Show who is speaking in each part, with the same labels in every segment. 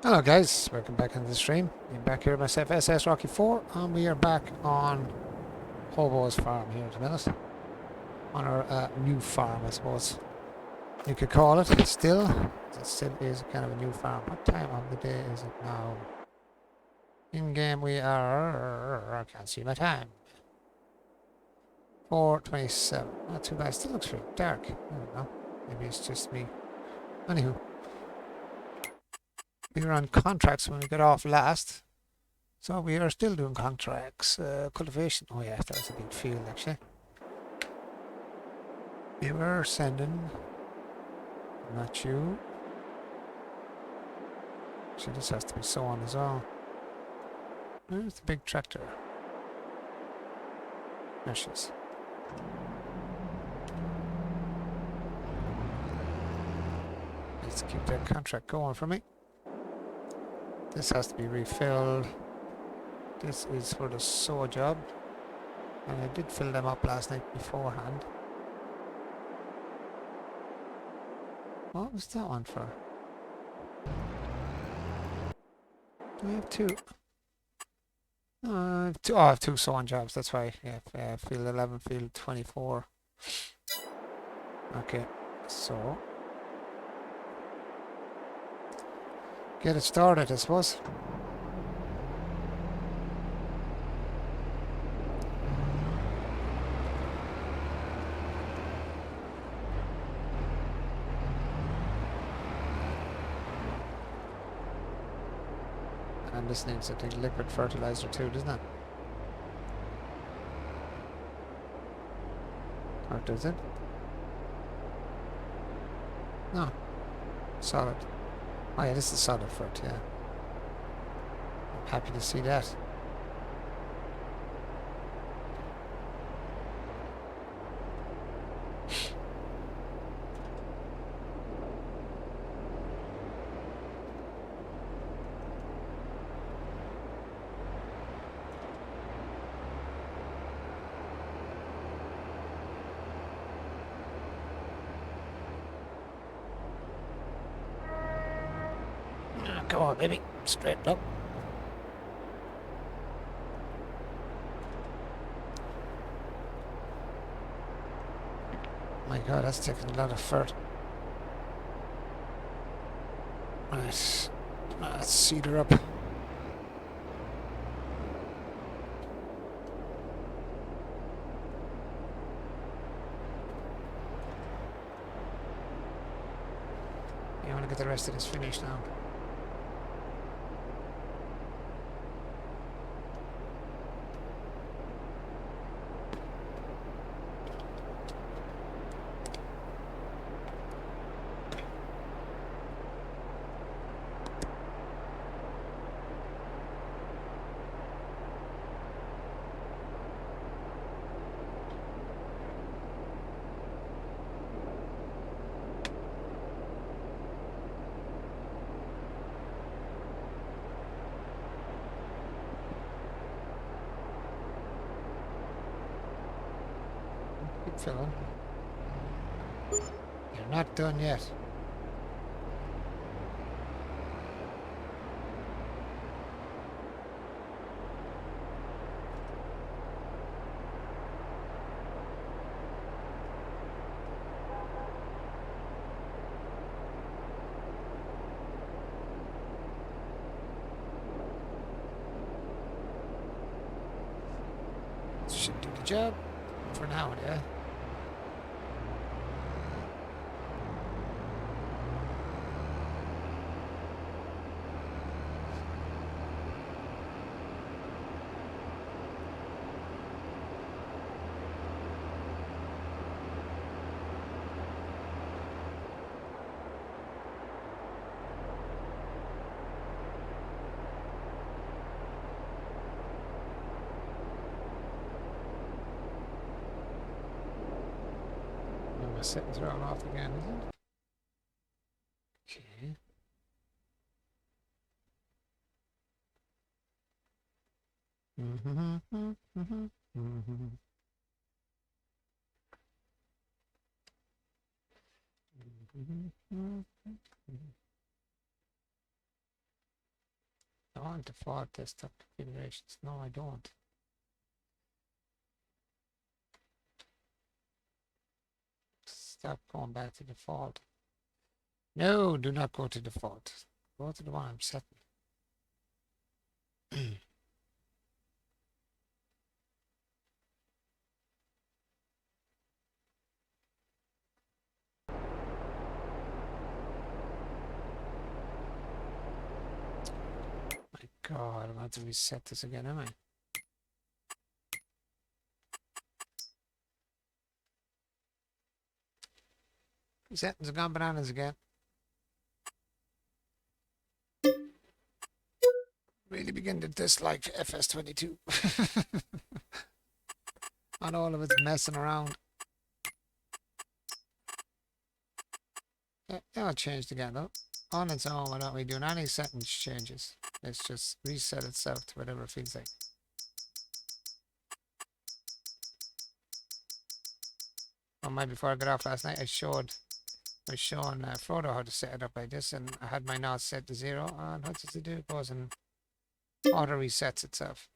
Speaker 1: Hello guys, welcome back into the stream. I'm back here with myself, SS Rocky 4, and we are back on Hobo's farm here at the minute. On our new farm, I suppose you could call it. It still is kind of a new farm. What time of the day is it now? In game we are... I can't see my time. 4:27. Not too bad. Still looks really dark. I don't know. Maybe it's just me. Anywho, we were on contracts when we got off last. So we are still doing contracts, cultivation. Oh yeah, that was a big field actually. We were sending, not you. So this has to be sown as well. Where's the big tractor? There she is. Let's keep that contract going for me. This has to be refilled. This is for the sow job. And I did fill them up last night beforehand. What was that one for? Do I have two? I have two sowing jobs, that's why. Yeah, field 11, field 24. Okay, so get it started, I suppose. And this needs, I think, liquid fertilizer too, doesn't it? Or does it? No. Solid. Oh yeah, this is solid fert, yeah. I'm happy to see that. Come on, baby. Straight up. My god, that's taking a lot of fert. Right. Let's seed her up. I want to get the rest of this finished now. Keep filling. You're not done yet. Should do the job for now, yeah. My setting's thrown off again, is it? Okay. default desktop configurations. No, I don't. Stop going back to default. No, do not go to default. Go to the one I'm setting. My God, I'm going to have to reset this again, am I? Settings have gone bananas again. Really begin to dislike FS22 on all of its messing around. Yeah, it changed again though. On its own without me doing any settings changes. It's just reset itself to whatever it feels like. Oh, before I got off last night, I was showing Frodo how to set it up like this, and I had my NOS set to 0, and what does it do? It goes and auto resets itself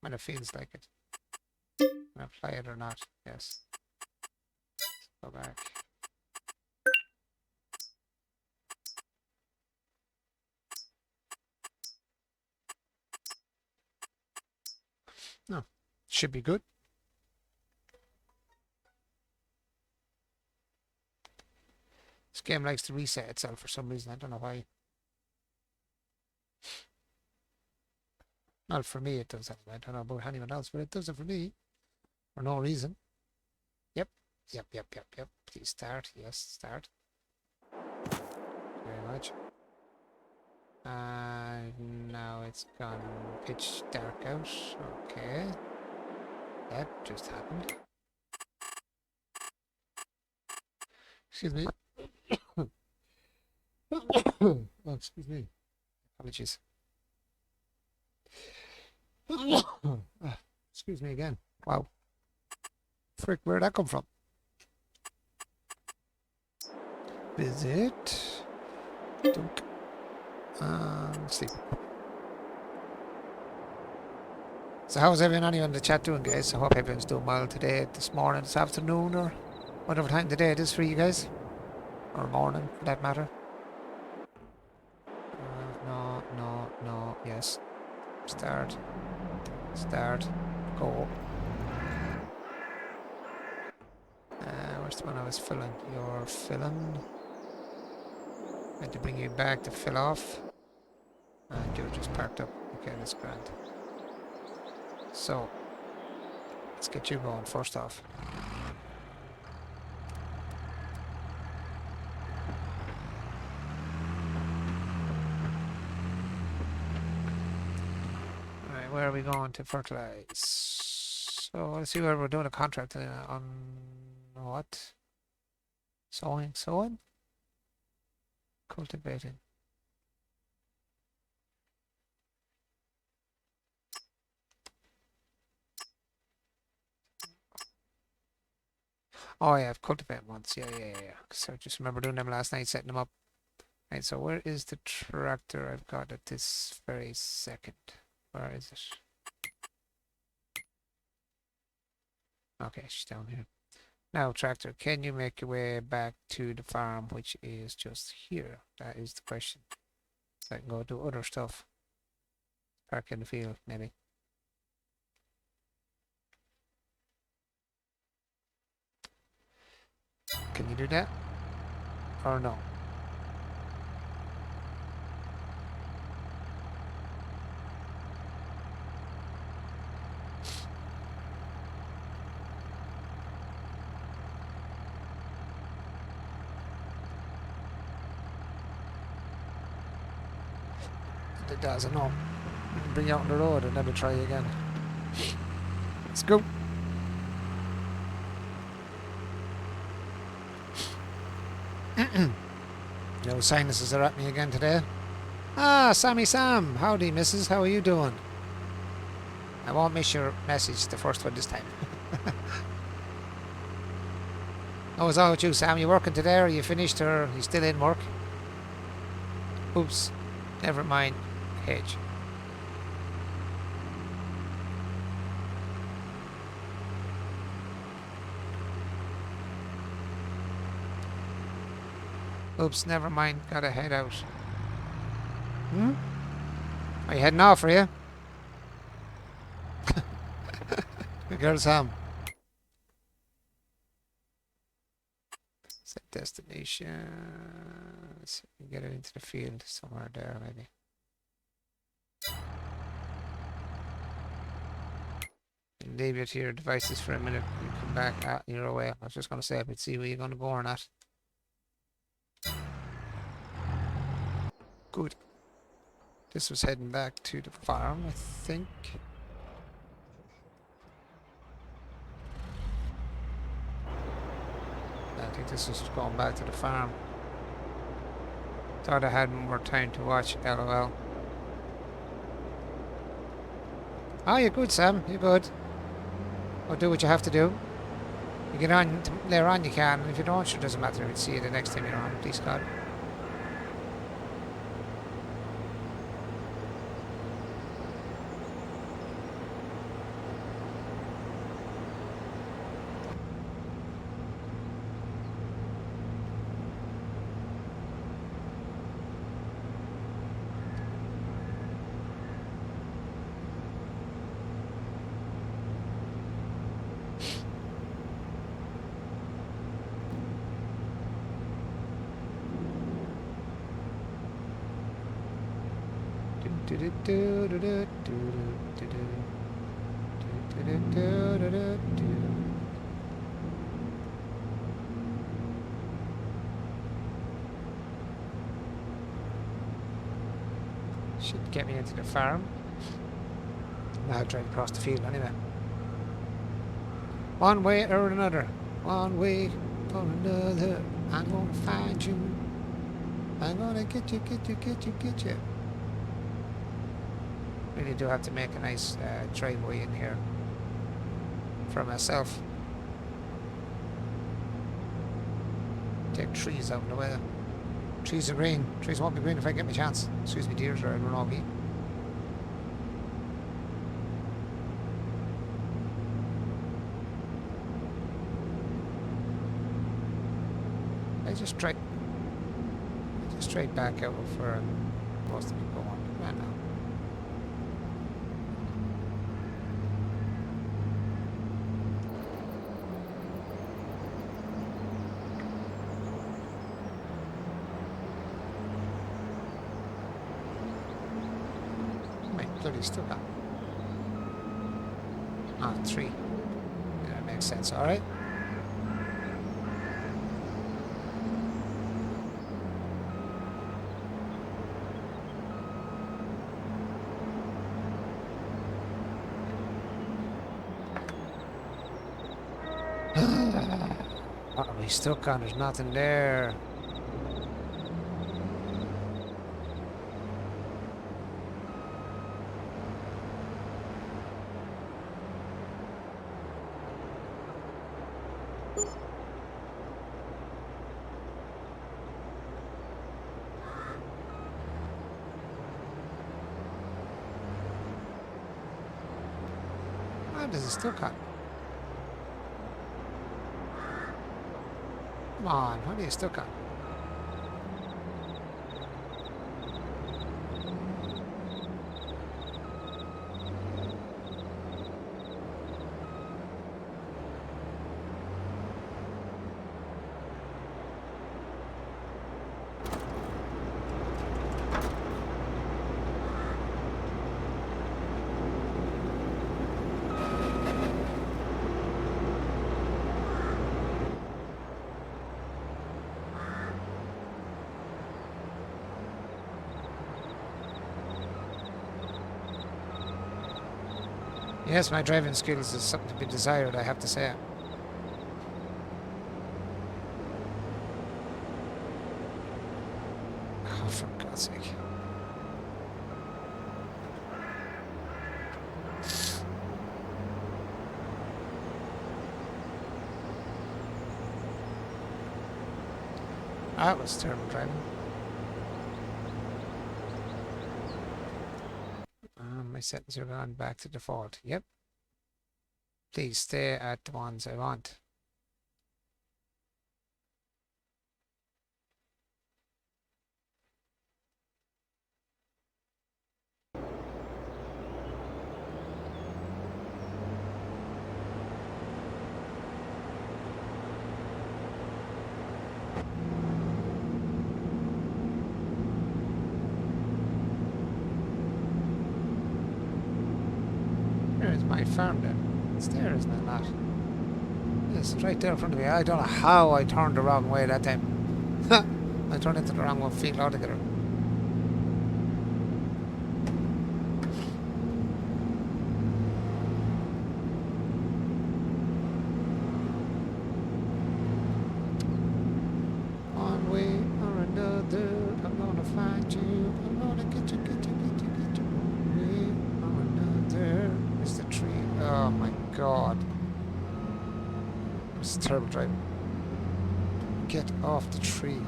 Speaker 1: when it feels like it. When I apply it or not, yes. Go back. No, should be good. This game likes to reset itself for some reason. I don't know why. Not for me, it does that. I don't know about anyone else, but it does it for me. For no reason. Yep. Please start. Yes, start. Very much. Now it's gone pitch dark out. Okay. That just happened. Excuse me. Oh, excuse me. Apologies. Excuse me again. Wow. Frick, where'd that come from? Visit. Dunk. Sleep. So how's everyone in the chat doing, guys? I hope everyone's doing well today, this morning, this afternoon, or whatever time of the day it is for you guys. Or morning, for that matter. No, yes. Start, go. Where's the one I was filling? You're filling. I had to bring you back to fill off. And you're just parked up. Okay, that's grand. So, let's get you going first off. Alright, where are we going to fertilize? So, let's see where we're doing a contract on what? Sowing? Cultivating. Oh yeah, I've cultivated once. Yeah. So I just remember doing them last night, setting them up. Right, so where is the tractor I've got at this very second? Where is it? Okay, she's down here. Now, tractor, can you make your way back to the farm, which is just here? That is the question. So I can go do other stuff. Park in the field, maybe. Can you do that? Or no? It does, I know. Bring you out on the road and never try again. Let's go. No sinuses are at me again today. Ah, Sammy Sam. Howdy, missus. How are you doing? I won't miss your message, the first one this time. Oh, it's all with you, Sam. You working today, or are you finished, or are you still in work? Oops. Never mind. H. Oops, never mind. Gotta head out. Hmm? Are you heading off, are you? Good girl, Sam. Set destination. Let's see if we can get it into the field somewhere there, maybe. Leave you to your devices for a minute. You come back out your away. I was just going to say, I would see where you're going to go or not. Good. This was heading back to the farm, I think. I think this was going back to the farm. Thought I had more time to watch, LOL. Oh, you're good, Sam. You're good. Well, do what you have to do. You get on later on, you can. And if you don't, sure, doesn't matter. We'll see you the next time you're on. Please, God. Should get me into the farm. Now drive across the field anyway. One way or another. One way or another. I'm gonna find you. I'm gonna get you, get you, get you, get you. Really do have to make a nice driveway in here for myself. Take trees out of the way. Trees are green. Trees won't be green if I get my chance. Excuse me, dears, or I don't know me. I just straight back out where I'm supposed to be going. Right now. Bloody still got. Ah, 3. Yeah, that makes sense. All right. Oh, he's stuck on. There's nothing there. How does it still cut? Come on, how do you still cut? Yes, my driving skills is something to be desired, I have to say. Oh, for God's sake. That was terrible driving. My settings are gone back to default. Yep. Please stay at the ones I want. Where's my farm then? It's there, isn't it? Not. Yes, it's right there in front of me. I don't know how I turned the wrong way that time. I turned into the wrong one field altogether. One way or another, I'm gonna find you. I'm gonna get you, get you, get you, get you. One way or another. It's the tree. Oh my god. It's terrible driving. Get off the tree.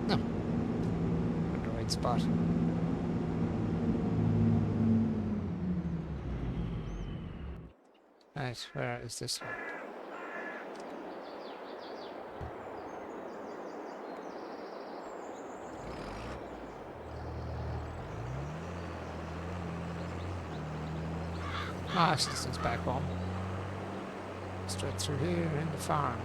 Speaker 1: No. In the right spot. Right, where is this one? Ah, it's back home. Straight through here in the farm.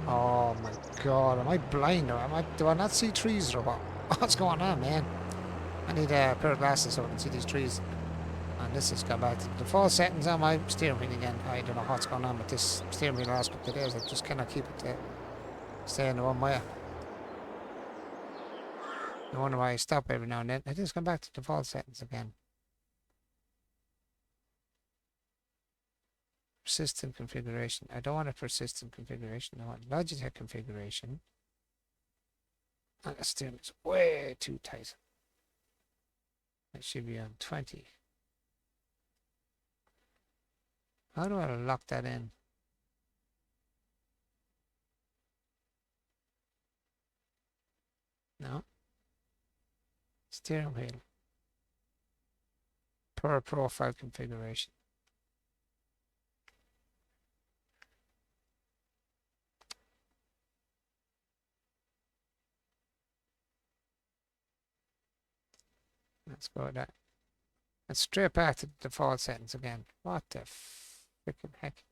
Speaker 1: Oh my god, am I blind or do I not see trees or what? What's going on, man? I need a pair of glasses so I can see these trees. And this has gone back to the default settings on my steering wheel again. I don't know what's going on with this steering wheel the last couple of days. I just cannot keep it staying the one way. I wonder why I stop every now and then. I just come back to default settings again. Persistent configuration. I don't want a persistent configuration. I want Logitech configuration. And the steering is way too tight. It should be on 20. How do I lock that in? No. Steering wheel. Per profile configuration. Let's go with that. And straight back to the default settings again. What the freaking heck?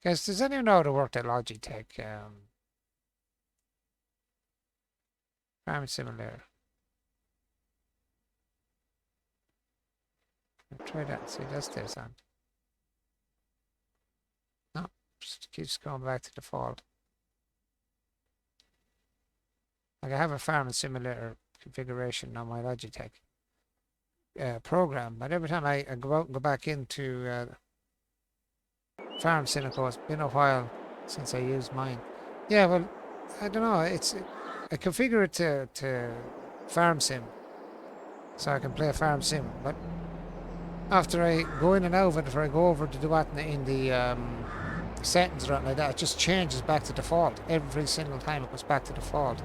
Speaker 1: Guys, does anyone know how to work the Logitech Farming Simulator? I'll try that and see if that stays on. No, just keeps going back to default. Like I have a Farming Simulator configuration on my Logitech program, but every time I go out and go back into Farm Sim, of course, it's been a while since I used mine. Yeah, well, I don't know. I configure it to Farm Sim, so I can play a Farm Sim. But after I go in and out of it, if I go over to do that in the settings or anything like that, it just changes back to default every single time. It goes back to default.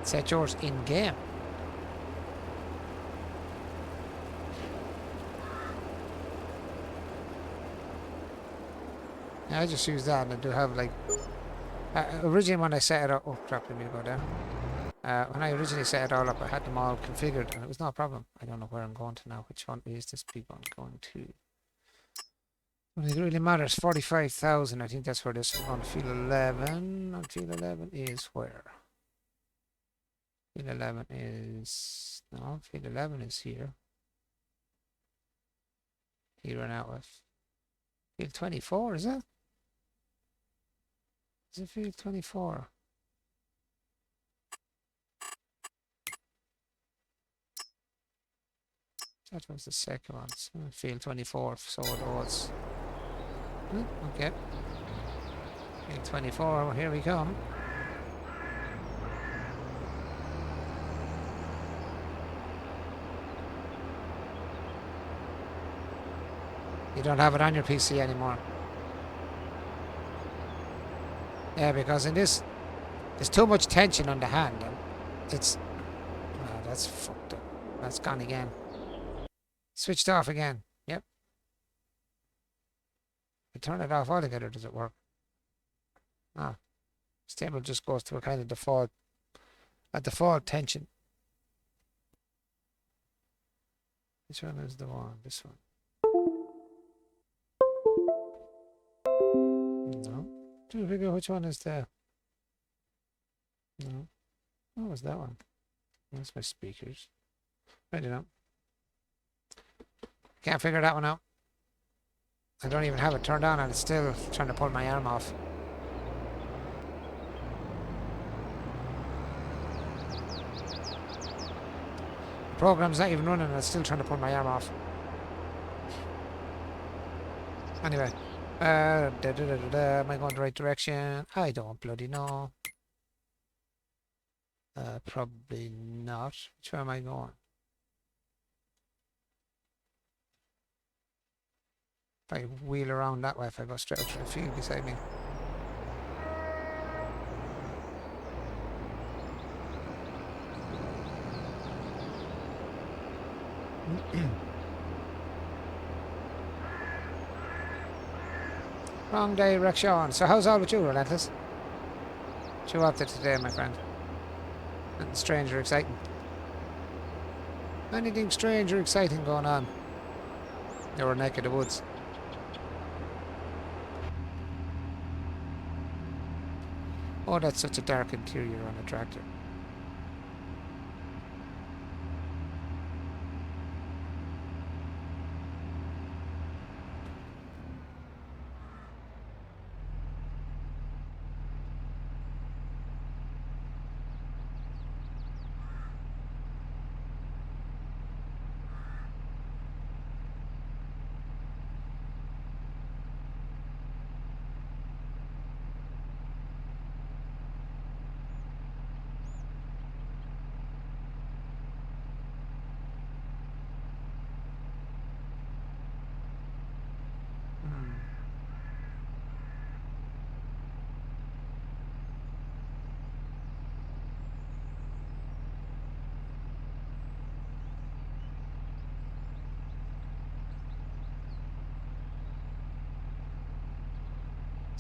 Speaker 1: Set yours in game. Yeah, I just use that, and I do have like originally when I set it up. Oh crap! Let me go down. When I originally set it all up, I had them all configured, and it was no problem. I don't know where I'm going to now. Which one is this big one going to? Well, it really matters. 45,000. I think that's where this is on field 11. On field 11 is where? Field 11 is no. Field 11 is here. Here and out with field 24. Is it? Is it field 24? That was the second one. So field 24, so it was. Okay. Field 24, here we come. You don't have it on your PC anymore. Yeah, because in this, there's too much tension on the hand. And it's... Oh, that's fucked up. That's gone again. Switched off again. Yep. I turn it off altogether, does it work? Ah. Stable just goes to a kind of default... A default tension. Which one is the one? This one. No. Trying to figure out which one is the... No. What was that one? That's my speakers. I don't know. Can't figure that one out. I don't even have it turned on and it's still trying to pull my arm off. The program's not even running and it's still trying to pull my arm off. Anyway. Am I going the right direction? I don't bloody know. Probably not. Which way am I going? If I wheel around that way, if I go straight up to the field beside me. Wrong direction. So how's all with you, Relentless? What you up to today, my friend? Nothing strange or exciting? Anything strange or exciting going on? Your neck of the woods. Oh, that's such a dark interior on a tractor.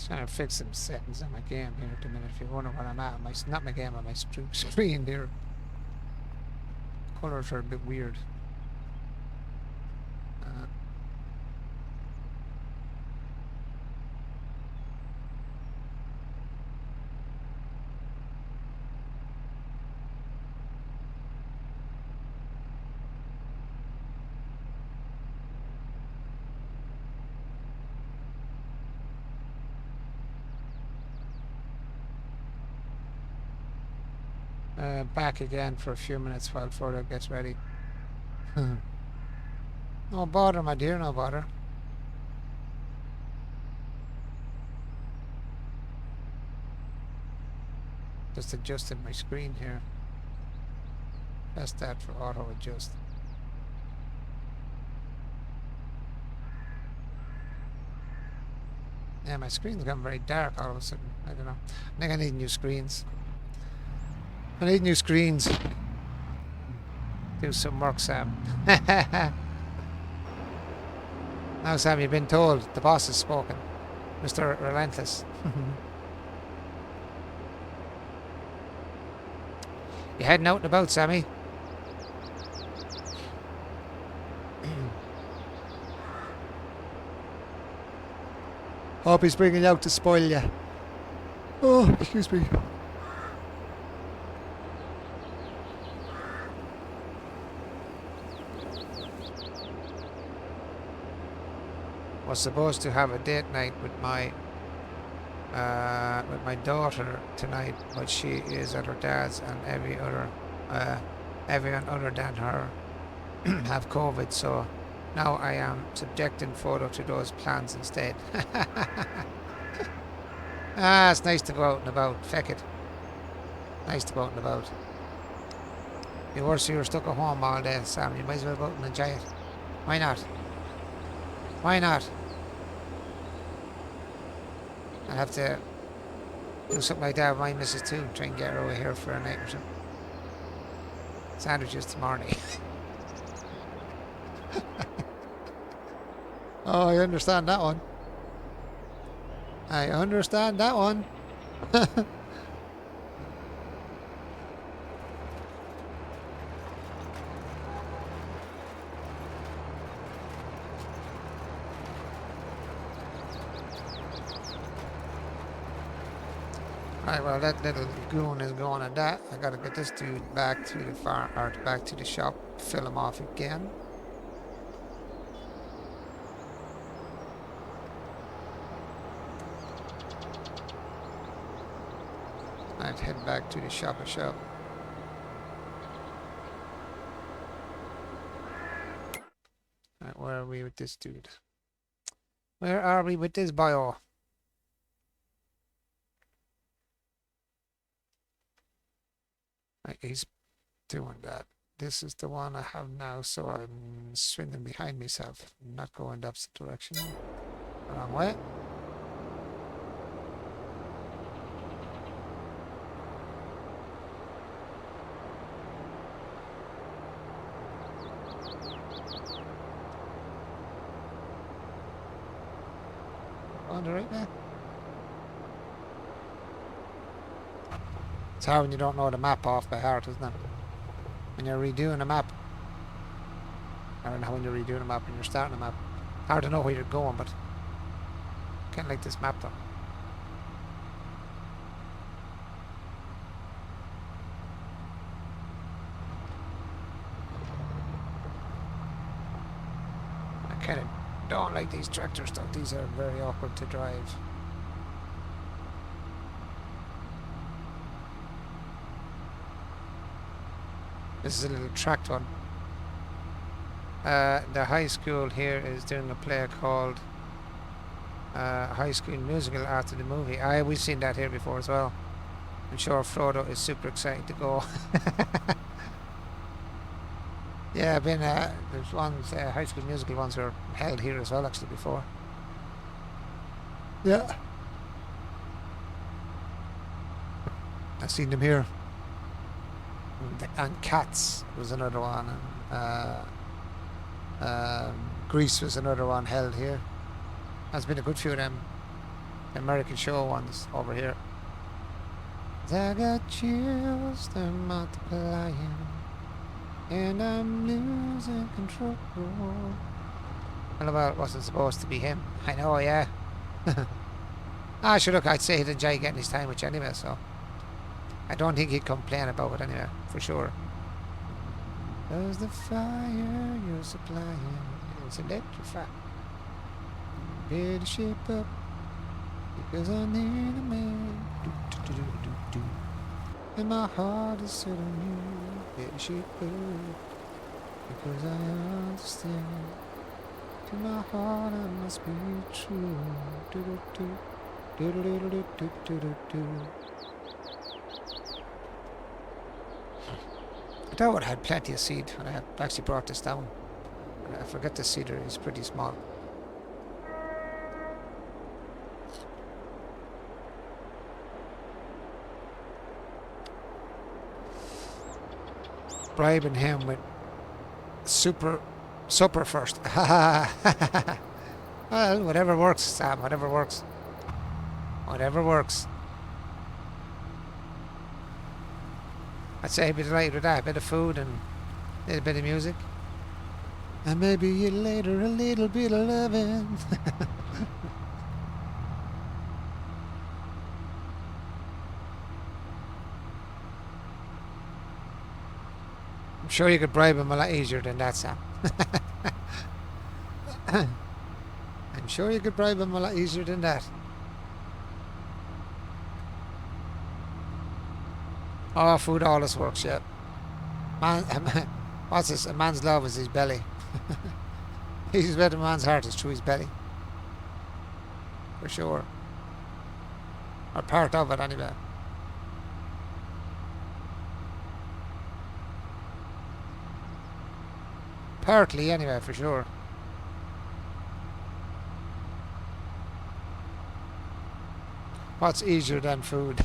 Speaker 1: Trying to fix some settings on my game here at the minute. If you wonder what I'm at, not my game, on my screen there. Colors are a bit weird. Back again for a few minutes while Frodo gets ready. No bother, my dear, no bother. Just adjusted my screen here. Press that for auto adjust. Yeah, my screen's gone very dark all of a sudden. I don't know. I think I need new screens. I need new screens. Do some work, Sam. Now, Sam, you've been told. The boss has spoken. Mr. Relentless. You heading out and about, Sammy? Hope he's bringing you out to spoil you. Oh, excuse me. Was supposed to have a date night with my daughter tonight, but she is at her dad's, and everyone other than her have COVID, so now I am subjecting Photo to those plans instead. Ah, it's nice to go out and about. Feck it. Nice to go out and about. Be worse if you were stuck at home all day, Sam. You might as well go out and enjoy it. Why not? Why not? I'll have to do something like that with my missus too. Try and get her over here for a night or something. Sandwiches tomorrow night. Oh, I understand that one. I understand that one. Right, well, that little goon is going at that. I gotta get this dude back to the farm, or back to the shop, fill him off again. I'd head back to the shop. Right, where are we with this dude? Where are we with this bio? Right, he's doing that. This is the one I have now, so I'm swinging behind myself. I'm not going the opposite direction. Wrong way. On the right now. It's hard when you don't know the map off by heart, isn't it? When you're redoing a map. I don't know when you're redoing a map, when you're starting a map. Hard to know where you're going, but kind of like this map though. I kind of don't like these tractor stuff. These are very awkward to drive. This is a little tracked one. The high school here is doing a play called High School Musical after the movie. We've seen that here before as well. I'm sure Frodo is super excited to go. Yeah, I've been, there's ones, High School Musical ones were held here as well actually before. Yeah. I've seen them here. And Cats was another one. And Grease was another one held here. There's been a good few of them American show ones over here. I got chills, they're multiplying, and I'm losing control. Well, it wasn't supposed to be him. I know, yeah. Sure, look, I'd say he'd enjoy getting his time with you anyway, so I don't think he'd complain about it anyway, for sure. There's the fire you're supplying, it's electrified. Better shape up, because I need a man. And my heart is set on you. Better shape up, because I understand. To my heart I must be true. I thought I had plenty of seed when I had actually brought this down. I forget the cedar is pretty small. Bribing him with supper first. Well, whatever works, Sam, whatever works. Whatever works. I'd say I'd be delighted with that. A bit of food and a little bit of music. And maybe later a little bit of loving. I'm sure you could bribe him a lot easier than that, Sam. I'm sure you could bribe him a lot easier than that. Oh, food always works, yeah. Man, what's this? A man's love is his belly. He's where a man's heart is through his belly. For sure. Or part of it, anyway. Partly, anyway, for sure. What's easier than food?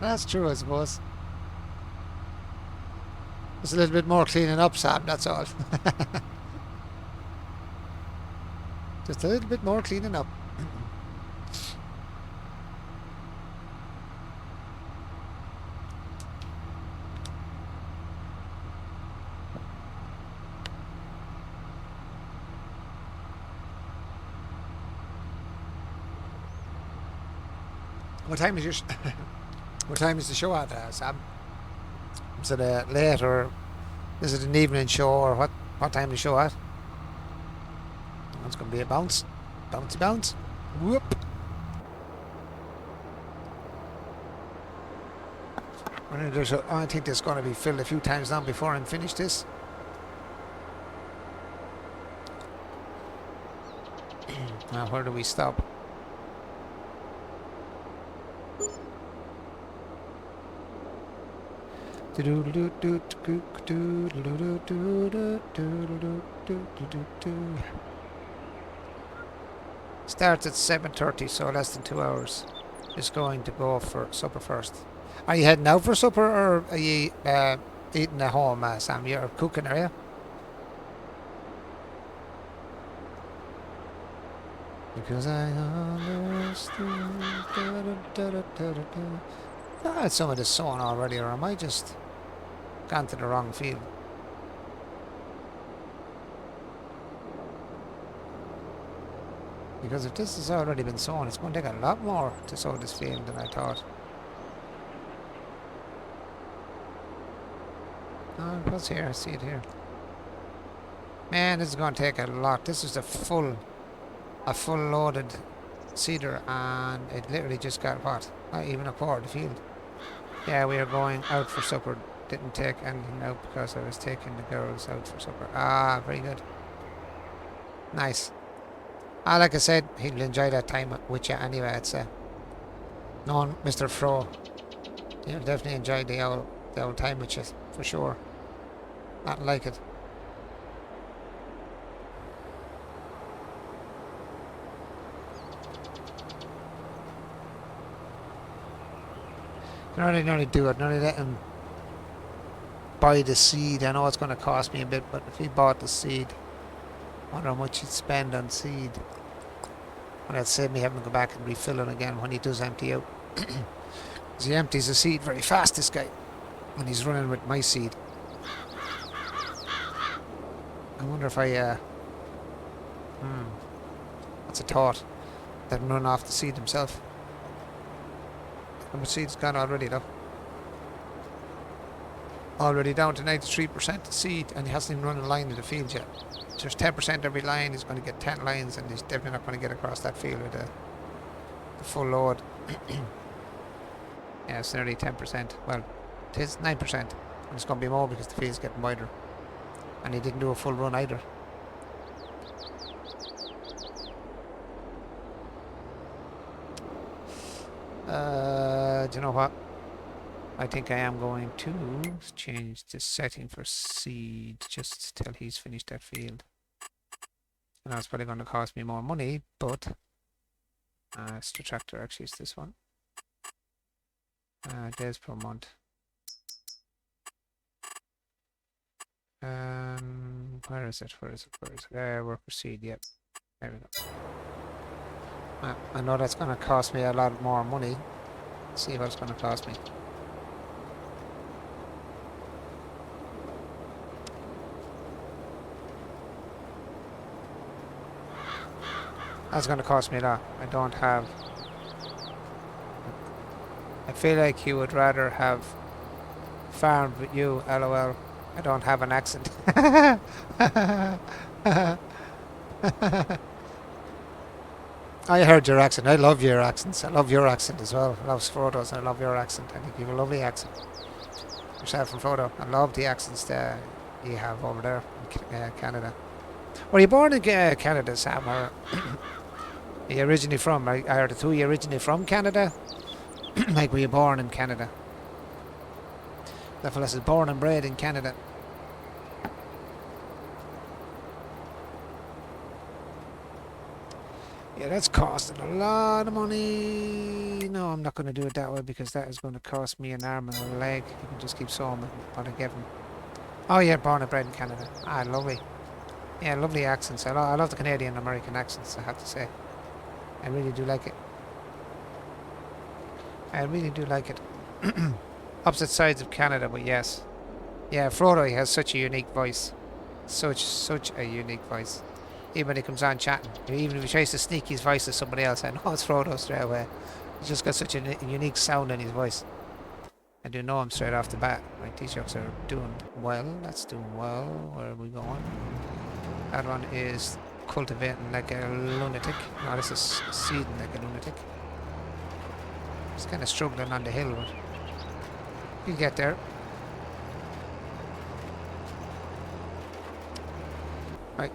Speaker 1: That's true, I suppose. Just a little bit more cleaning up, Sam, that's all. Just a little bit more cleaning up. What time is your what time is the show at, Sam? Is it late, or is it an evening show, or what time is the show at? It's going to be a bounce. Bouncy bounce. Whoop. I think there's going to be filled a few times now before I'm finished this. Now, where do we stop? Starts at 7:30, so less than 2 hours. Just going to go for supper first. Are you heading out for supper, or are you eating at home, Sam? You're cooking, are you? Because I understand. I had some of this song already, or am I just gone to the wrong field? Because if this has already been sown, it's going to take a lot more to sow this field than I thought. Oh, what's here? I see it here. Man, this is going to take a lot. This is a full loaded seeder, and it literally just got what? Not even a quarter of the field. Yeah, we are going out for supper. Didn't take anything out because I was taking the girls out for supper. Ah, very good. Nice. Like I said, he'll enjoy that time with you anyway. It's known Mr. Fro. He'll definitely enjoy the old time with you, for sure. Not like it. Not only do it, not only let him buy the seed. I know it's going to cost me a bit, but if he bought the seed, I wonder how much he'd spend on seed. And that'd save me having to go back and refill it again when he does empty out. Because he empties the seed very fast, this guy, when he's running with my seed. I wonder if I, that's a thought. Let him run off the seed himself. How much seed's gone already, though? Already down to 93% seed, and he hasn't even run a line in the field yet. So there's 10% every line. He's going to get 10 lines, and he's definitely not going to get across that field with the full load. Yeah, it's nearly 10%. Well, it is 9%. And it's going to be more because the field's getting wider. And he didn't do a full run either. Do you know what? I think I am going to change the setting for seed just till he's finished that field. And that's probably going to cost me more money, but it's the tractor, actually, it's this one. Days per month. Where is it? Worker seed, yep. There we go. I know that's going to cost me a lot more money. Let's see what it's going to cost me. That's going to cost me a lot. I don't have... I feel like you would rather have farmed with you, LOL. I don't have an accent. I heard your accent. I love your accents. I love your accent as well. I love Frodo's. I love your accent. I think you have a lovely accent. Yourself and Frodo. I love the accents that you have over there in Canada. Were you born in Canada, Sam? Or are you originally from? Are the two of you originally from Canada? Like, were you born in Canada? That fella is born and bred in Canada. Yeah, that's costing a lot of money. No, I'm not going to do it that way because that is going to cost me an arm and a leg. You can just keep sawing what I give him. Oh yeah, born and bred in Canada. Ah, lovely. Yeah, lovely accents. I love the Canadian American accents, I have to say. I really do like it. I really do like it. Opposite sides of Canada, but yes. Yeah, Frodo, he has such a unique voice. Such a unique voice. Even when he comes on chatting, even if he tries to sneak his voice to somebody else, I know it's Frodo straight away. He's just got such a unique sound in his voice. I do know him straight off the bat. Right, these jokes are doing well. That's doing well. Where are we going? That one is cultivating like a lunatic. No, this is seeding like a lunatic. He's kind of struggling on the hill, but he'll get there. Right.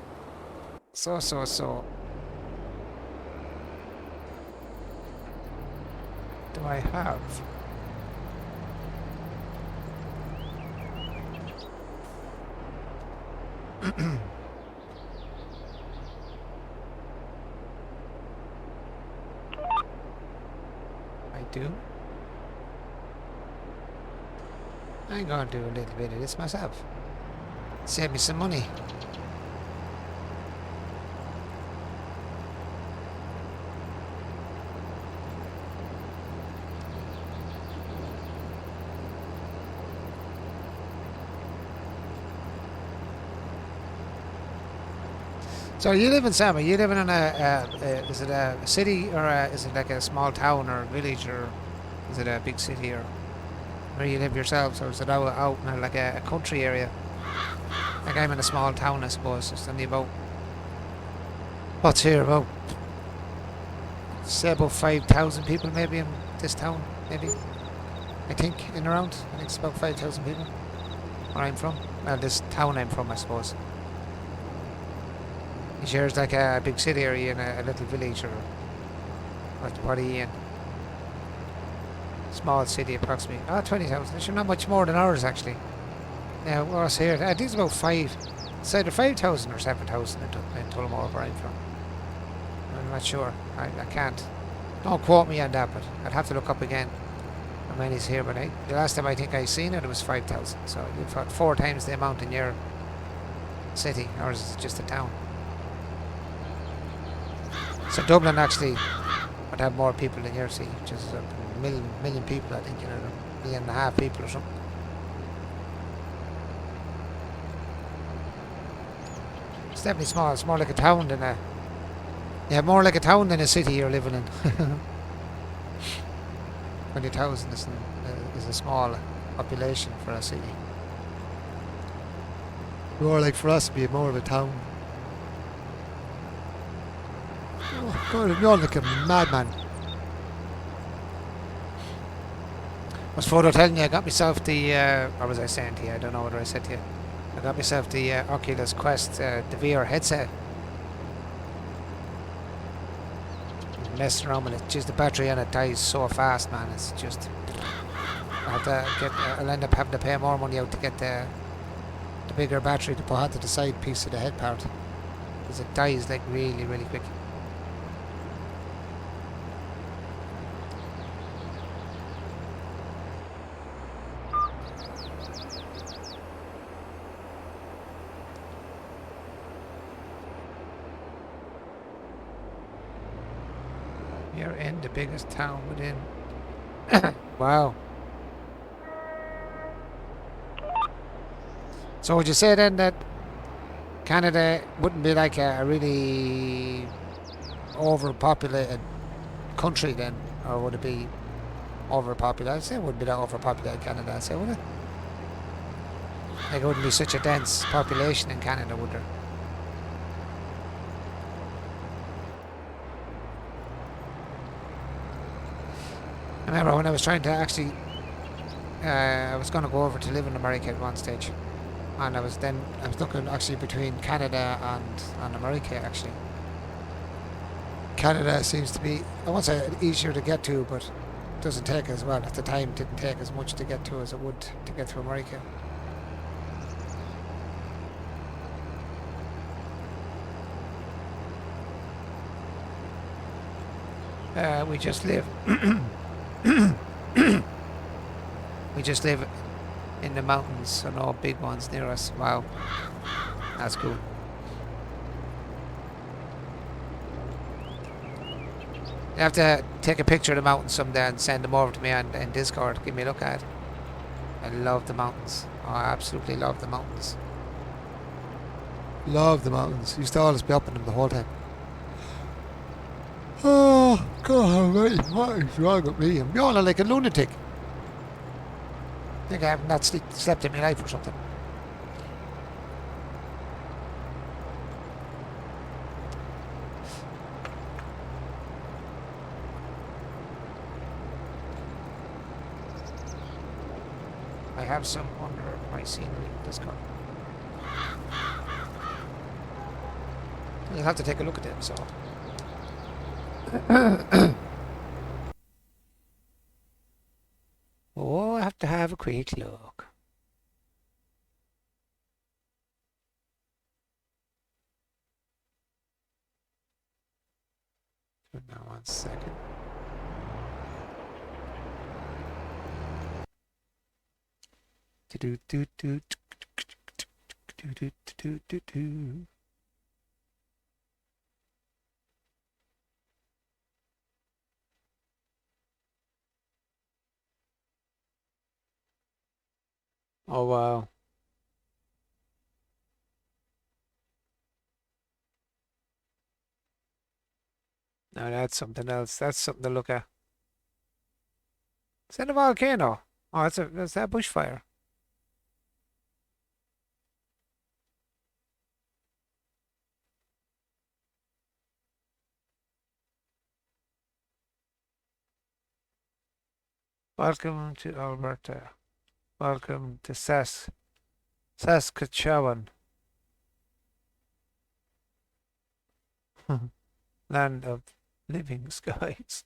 Speaker 1: So. Do I have? I do. I'm gonna do a little bit of this myself. Save me some money. So you live in Sama, you live in is it a city or is it like a small town or village or is it a big city or where you live yourselves or is it out in like a country area? Like I'm in a small town I suppose, it's only about, what's here, about, say about 5,000 people maybe in this town, maybe, I think, in around, I think it's about 5,000 people where I'm from, well this town I'm from I suppose. He shares like a big city area in a little village or what are you in? Small city approximately. 20,000. It's not much more than ours actually. Now what's here? I think it's about it's either 5,000 or 7,000 in Tullamore where I'm from. I'm not sure. I can't. Don't quote me on that, but I'd have to look up again how many's here. But the last time I think I seen it was 5,000. So you've got 4 times the amount in your city. Ours is just a town. So Dublin actually would have more people than your city, which is a million people, I think, you know, 1.5 million people or something. It's definitely small. It's more like a town than a... Yeah, more like a town than a city you're living in. 20,000 is a small population for a city. More like for us, it'd be more of a town. Oh, God, you're like a madman. Was Frodo telling you I got myself the, or was I saying to you? I don't know what I said to you. I got myself the Oculus Quest, the VR headset. Messing around with it, just the battery on it dies so fast, man. It's just, I'll end up having to pay more money out to get the bigger battery to put onto the side piece of the head part, because it dies like really quick. You're in the biggest town within. Wow. So would you say then that Canada wouldn't be like a really overpopulated country then, or would it be overpopulated? I'd say it wouldn't be that overpopulated Canada, I'd say, would it? Like it wouldn't be such a dense population in Canada, would there? I remember when I was trying to actually, I was going to go over to live in America at one stage, and I was looking actually between Canada and America actually. Canada seems to be, I won't say easier to get to, but it doesn't take as well. At the time, it didn't take as much to get to as it would to get to America. We just live. We just live in the mountains, so no big ones near us. Wow, that's cool. You have to take a picture of the mountains someday and send them over to me on Discord. Give me a look at. I love the mountains. Oh, I absolutely love the mountains. Love the mountains. Used to always be up in them the whole time. Oh, God, what is wrong with me? I'm yawning like a lunatic. I think I haven't not slept in my life or something. I have some under my scenery in Discord. You'll have to take a look at them, so. Oh, I have to have a quick look. Now, 1 second. Oh, wow. Now that's something else. That's something to look at. Is that a volcano? Oh, that's that bushfire. Welcome to Alberta. Welcome to Saskatchewan. Land of living skies.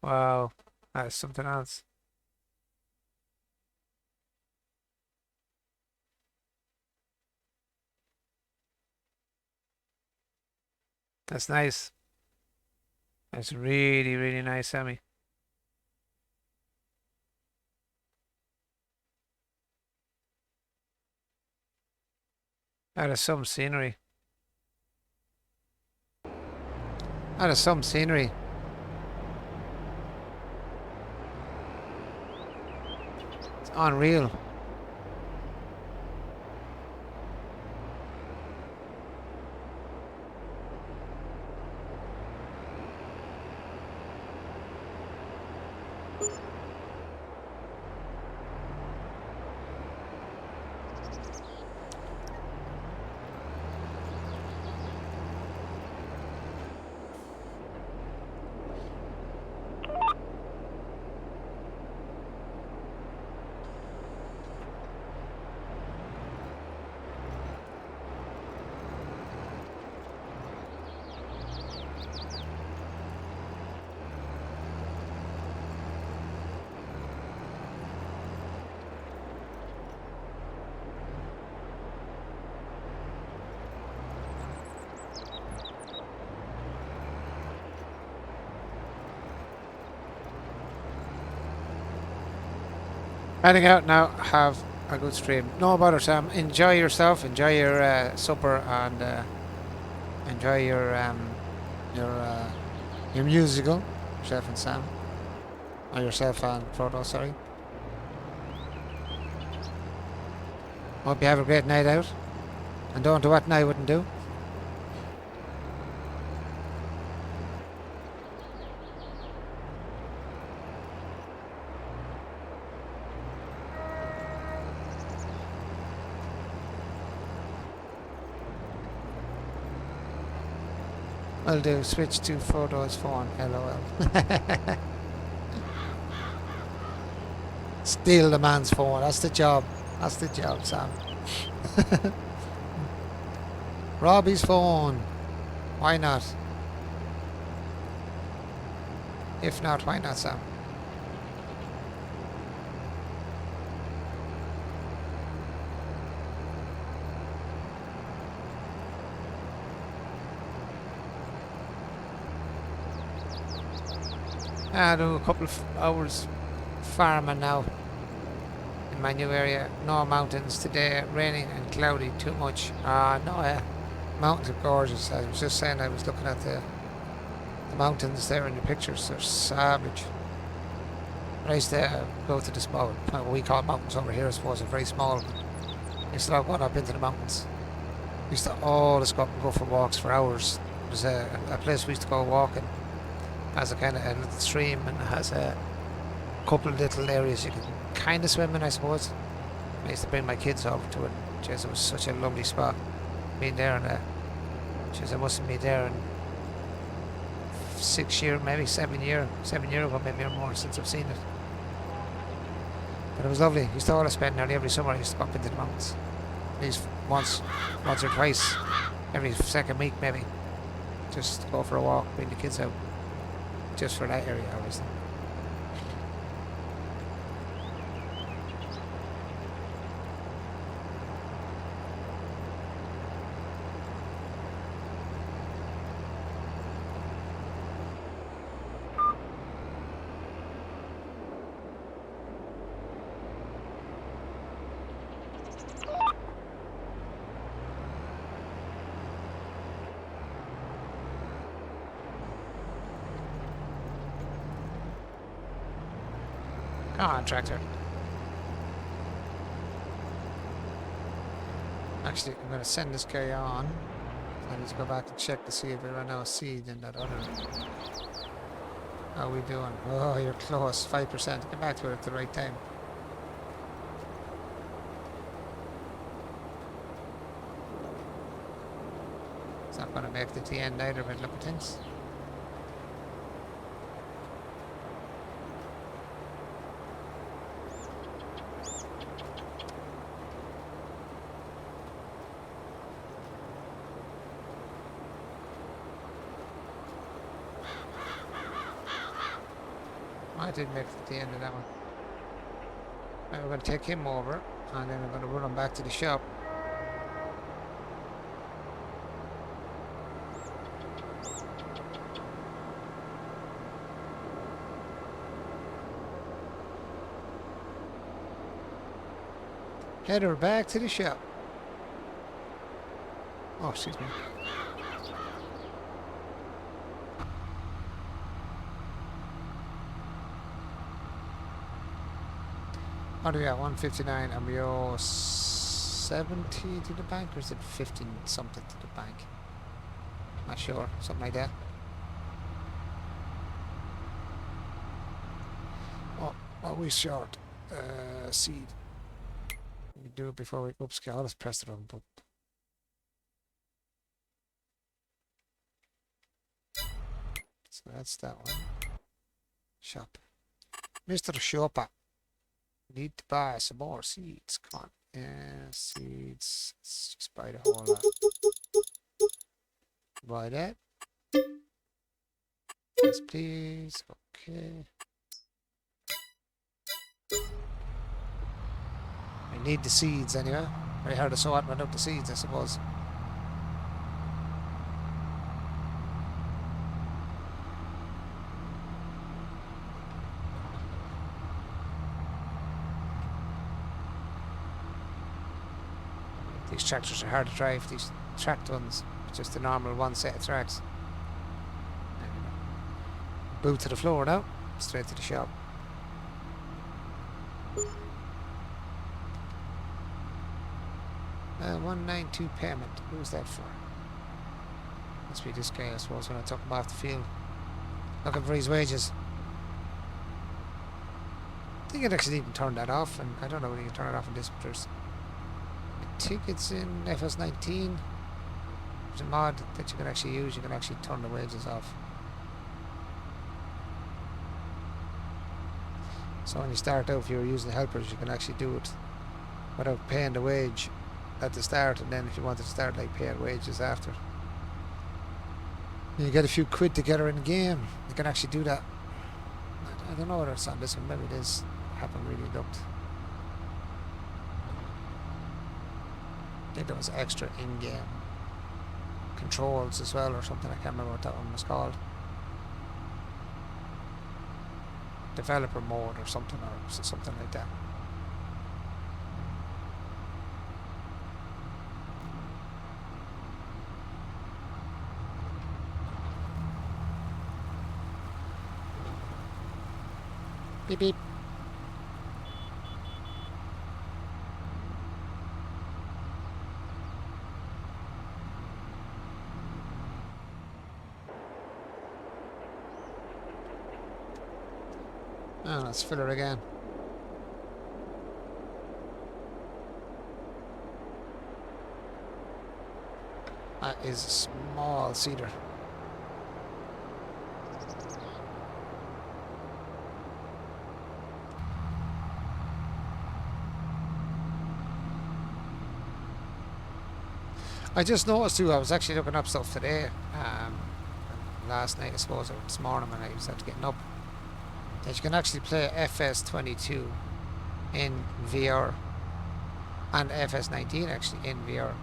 Speaker 1: Wow, that's something else. That's nice. That's really, really nice, Sammy. That is some scenery. That is some scenery. It's unreal. Heading out now. Have a good stream. No bother, Sam. Enjoy yourself. Enjoy your supper and enjoy your musical, Chef and Sam, or yourself and Frodo. Sorry. Hope you have a great night out, and don't do what I wouldn't do. I'll do. Switch to Frodo's phone. LOL. Steal the man's phone. That's the job. That's the job, Sam. Robbie's phone. Why not? If not, why not, Sam? I do a couple of hours farming now in my new area. No mountains today, raining and cloudy, too much. No, mountains are gorgeous. I was just saying, I was looking at the mountains there in the pictures. They're savage. I used to go to the small, what we call mountains over here, I suppose, are very small. I used to love going up into the mountains. We used to always go up and go for walks for hours. There's a place we used to go walking. Has a kind of a little stream, and it has a couple of little areas you can kind of swim in, I suppose. I used to bring my kids over to it. Jeez, it was such a lovely spot. Being there, and jeez, I mustn't be there in 6 years, maybe 7 years ago, maybe or more since I've seen it. But it was lovely. Used to always spend nearly every summer. I used to go up into the mountains, at least once or twice, every second week maybe. Just go for a walk, bring the kids out, just for that area, obviously. Come on, tractor. Actually, I'm going to send this guy on. I need to go back and check to see if we run out of seed in that other. How are we doing? Oh, you're close. 5%. Get back to it at the right time. It's not going to make it to the end either, but look at things. I did make it to the end of that one. Right, we're going to take him over, and then we're going to run him back to the shop. Head her back to the shop. Oh, excuse me. What are we at? 159, and we owe 70 to the bank, or is it 15 something to the bank? Not sure, something like that. Oh, what are we short? Seed. We do it before we upscale. Let's press the wrong button. So that's that one. Shop. Mr. Shopper. Need to buy some more seeds. Come on. Seeds. Let's just buy the whole lot. Buy that. Yes, please. Okay. I need the seeds anyway. Very hard to sort without the seeds, I suppose. These tractors are hard to drive, these tracked ones. Just the normal one set of tracks. Boot to the floor now. Straight to the shop. 192 payment. Who's that for? Must be this guy, I suppose, when I took him off the field. Looking for his wages. I think I'd actually even turn that off, and I don't know whether you can turn it off in this, but I think it's in FS19. There's a mod that you can actually use. You can actually turn the wages off. So when you start out, if you're using helpers, you can actually do it without paying the wage at the start, and then if you want to start like paying wages after, you get a few quid together in the game, you can actually do that. I don't know whether it's on this one, maybe it is. I haven't really looked. I think there was extra in-game controls as well or something. I can't remember what that one was called. developer mode or something like that. Beep beep. Oh, let's fill her again. That is a small cedar. I just noticed too, I was actually looking up stuff today, last night I suppose, or this morning when I was after getting up, that you can actually play FS22 in VR, and FS19 actually in VR,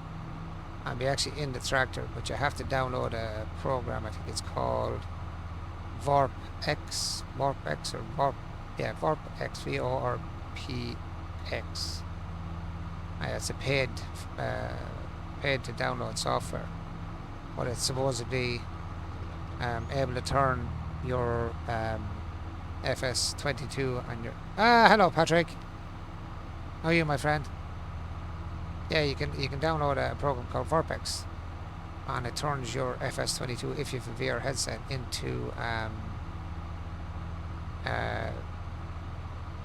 Speaker 1: and be actually in the tractor, but you have to download a program, I think it's called VorpX, or VorpX, VORPX. It's a paid to download software, but it's supposedly able to turn your FS22 on your... hello Patrick, how are you, my friend? Yeah, you can download a program called VorpX, and it turns your FS22, if you have a VR headset, into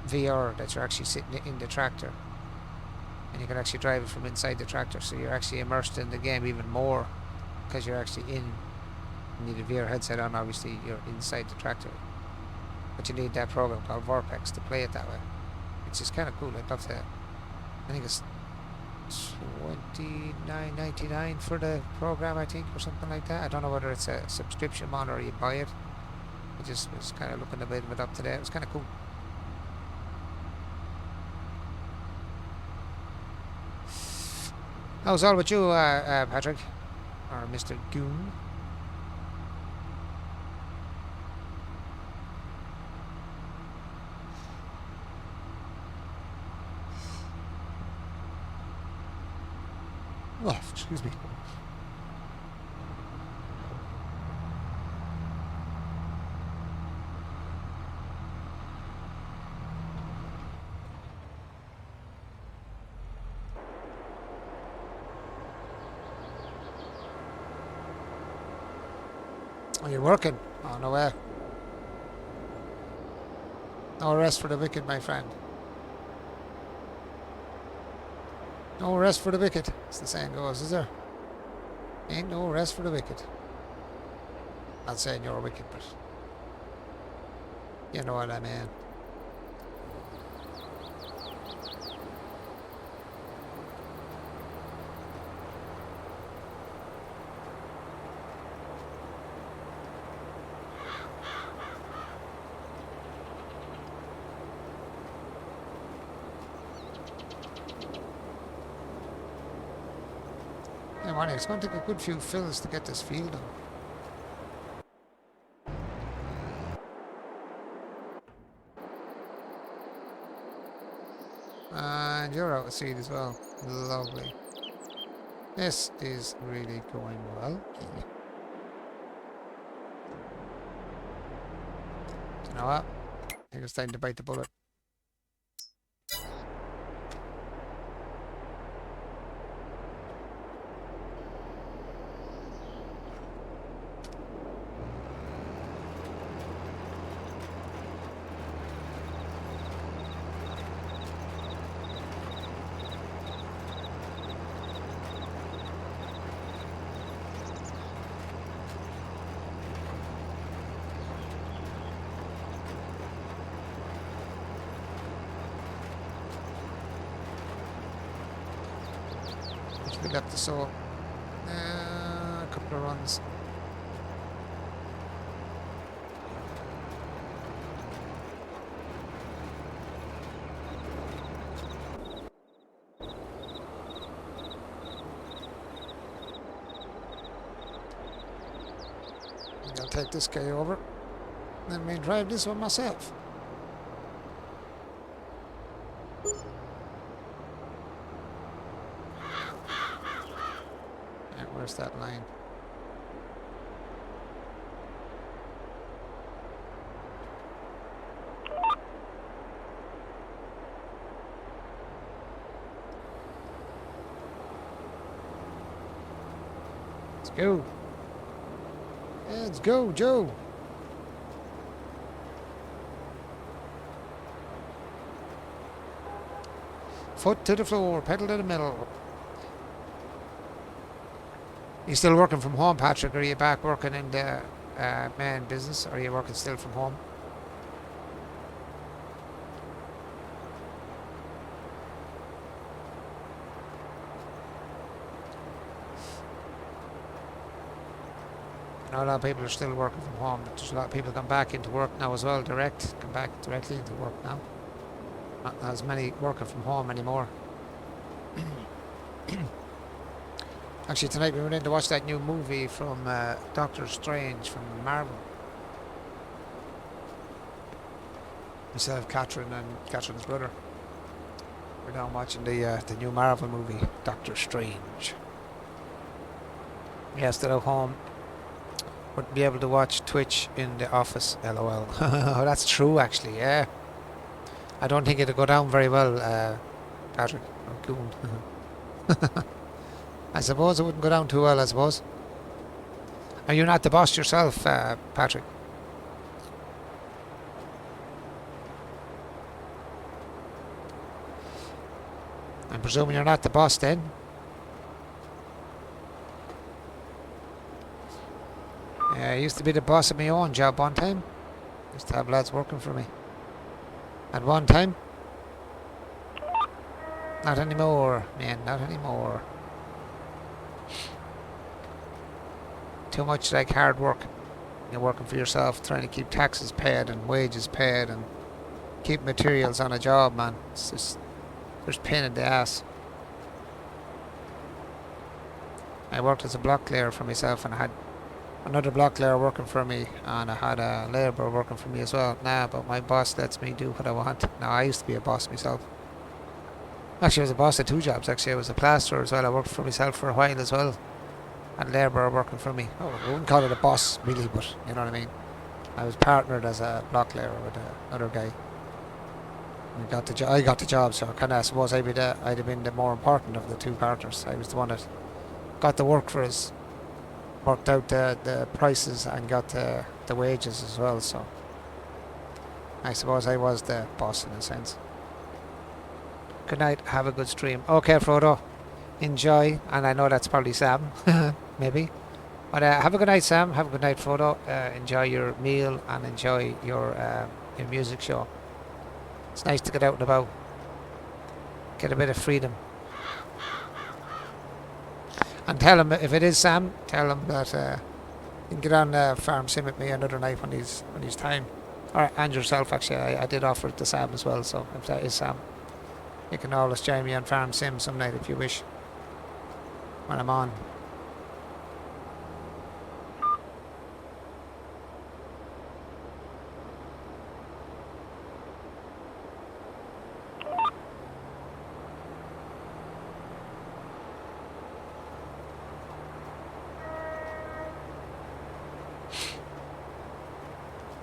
Speaker 1: VR, that you're actually sitting in the tractor, and you can actually drive it from inside the tractor, so you're actually immersed in the game even more, because you're actually in. You need a VR headset on, obviously you're inside the tractor, but you need that program called VorpX to play it that way, which is kind of cool. I'd love to. I think it's $29.99 for the program, I think, or something like that. I don't know whether it's a subscription model or you buy it. I just was kind of looking a bit of it up today. It was kind of cool. How's all with you, Patrick? Or Mr. Goon? Oh, excuse me. Are you working? Oh, no way. No rest for the wicked, my friend. No rest for the wicked, as the saying goes, is there? Ain't no rest for the wicked. Not saying you're wicked, but you know what I mean. It's going to take a good few fills to get this field done. And you're out of seed as well. Lovely. This is really going well. You know what? I think it's time to bite the bullet. We left the saw. A couple of runs. I'll take this guy over. Then may drive this one myself. Where's that line? Let's go. Let's go, Joe. Foot to the floor, pedal to the middle. You still working from home, Patrick? Or are you back working in the main business? Or are you working still from home? I know a lot of people are still working from home, but there's a lot of people come back into work now as well, come back directly into work now. Not as many working from home anymore. Actually, tonight we went in to watch that new movie from Doctor Strange from Marvel. Myself, Catherine, and Catherine's brother. We're down watching the new Marvel movie, Doctor Strange. Yeah, still at home. Wouldn't be able to watch Twitch in the office, lol. Oh, that's true, actually, yeah. I don't think it'll go down very well, Patrick. Oh, cool. I suppose it wouldn't go down too well, I suppose. Are you not the boss yourself, Patrick? I'm presuming you're not the boss then? I used to be the boss of my own job one time. Used to have lads working for me. At one time. Not anymore, man, not anymore. Too much like hard work. You're working for yourself, trying to keep taxes paid and wages paid and keep materials on a job, man. It's just, there's pain in the ass. I worked as a block layer for myself, and I had another block layer working for me, and I had a labourer working for me as well. Nah, but my boss lets me do what I want. Now, I used to be a boss myself. Actually, I was a boss at two jobs. Actually, I was a plasterer as well. I worked for myself for a while as well. And labourer working for me. Oh, I wouldn't call it a boss really, but you know what I mean. I was partnered as a block layer with another guy. I got the job, so kind of I suppose I'd have been the more important of the two partners. I was the one that got the work for us, worked out the prices and got the wages as well. So I suppose I was the boss in a sense. Good night. Have a good stream. Okay, Frodo. Enjoy, and I know that's probably Sam, maybe. But have a good night, Sam. Have a good night, Frodo. Enjoy your meal and enjoy your music show. It's nice to get out and about, get a bit of freedom. And tell him, if it is Sam, tell him that you can get on Farm Sim with me another night when he's time. Or and yourself, actually. I did offer it to Sam as well, so if that is Sam, you can always join me on Farm Sim some night if you wish. When I'm on.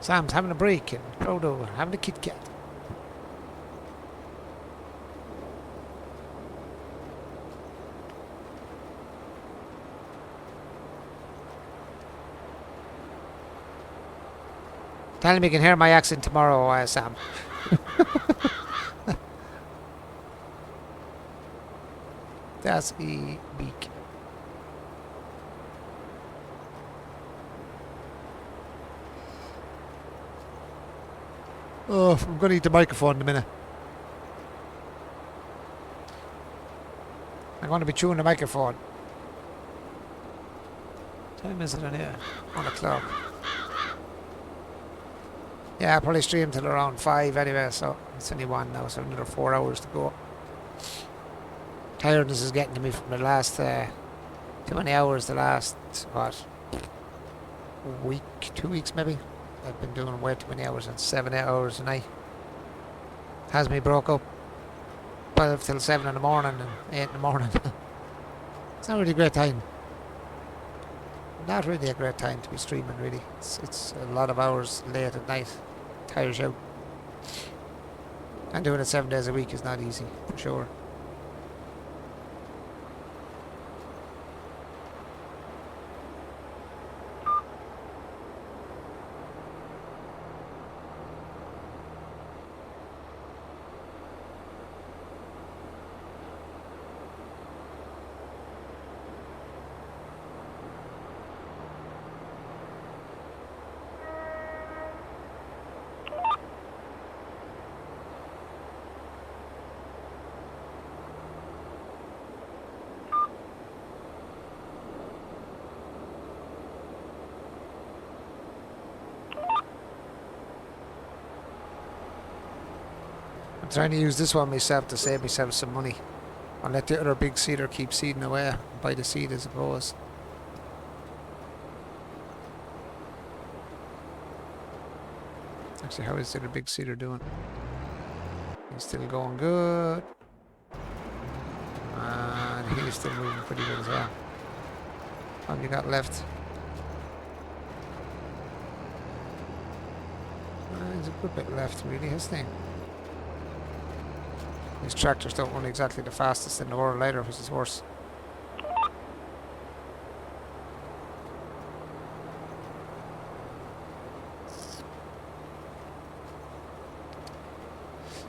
Speaker 1: Sam's having a break and Frodo having a Kit Kat. Tell him you can hear my accent tomorrow, Sam. That's a beak. Oh, I'm going to eat the microphone in a minute. I'm going to be chewing the microphone. What time is it on here? 1 o'clock. Yeah, I'll probably stream till around 5 anyway, so it's only 1 now, so another 4 hours to go. Tiredness is getting to me from the last, too many hours the last, what, week, 2 weeks maybe? I've been doing way too many hours, and 7, 8 hours a night. Has me broke up 12 till 7 in the morning and 8 in the morning. It's not really a great time. not really a great time to be streaming. Really, it's a lot of hours late at night. Tires you out. And doing it 7 days a week is not easy for sure. I'm trying to use this one myself to save myself some money. I'll let the other big seeder keep seeding away and buy the seed, I suppose. Actually, how is the other big seeder doing? He's still going good. And he's still moving pretty good as well. What have you got left? There's a good bit left, really, isn't he? These tractors don't run exactly the fastest in the world either, which is worse.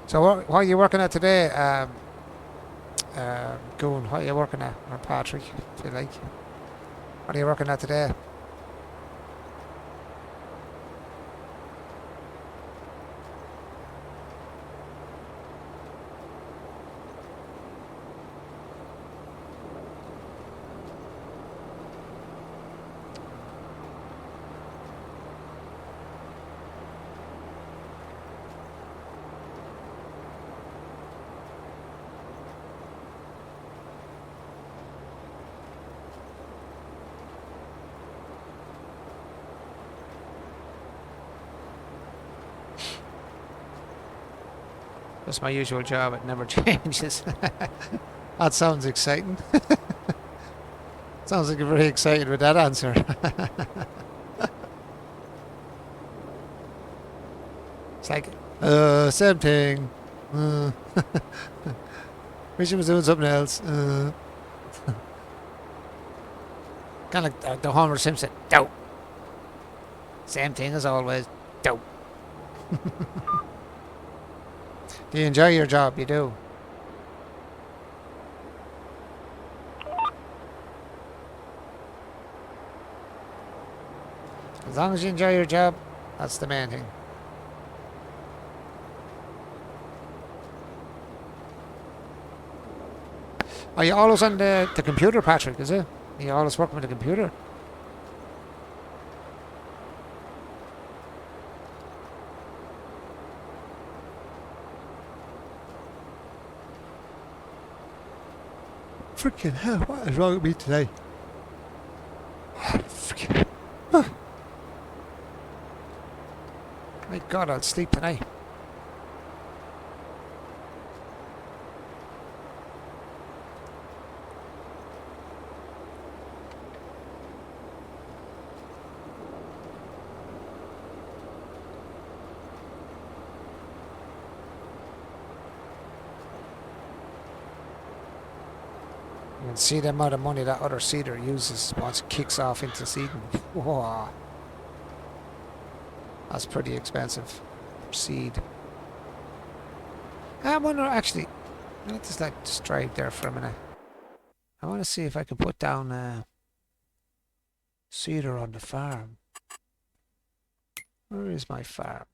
Speaker 1: So what are you working at today, Goon? What are you working at? Or Patrick, if you like. What are you working at today? That's my usual job, it never changes. That sounds exciting. Sounds like you're very excited with that answer. It's like, same thing. Wish he was doing something else. Kind of like the Homer Simpson. Dope. Same thing as always. Dope. Do you enjoy your job? You do. As long as you enjoy your job, that's the main thing. Are you always on the computer, Patrick, is it? Are you always working with the computer? Freaking hell, what is wrong with me today? Freaking... Huh. My God, I'll sleep tonight. You can see the amount of money that other seeder uses once it kicks off into seeding. Whoa. That's pretty expensive seed. I wonder, actually, let us just drive there for a minute. I want to see if I can put down a seeder on the farm. Where is my farm?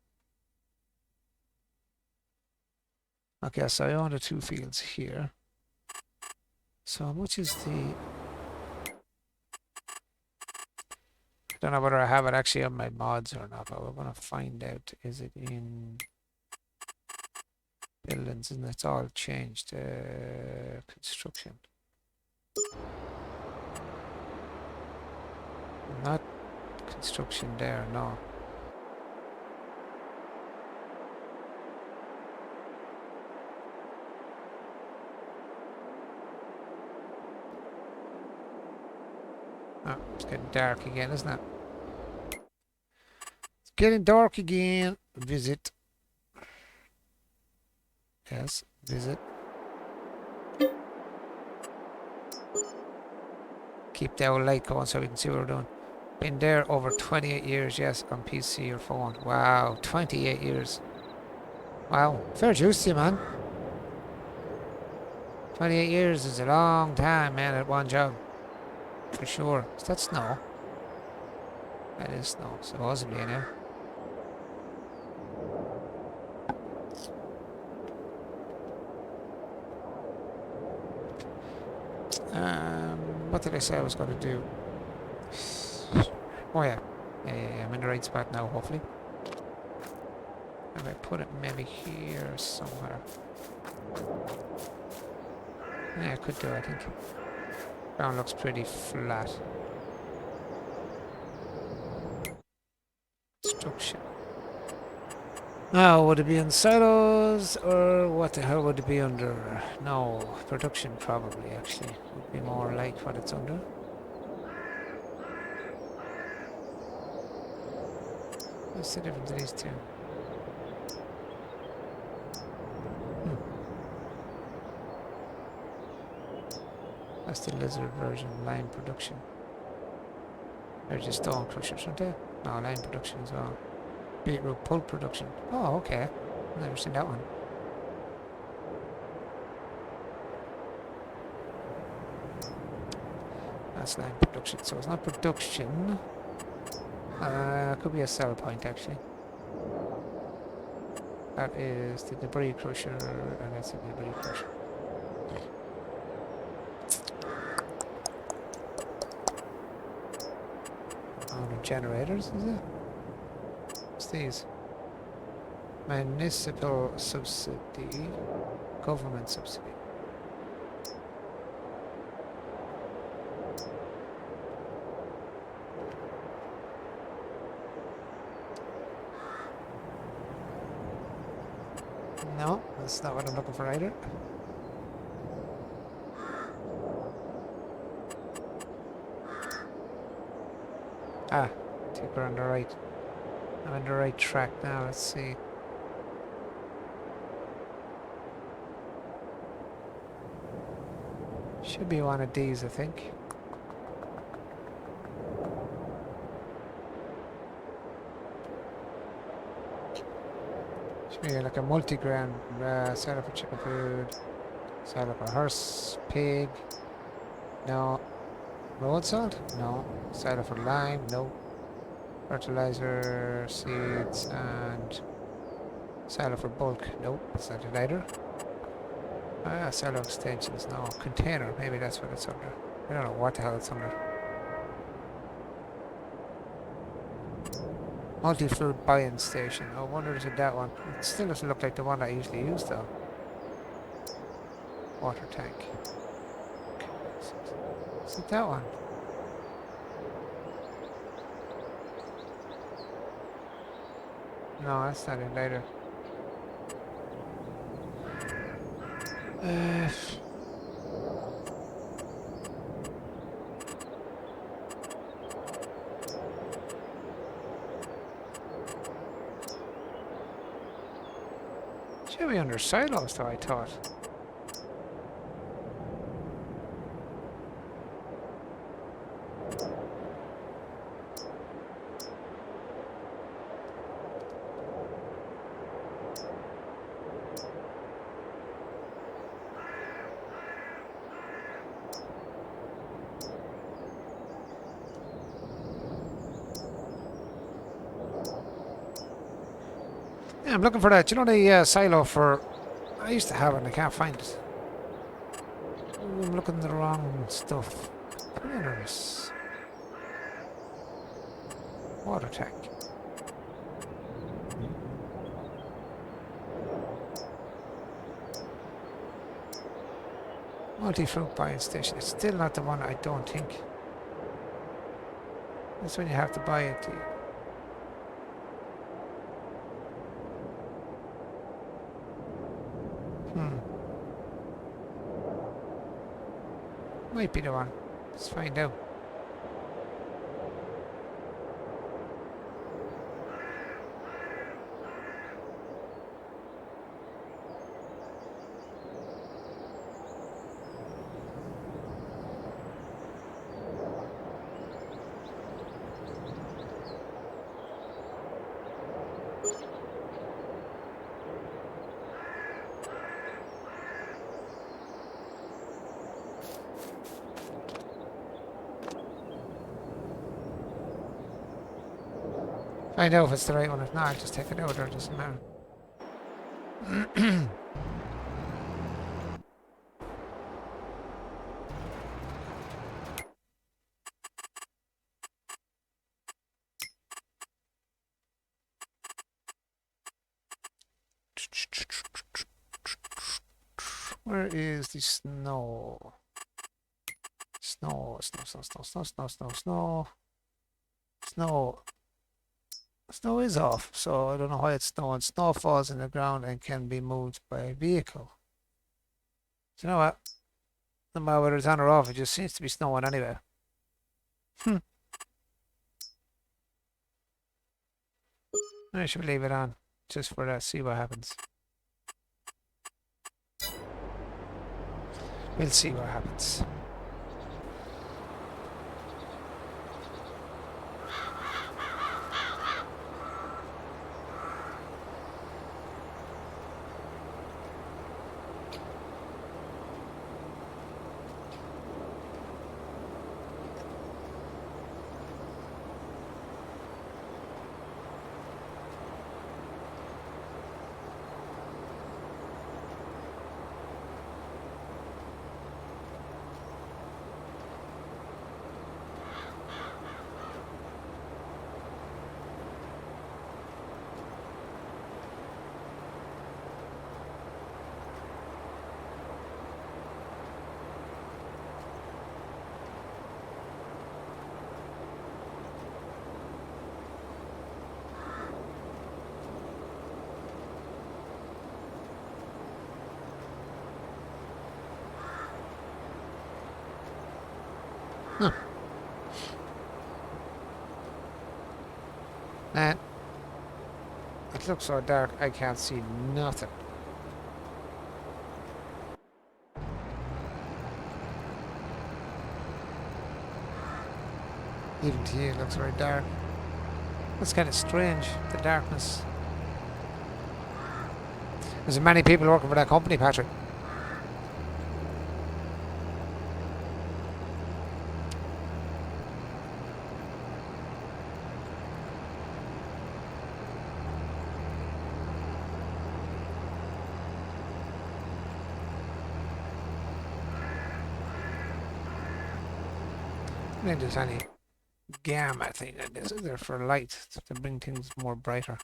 Speaker 1: Okay, so I own the 2 fields here. So how much is the... I don't know whether I have it actually on my mods or not, but we're going to find out. Is it in buildings? And it's all changed. Construction. Not construction there, no. Oh, it's getting dark again, isn't it? It's getting dark again. Visit. Yes, visit. Keep the old light going so we can see what we're doing. Been there over 28 years, yes, on PC or phone. Wow, 28 years. Wow, fair juice to you, man. 28 years is a long time, man, at one job. For sure. Is that snow? That is snow, supposedly, now. What did I say I was going to do? Oh yeah. Yeah, I'm in the right spot now, hopefully. If I put it maybe here somewhere. Yeah, I could do, I think. Ground looks pretty flat. Construction. Now, would it be in silos, or what the hell would it be under? No, production probably, actually. Would be more like what it's under. What's the difference of these two? That's the lizard version, line production. They're just stone crushers, aren't they? No, line production as well. Beetroot pulp production. Oh, okay. Never seen that one. That's line production, so it's not production. It could be a sell point, actually. That is the debris crusher, and that's the debris crusher. Oh, the generators, is it? What's these? Municipal subsidy, government subsidy. No, that's not what I'm looking for either. Ah, I think we're on the right. I'm on the right track now, let's see. Should be one of these, I think. Should be like a multi-gram setup for chicken food, setup for horse, pig. No. Road salt? No. Setup for lime? No. Fertilizer, seeds, and setup for bulk? Nope, that's not it either. Seller extensions, no. Container, maybe that's what it's under. I don't know what the hell it's under. Multi-fruit buying station. I wonder is it that one? It still doesn't look like the one I usually use though. Water tank. Is it that one? No, that's not it either. Should be under silos though, I thought. Yeah, I'm looking for that. You know the silo for... I used to have it and I can't find it. Ooh, I'm looking at the wrong stuff. Cleaners. Water tank. Multi-fruit buying station. It's still not the one, I don't think. That's when you have to buy it. Might be the one. Let's find out. I know if it's the right one. If not, I'll just take it out, or it doesn't matter. Where is the snow? Snow, snow, snow, snow, snow, snow, snow, snow. Snow. Snow is off, so I don't know why it's snowing. Snow falls in the ground and can be moved by a vehicle. So you know what? No matter whether it's on or off, it just seems to be snowing anyway. I should leave it on, just for that, see what happens. We'll see what happens. Huh. Man, it looks so dark I can't see nothing. Even to you, it looks very dark. That's kind of strange, the darkness. There's many people working for that company, Patrick. I think there's any gamma thing that is there for light to bring things more brighter.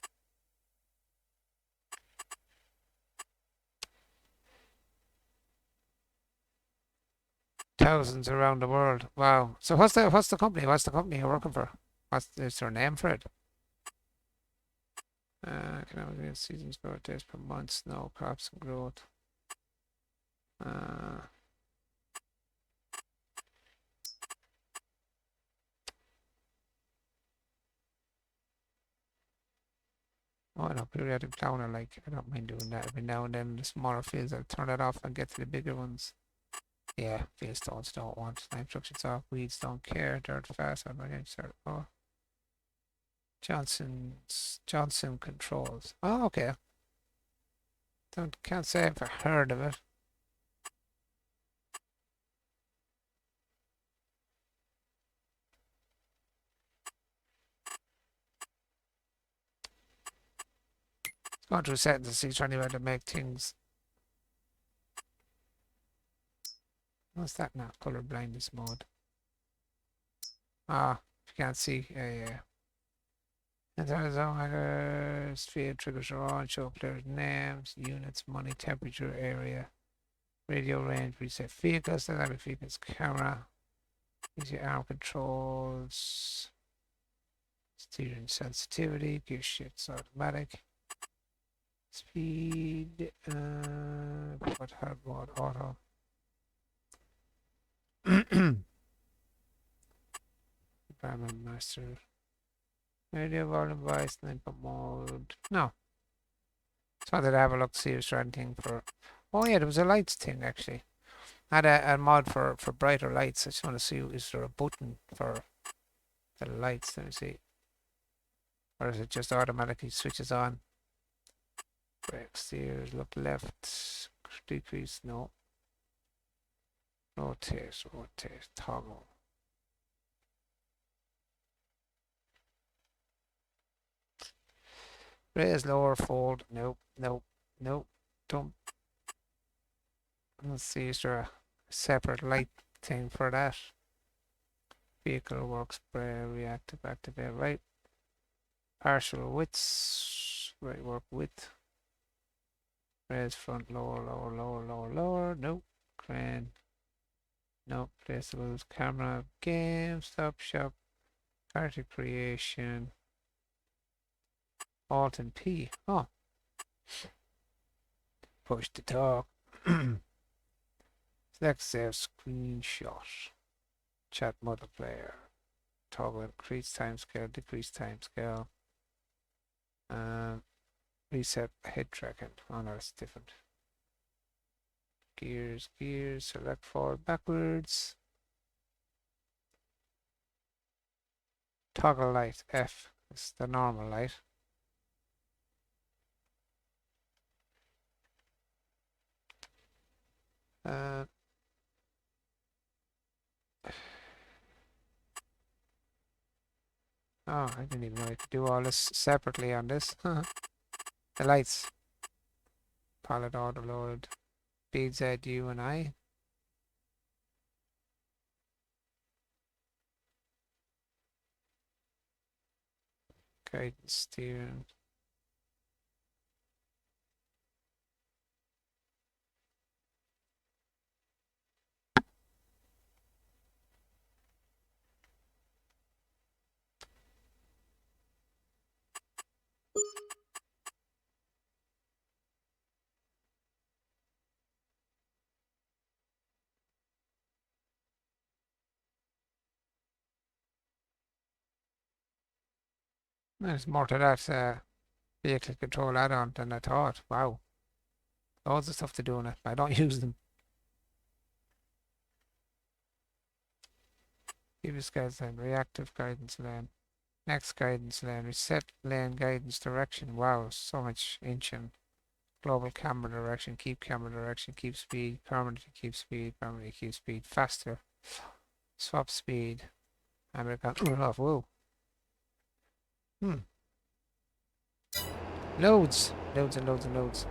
Speaker 1: Thousands around the world. Wow. So what's the company? What's the company you're working for? Is there a name for it? Economic growth, seasons growth, days per month, snow, crops and growth. Oh no, periodic downer, like I don't mind doing that every now and then. The smaller fields, I'll turn it off and get to the bigger ones. Yeah, field stones don't want. Lime structures off, weeds don't care, dirt fast, I'm going to oh. Johnson controls. Oh, okay. Can't say I've heard of it. It's going through settings to see trying to make things. What's that now? Color blindness mode. Ah, if you can't see, yeah. And sphere triggers are on, show players' names, units, money, temperature, area, radio range, reset vehicles, dynamic vehicles, camera, easy arm controls, steering sensitivity, gear shifts automatic, speed, what hard mode, auto. Environment master. Radio volume device, input mode. No. Just wanted to have a look to see if there's anything for. Oh yeah, there was a lights thing actually. I had a mod for brighter lights. I just want to see, is there a button for the lights? Let me see. Or is it just automatically switches on? Brake, steers, look left, decrease, no. Rotate, toggle. Raise, lower, fold. Nope, nope, nope. Don't. Let's see, is there a separate light thing for that? Vehicle work spray, reactive, activate, right. Partial widths, right, work width. Raise front, lower, lower, lower, lower, lower. Nope. Crane. Nope. Placeables, camera, game, stop, shop, party creation. Alt and P. Oh. Push to talk. Select save screenshot. Chat multiplayer. Toggle increase timescale, decrease timescale. Reset head tracking. Oh no, it's different. Gears, gears, select forward, backwards. Toggle light, F. It's the normal light. Oh, I didn't even know you could do all this separately on this. The lights. Palette autoload. BZ, U and I. Guidance steering. There's more to that vehicle control add-on than I thought. Wow. Loads of stuff to do in it. I don't use them. Previous guidance lane, reactive guidance lane, next guidance lane, reset lane guidance direction. Wow, so much ancient. Global camera direction, keep speed, permanently keep speed, permanently keep speed, faster, swap speed, American runoff. Whoa. Loads, loads and loads and loads.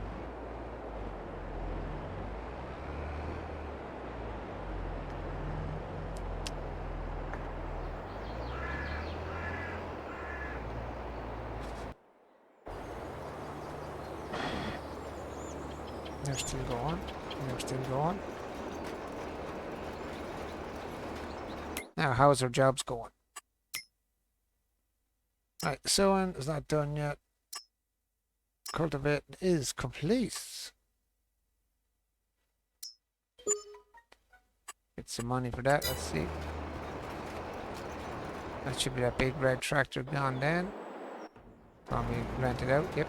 Speaker 1: They're still going. They're still going. Now, how's our jobs going? Right, sowing is not done yet. Cultivate is complete. Get some money for that. Let's see. That should be that big red tractor gone then. Probably rented out. Yep.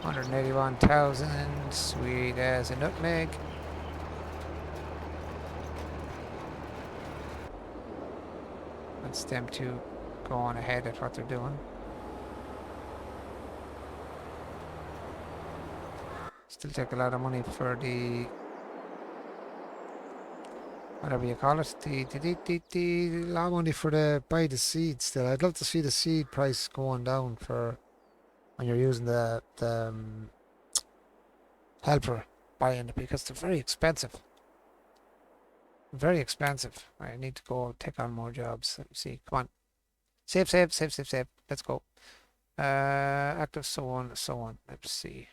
Speaker 1: 181,000. Sweet as a nutmeg. That's them two going ahead at what they're doing. Still take a lot of money for the whatever you call it, the lot of money for the buy the seed still. I'd love to see the seed price going down for when you're using the helper buying it because they're very expensive. Very expensive. I need to go take on more jobs. Let me see. Come on. Save, save, save, save, save. Let's go. Active, so on, so on. Let's see.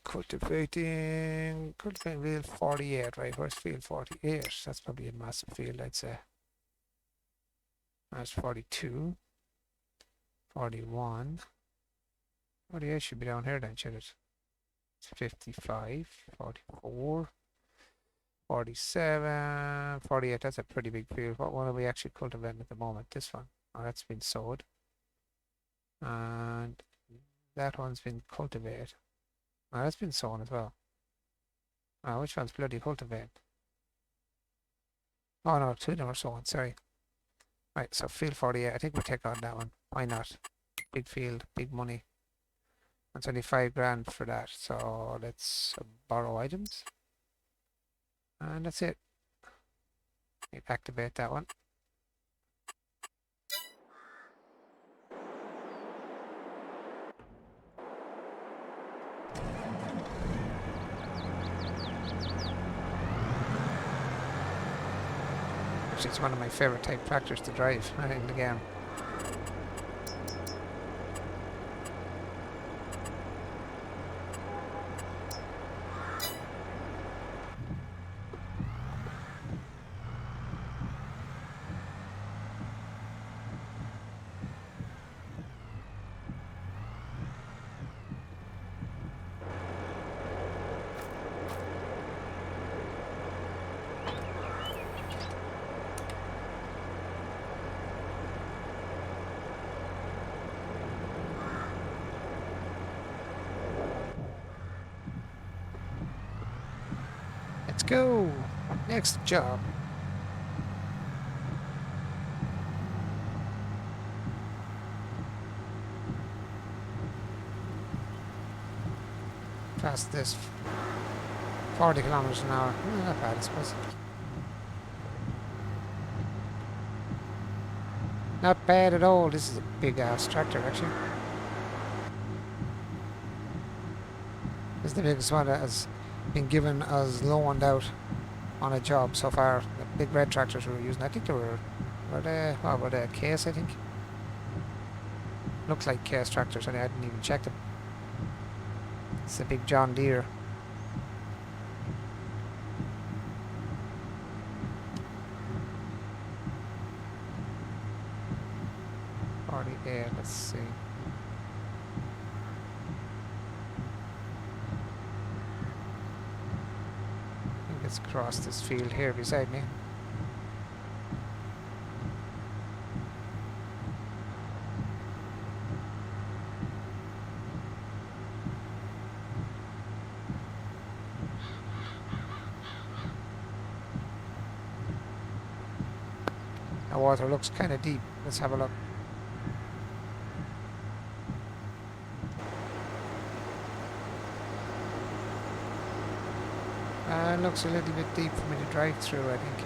Speaker 1: Cultivating field 48, right? Where's field 48? That's probably a massive field, I'd say. That's 42. 41. 48 should be down here then, should it? It's 55. 44. 47. 48. That's a pretty big field. What one are we actually cultivating at the moment? This one. Oh, that's been sowed. And that one's been cultivated. Oh, that's been sown as well. Oh, which one's bloody cultivated? Oh no, two of them are sown, sorry. Right, so field 48, I think we'll take on that one. Why not? Big field, big money. That's only 5 grand for that, so let's borrow items. And that's it. Activate that one. Actually, it's one of my favourite type tractors to drive in the game. Let's go! Next job. Past this 40 kilometers an hour. Not bad, I suppose. Not bad at all. This is a big ass tractor, actually. This is the biggest one that has been given as loaned out on a job so far. The big red tractors we were using, I think they were they, what were they, Case, I think? Looks like Case tractors, and I didn't even check them. It's a big John Deere. Let's see. I think it's across this field here beside me. The water looks kind of deep. Let's have a look. It looks a little bit deep for me to drive through, I think.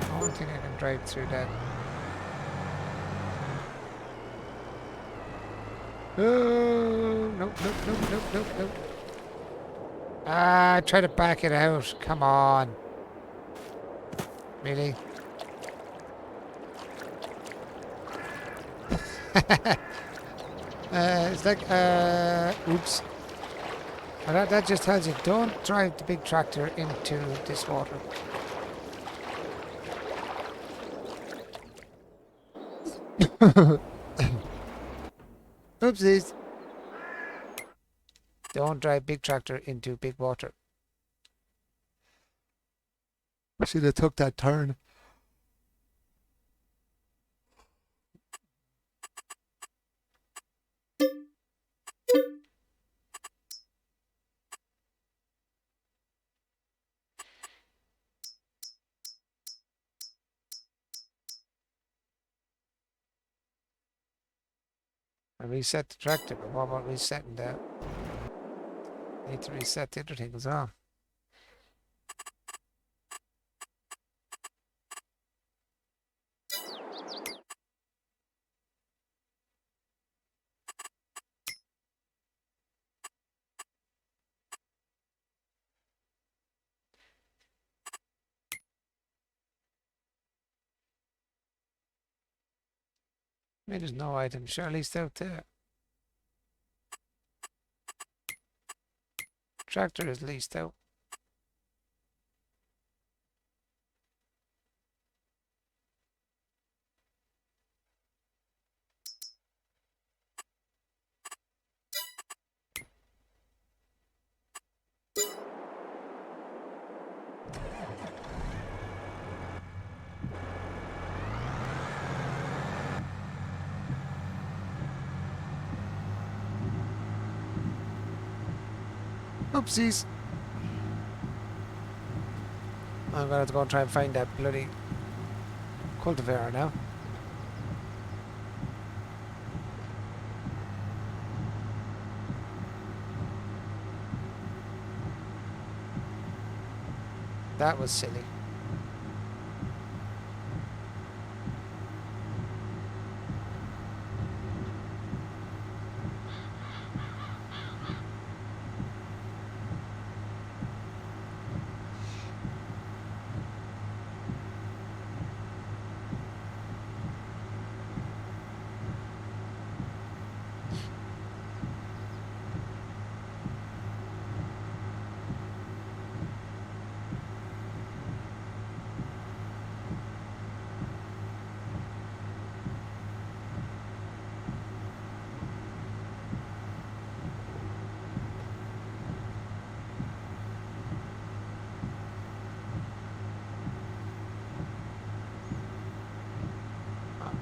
Speaker 1: I don't think I can drive through that. Oh, nope, nope, nope, nope, nope, nope. Ah, try to back it out. Come on. Really? It's like, oops. Well, that just tells you, don't drive the big tractor into this water. Oopsies. Don't drive big tractor into big water. Should have took that turn. I reset the tractor, but what about resetting that? Need to reset the other thing as well. Maybe there's no item. Sure, at least out there. Tractor is leased out. Oopsies. I'm gonna have to go and try and find that bloody cultivator now. That was silly.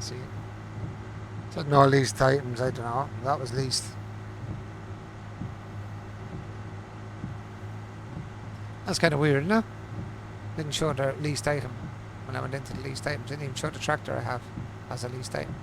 Speaker 1: See, so no leased items. I don't know. That was leased. That's kind of weird, isn't it? Didn't show the leased item when I went into the leased items. Didn't even show the tractor I have as a leased item.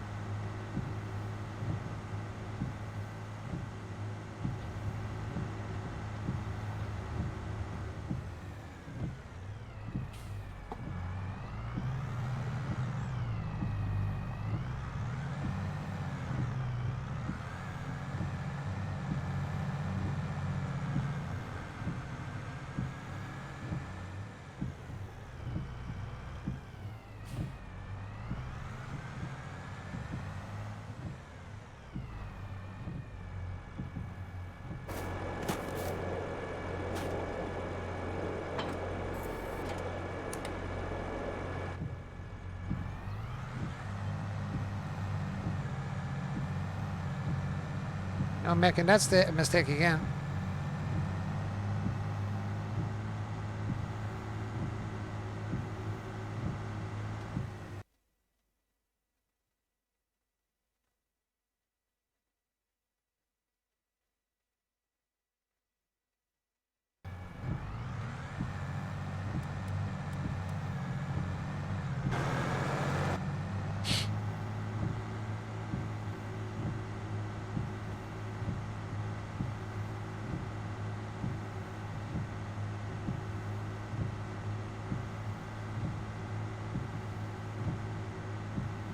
Speaker 1: I'm making that mistake again.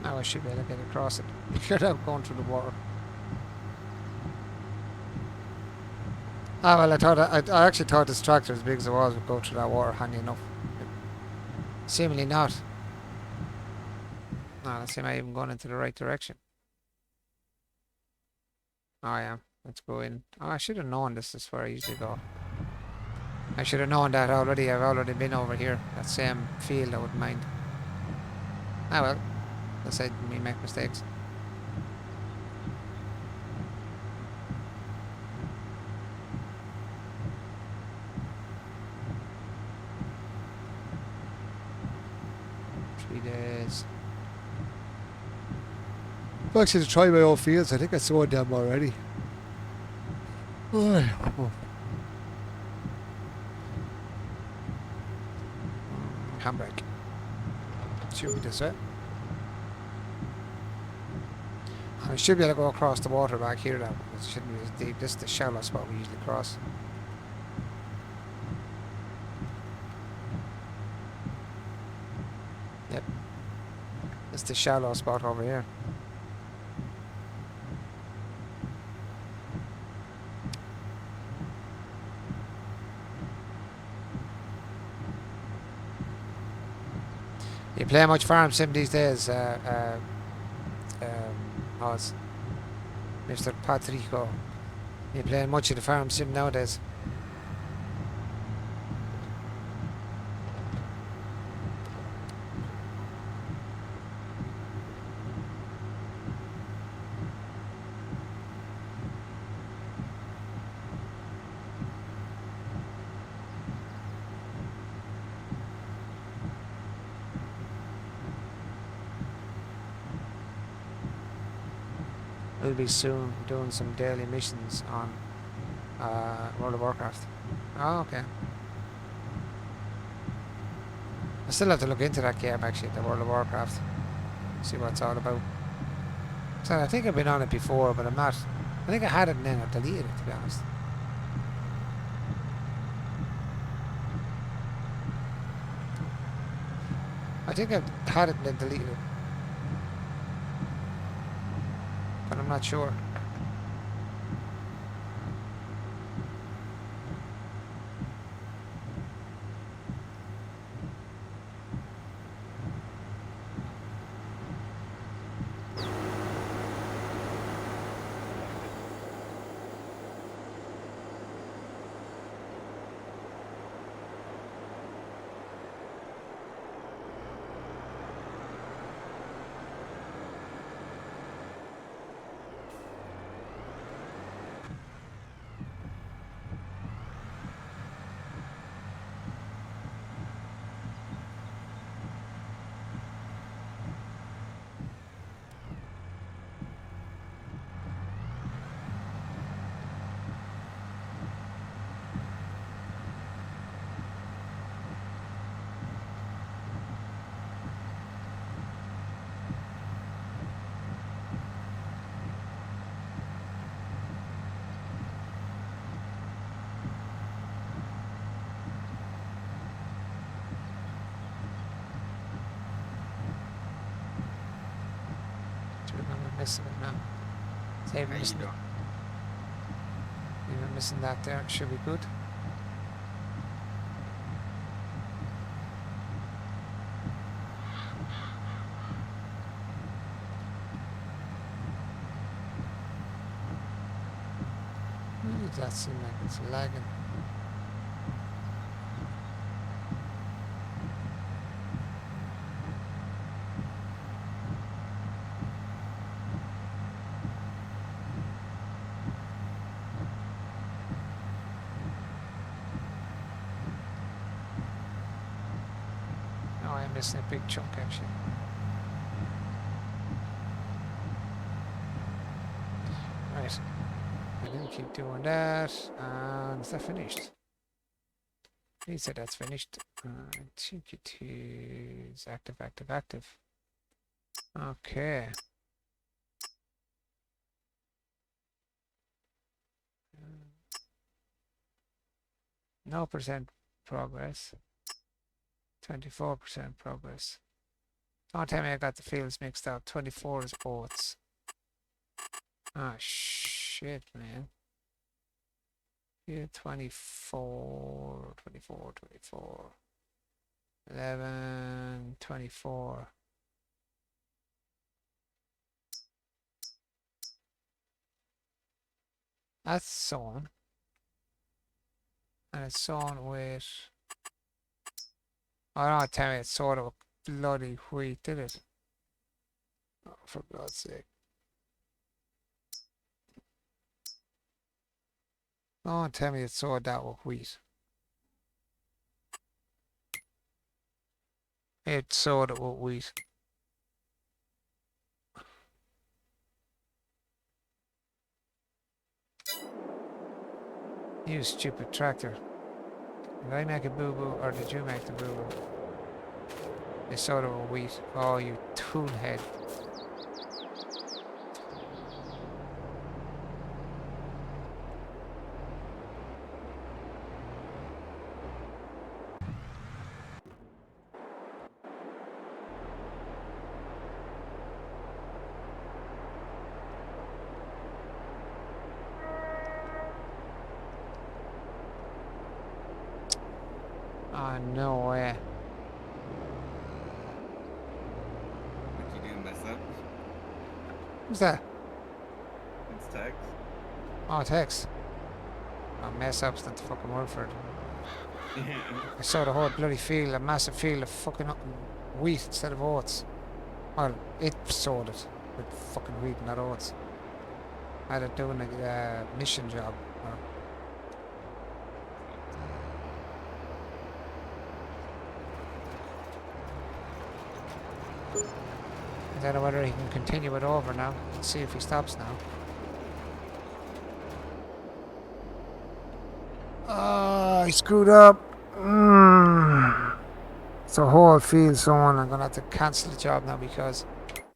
Speaker 1: Now I should be able to get across it without going through the water. Ah, well, I actually thought this tractor, as big as it was, would go through that water handy enough. Seemingly not. No, let's see, am I even going into the right direction? Oh, I am. Let's go in. Oh, I should have known this is where I usually go. I should have known that already. I've already been over here. That same field, I wouldn't mind. Ah, well. Let's say me make mistakes. Days. I'm actually to try my own fields. I think I sowed them already. Oh. Handbrake. Should be this way. I should be able to go across the water back here now. It shouldn't be as deep. This is the shallow spot we usually cross. Yep. It's the shallow spot over here. You play much farm sim these days, Oz? Mr. Patrico. You playing much of the farm sim nowadays? We'll be soon doing some daily missions on World of Warcraft. Oh, okay. I still have to look into that game actually, the World of Warcraft. See what it's all about. So I think I've been on it before, but I'm not. I think I had it and then I deleted it, to be honest. think I've had it and then deleted it, but I'm not sure. I'm missing it now. Save
Speaker 2: How you
Speaker 1: missing it.
Speaker 2: doing?
Speaker 1: Even missing that there. Should be good. Ooh, that seems like it's lagging. No, I'm missing a big chunk actually. Right. I'm gonna keep doing that. And is that finished? He said that's finished. I think it is active, active, active. Okay. No percent progress. 24% progress. Don't tell me I got the fields mixed up. 24 is oats. Ah, shit, man. Yeah, 24, 24, 24. 11, 24. That's sown. And it's sown with... Oh, don't tell me it's sort of bloody wheat, did it? Oh, for God's sake. Don't tell me it's sort that with wheat. It's sort it with wheat. You stupid tractor. Did I make a boo-boo or did you make the boo-boo? It's sort of with wheat. Oh, you tool head. Oh, no way.
Speaker 2: What you do, mess up?
Speaker 1: Who's that?
Speaker 2: It's text.
Speaker 1: Oh, text. Oh, mess up's not the fucking word for it. I saw the whole bloody field, a massive field of fucking wheat instead of oats. Well, it sowed it with fucking wheat, not oats. I had it doing a mission job. I don't know whether he can continue it over now. Let's see if he stops now. Oh, I screwed up. It's a whole field someone. I'm going to have to cancel the job now because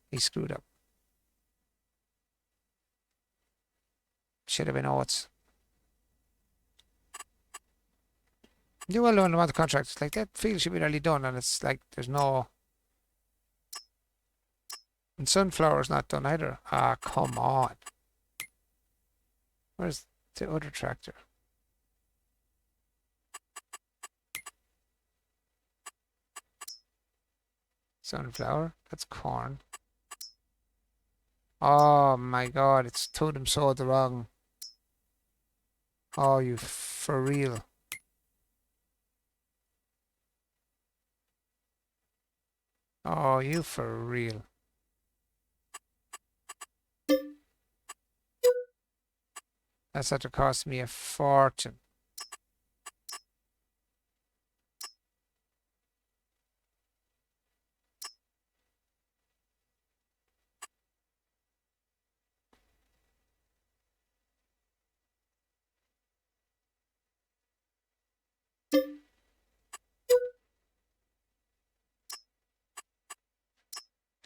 Speaker 1: he screwed up. Should have been oats. You will learn about the contract. It's like that field should be nearly done and it's like there's no And sunflower's not done either. Ah, come on. Where's the other tractor? Sunflower? That's corn. Oh my god, it's told them so the wrong. Oh, you for real. Oh, you for real. That's had to cost me a fortune.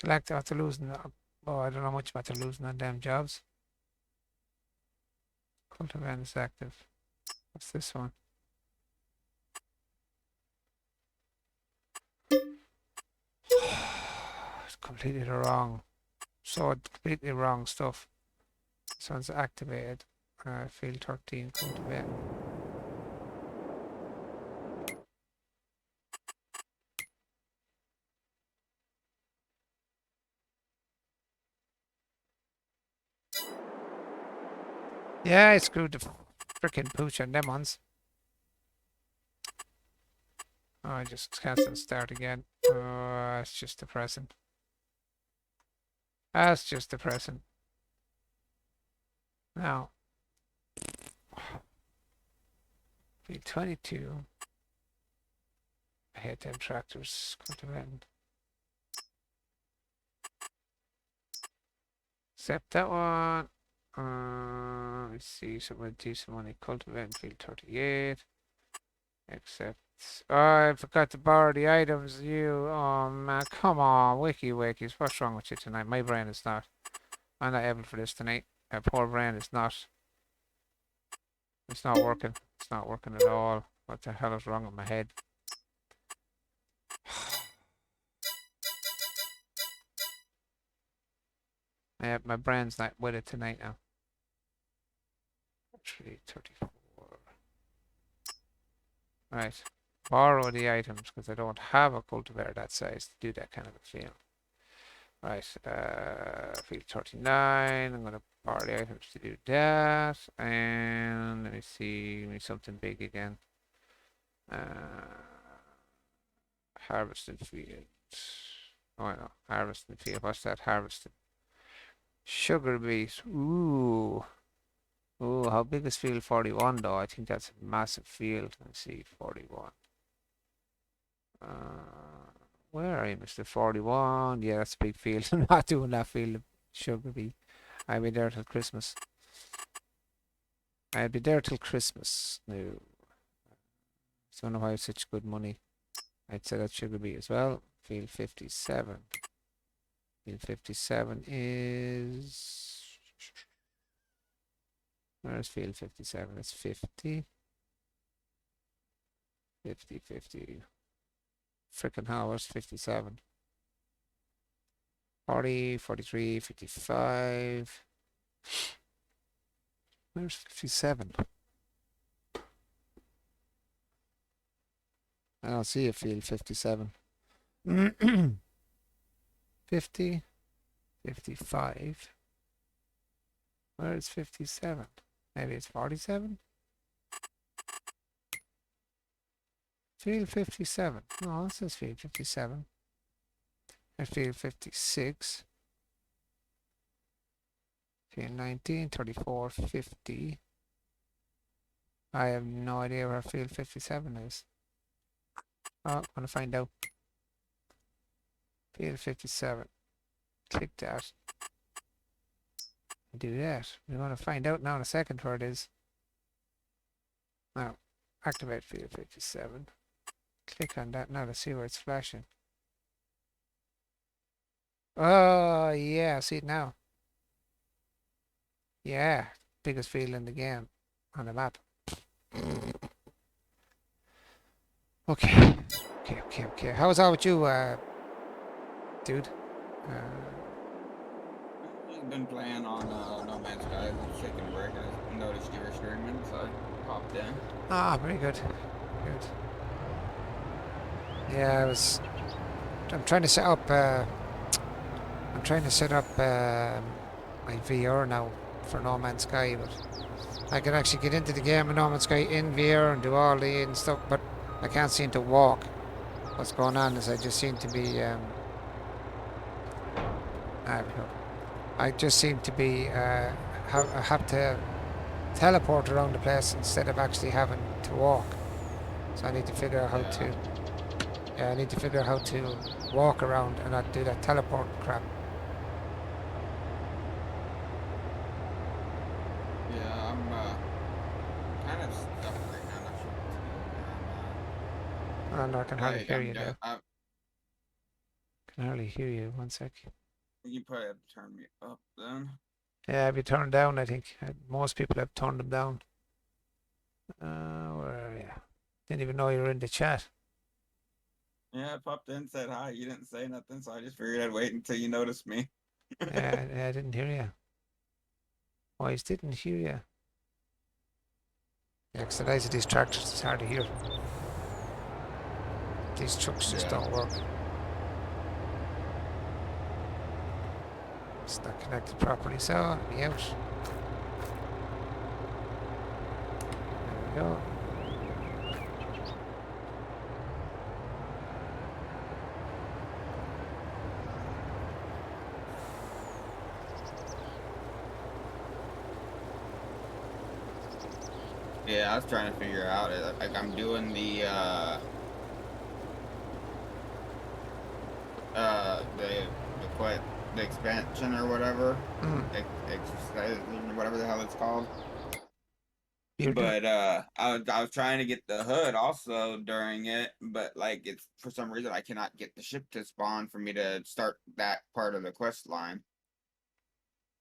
Speaker 1: Like after losing, oh, I don't know much about losing on damn jobs. Cultivan is active. What's this one? It's completely the wrong. So completely wrong stuff. This one's activated. Field 13, cultivate. Yeah, I screwed the frickin' pooch on them ones. Oh, I just cancel start again. Oh, it's just depressing. That's just depressing. Now, field 22. I hate them tractors. Cultivate. Accept that one. Let's see, some decent money. Cultivate field 38. Accept. Oh, I forgot to borrow the items. You, oh man, come on, wikis. What's wrong with you tonight? My brain is not. I'm not able for this tonight. My poor brain is not. It's not working. It's not working at all. What the hell is wrong with my head? Yeah, my brain's not with it tonight now. 334. Right. Borrow the items because I don't have a cultivator that size to do that kind of a field. Right. Field 39. I'm going to borrow the items to do that. And let me see. Give me something big again. Harvesting field. Oh, no. Harvesting field. What's that? Harvesting. Sugar beet. Ooh. Ooh, how big is field 41 though? I think that's a massive field. Let's see, 41. Where are you, Mr. 41? Yeah, that's a big field. I'm not doing that field of sugar beet. I'll be there till Christmas. I'll be there till Christmas. No. I don't know why it's such good money. I'd say that sugar beet as well. Field 57. Field 57 is... Where's field 57? It's 50. 50. Frickin' hell, where's 57? 40, 43, 55. Where's 57? I don't see a field 57. 50, 55. Where is 57? Maybe it's 47? Field 57. No, this is field 57. And field 56. Field 19, 34, 50. I have no idea where field 57 is. Oh, I'm gonna find out. Field 57. Click that. Do that. We're gonna find out now in a second where it is. Now, activate field 57. Click on that now to see where it's flashing. Oh, yeah, see it now. Yeah, biggest field in the game on the map. Okay. How's that with you, dude?
Speaker 2: been playing on No Man's Sky. Just taking a break. I noticed you were streaming, so I popped in.
Speaker 1: Ah, very good. Good. Yeah, I'm trying to set up. I'm trying to set up my VR now for No Man's Sky, but I can actually get into the game of No Man's Sky in VR and do all the and stuff, but I can't seem to walk. What's going on is I just seem to be. There we go. I just seem to be. I have to teleport around the place instead of actually having to walk. So I need to figure out how
Speaker 2: Yeah.
Speaker 1: to. Yeah, I need to figure out how to walk around and not do that teleport crap.
Speaker 2: Yeah, I'm kind of stuck right now. Not sure what to do.
Speaker 1: Oh no, I can hardly
Speaker 2: Like
Speaker 1: hear you now.
Speaker 2: I
Speaker 1: Can hardly hear you. One sec.
Speaker 2: you probably have to turn me up then.
Speaker 1: Yeah, have you turned down? I think most people have turned them down. Where are you? Didn't even know you were in the chat.
Speaker 2: Yeah, I popped in, said hi. You didn't say nothing, so I just figured I'd wait until you noticed me.
Speaker 1: Yeah, I didn't hear you. Oh, I didn't hear you. Yeah, because the lights of these tractors, it's hard to hear. These trucks just
Speaker 2: Yeah.
Speaker 1: don't work. It's not connected properly, so I'll be out. There we go.
Speaker 2: Yeah, I was trying to figure out like I'm doing the expansion or whatever, exercise or whatever the hell it's called. But I was trying to get the hood also during it, but like it's for some reason I cannot get the ship to spawn for me to start that part of the quest line.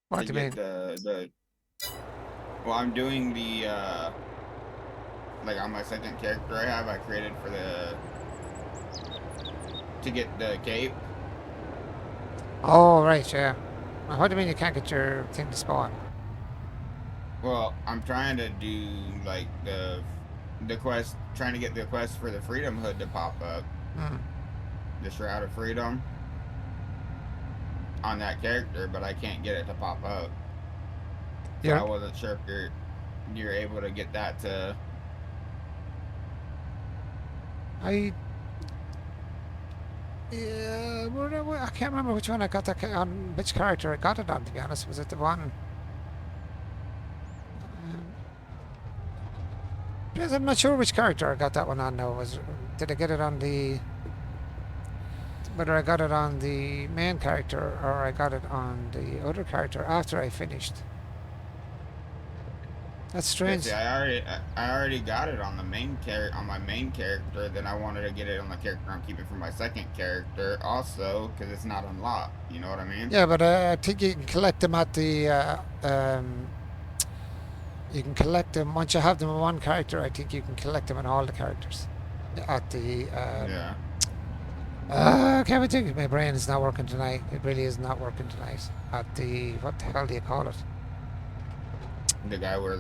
Speaker 1: What
Speaker 2: To
Speaker 1: do you mean?
Speaker 2: get the well, I'm doing the like on my second character I created for the to get the cape.
Speaker 1: Oh, right, yeah. What do you mean you can't get your thing to spawn?
Speaker 2: Well, I'm trying to do like the quest, trying to get the quest for the Freedom Hood to pop up,
Speaker 1: Hmm.
Speaker 2: the Shroud of Freedom, on that character, but I can't get it to pop up. So I
Speaker 1: You're,
Speaker 2: wasn't sure if you're able to get that to.
Speaker 1: I Yeah, I can't remember which one I got that on, which character I got it on, to be honest. Was it the one? Yes, I'm not sure which character I got that one on now. Did I get it on whether I got it on the main character or I got it on the other character after I finished? That's
Speaker 2: Yeah,
Speaker 1: strange.
Speaker 2: see, I already got it on the main on my main character. Then I wanted to get it on the character I'm keeping for my second character, also because it's not unlocked. You know what I mean?
Speaker 1: Yeah, but I think you can collect them at the. You can collect them once you have them in one character. I think you can collect them in all the characters. At the.
Speaker 2: Yeah.
Speaker 1: Can't we think my brain is not working tonight. It really is not working tonight. At the what the hell do you call it?
Speaker 2: The guy where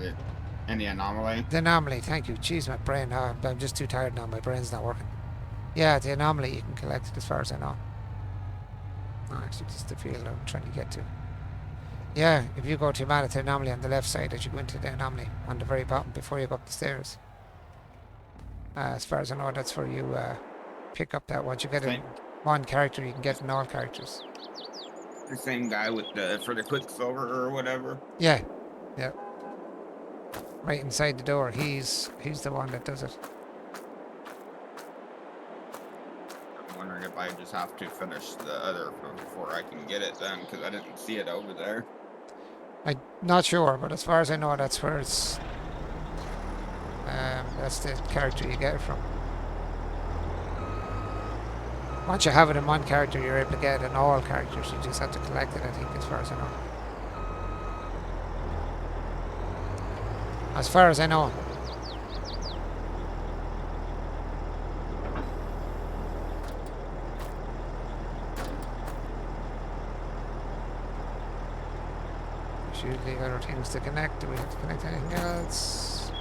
Speaker 2: in the anomaly.
Speaker 1: The anomaly. Thank you. Jeez, my brain. I'm just too tired now. My brain's not working. Yeah, the anomaly you can collect it as far as I know. Oh, actually, this is the field I'm trying to get to. Yeah, if you go to the anomaly on the left side as you go into the anomaly on the very bottom before you go up the stairs. As far as I know, that's where you pick up that once you get in one character, you can get in all characters.
Speaker 2: The same guy with the for the quicksilver or whatever.
Speaker 1: Yeah, yeah. Right inside the door. He's the one that does it.
Speaker 2: I'm wondering if I just have to finish the other before I can get it then, because I didn't see it over there.
Speaker 1: I'm not sure, but as far as I know, that's where it's. That's the character you get it from. Once you have it in one character, you're able to get it in all characters. You just have to collect it, I think, as far as I know. As far as I know. choose the other things to connect. Do we have to connect anything else?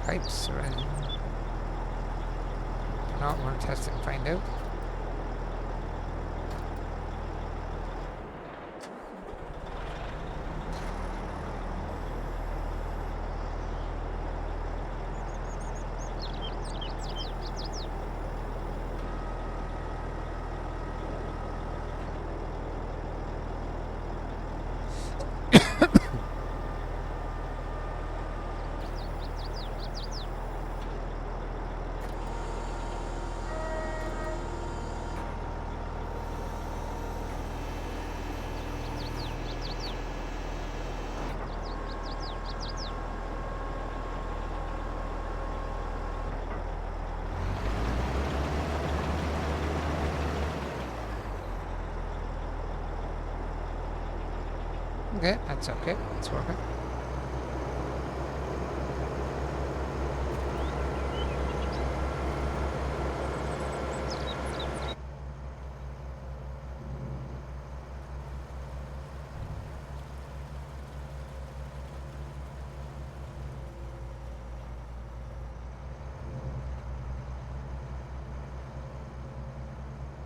Speaker 1: Pipes or anything? No, we're going to test it and find out. Okay, that's okay. It's working.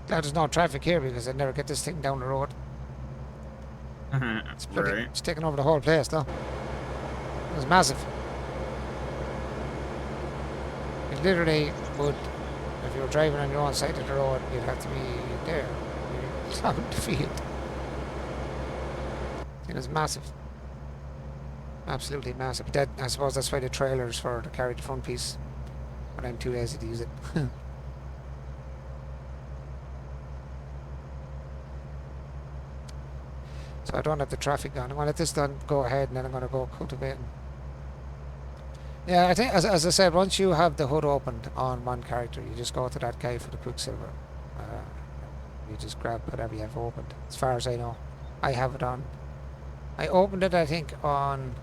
Speaker 1: Now there's no traffic here because I never get this thing down the road. It's bloody,
Speaker 2: Right.
Speaker 1: it's taking over the whole place though. It's massive. It literally would, if you were driving on your own side of the road, you'd have to be there. You'd out the field. It is massive. Absolutely massive. That, I suppose that's why the trailers for to carry the front piece. But I'm too lazy to use it. So I don't have the traffic on. I'm going to let this done go ahead and then I'm going to go cultivating. Yeah, I think, as I said, once you have the hood opened on one character, you just go to that guy for the Quicksilver. You just grab whatever you have opened, as far as I know. I have it on. I opened it, I think, on...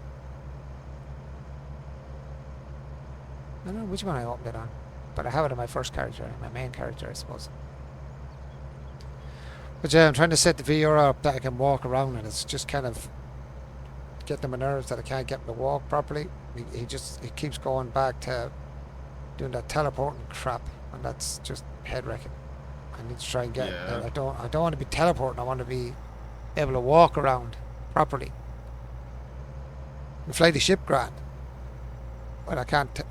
Speaker 1: I don't know which one I opened it on. But I have it on my first character, my main character, I suppose. But yeah, I'm trying to set the VR up that I can walk around, and it's just kind of getting on my nerves that I can't get him to walk properly. He keeps going back to doing that teleporting crap, and that's just head wrecking. I need to try and get.
Speaker 2: Yeah.
Speaker 1: I don't want to be teleporting. I want to be able to walk around properly. And fly the ship grand, but I can't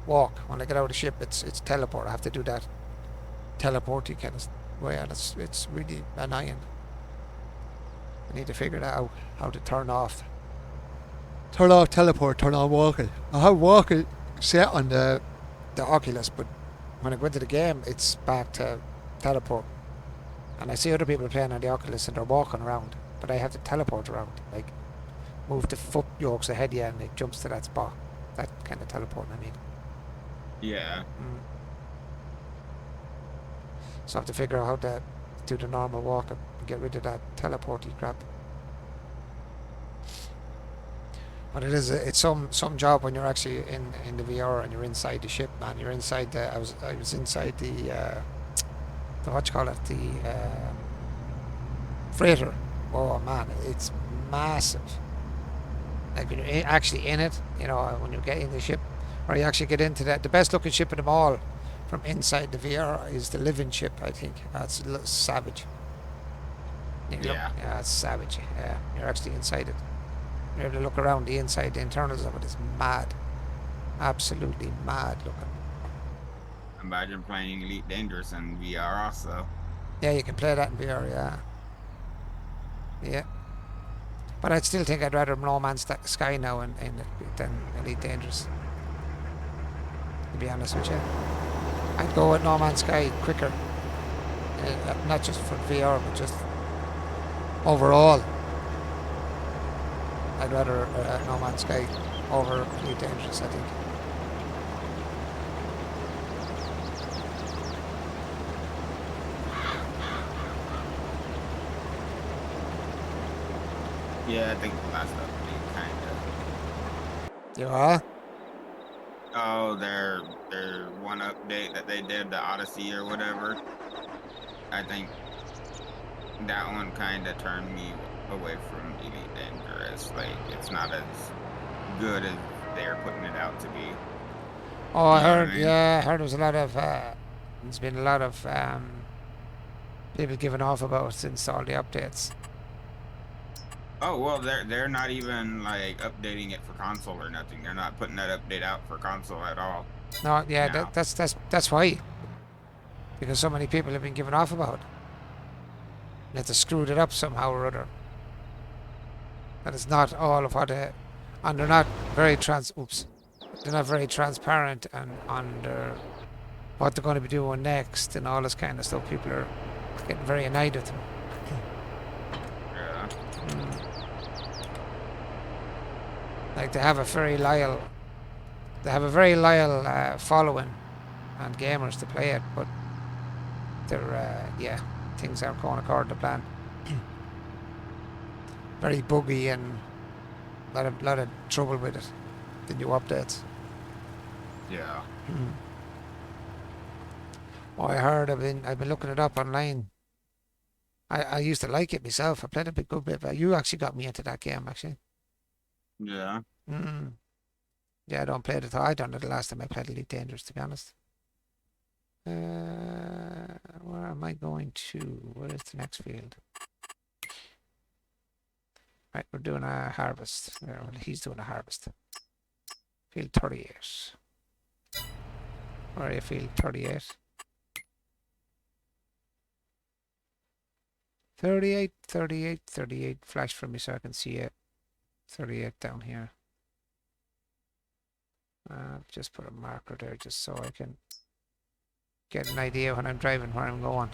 Speaker 1: walk. When I get out of the ship, it's teleport. I have to do that teleporty kind of way, and it's really annoying. I need to figure that out, how to turn off teleport, turn on walking. I have walking set on the Oculus, but when I go into the game, it's back to teleport. And I see other people playing on the Oculus and they're walking around, but I have to teleport around, like move the foot yokes ahead of you and it jumps to that spot. That kind of teleporting, I mean.
Speaker 2: Yeah.
Speaker 1: So I have to figure out how to do the normal walk and get rid of that teleporty crap. But it's some job when you're actually in the VR and you're inside the ship, man. You're inside the I was inside the what you call it, the freighter. Oh man, it's massive. Like when you're actually in it, you know, when you get in the ship, or you actually get into that. The best looking ship of them all from inside the VR is the living ship, I think. That's savage.
Speaker 2: Yeah.
Speaker 1: Yeah, it's savage. Yeah, you're actually inside it. You're able to look around the inside, the internals of it is mad. Absolutely mad looking.
Speaker 2: Imagine playing Elite Dangerous in VR also.
Speaker 1: Yeah, you can play that in VR, yeah. Yeah. But I'd still think I'd rather No Man's Sky now than Elite Dangerous. To be honest with you. I'd go with No Man's Sky quicker. Not just for VR, but just overall. I'd rather No Man's Sky over Elite Dangerous, I think.
Speaker 2: Yeah, I think the last update kind of.
Speaker 1: You are?
Speaker 2: Oh, their one update that they did, the Odyssey or whatever. I think that one kind of turned me away from Elite Dangerous. Like, it's not as good as they're putting it out to be.
Speaker 1: Oh,
Speaker 2: You
Speaker 1: I
Speaker 2: know what
Speaker 1: heard.
Speaker 2: I mean?
Speaker 1: Yeah, I heard there was a lot of. There's been a lot of people giving off about since all the updates.
Speaker 2: Oh well, they're not even like updating it for console or nothing. They're not putting that update out for console at all
Speaker 1: No, yeah,
Speaker 2: now.
Speaker 1: that's why, because so many people have been giving off about it. That they screwed it up somehow or other. That it's not all of what it, and they're not very they're not very transparent and on their what they're going to be doing next and all this kind of stuff. People are getting very annoyed with them.
Speaker 2: Yeah.
Speaker 1: Like they have a very loyal, following and gamers to play it, but they're yeah, things aren't going according to plan. Very buggy and lot of trouble with it. The new updates.
Speaker 2: Yeah.
Speaker 1: Oh, I heard. I've been looking it up online. I used to like it myself. I played a good bit, but you actually got me into that game actually.
Speaker 2: Yeah.
Speaker 1: Yeah, I don't play it at all. I don't know the last time I played Elite Dangerous, to be honest. Where am I going to? Where is the next field? Right, we're doing a harvest. Well, he's doing a harvest. Field 38. Where are you, field 38? 38, 38, 38. Flash for me so I can see it. 38 down here. Just put a marker there just so I can get an idea when I'm driving where I'm going.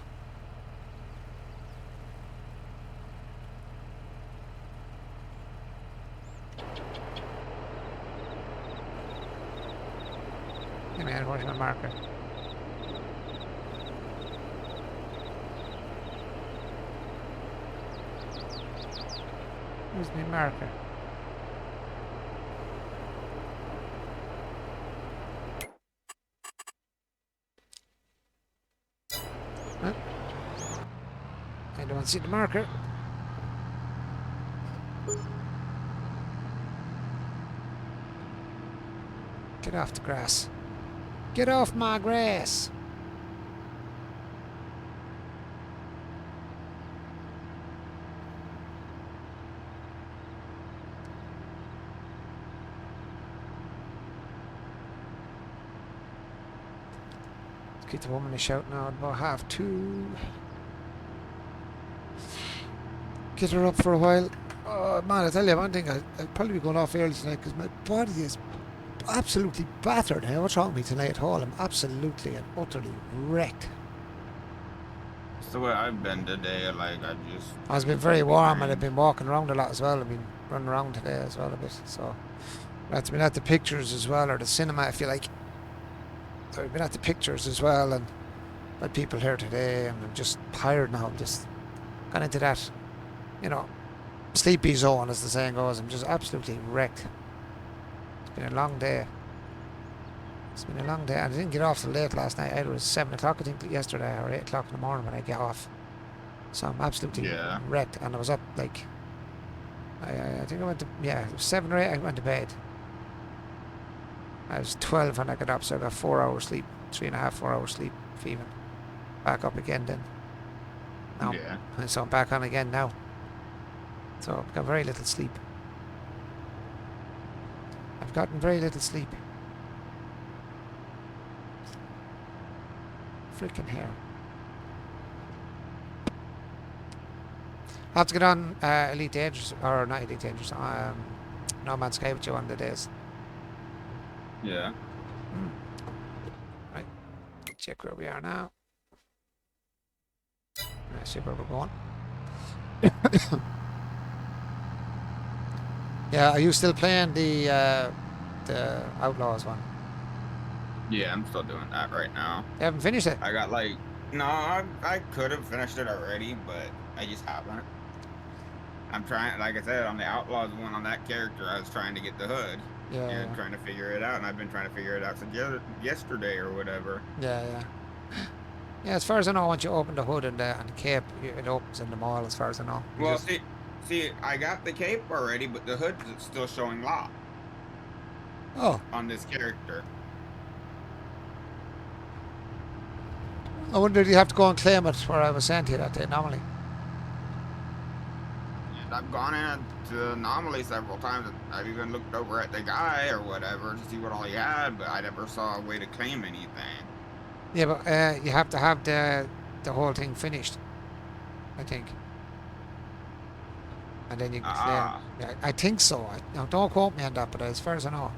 Speaker 1: Hey man, where's my marker? Where's my marker? Huh? I don't see the marker. Get off the grass. Get off my grass! Let's get the woman a shout now at about 2:30. Get her up for a while. Oh man, I tell you one thing, I'll probably be going off early tonight because my body is absolutely battered. Hey, what's wrong with me tonight at all? I'm absolutely and utterly wrecked.
Speaker 2: It's the way I've been today. Like
Speaker 1: It's been very warm and I've been walking around a lot as well. I've been running around today as well a bit. So I've been at the pictures as well, or the cinema, I feel like. So I've been at the pictures as well and met people here today, and I'm just tired now. I'm just gone into that, you know, sleepy zone, as the saying goes. I'm just absolutely wrecked. It's been a long day. It's been a long day. I didn't get off till late last night. It was 7 o'clock, I think, yesterday, or 8 o'clock in the morning when I get off. So I'm absolutely wrecked. And I was up, like, I think I went to, yeah, it was 7 or 8 I went to bed. I was 12 when I got up, so I got 4 hours sleep, 3.5, 4 hours sleep, even. Back up again then. Now, so I'm back on again now. So I've got very little sleep. I've gotten very little sleep. Freaking hell. I'll have to get on Elite Dangerous, or not Elite Dangerous, No Man's Sky with you one of the days.
Speaker 2: Yeah.
Speaker 1: Right. Check where we are now. Let's see where we're going. Yeah, are you still playing the Outlaws one?
Speaker 2: Yeah, I'm still doing that right now.
Speaker 1: You haven't finished it?
Speaker 2: I got like, no, I could have finished it already, but I just haven't. I'm trying, like I said, on the Outlaws one, on that character, I was trying to get the hood.
Speaker 1: Yeah.
Speaker 2: And trying to figure it out, and I've been trying to figure it out since yesterday or whatever.
Speaker 1: Yeah. Yeah, as far as I know, once you open the hood and the cape, it opens in the mall. As far as I know. You
Speaker 2: Well,
Speaker 1: just
Speaker 2: see, I got the cape already, but the hood is still showing locked
Speaker 1: oh,
Speaker 2: on this character.
Speaker 1: I wonder if you have to go and claim it where I was sent here that day normally.
Speaker 2: And I've gone into Anomaly several times. I've even looked over at the guy or whatever to see what all he had, but I never saw a way to claim anything.
Speaker 1: Yeah, but you have to have the whole thing finished, I think, and then you can claim.
Speaker 2: Ah,
Speaker 1: Yeah, I think so. Now, don't quote me on that, but as far as I know,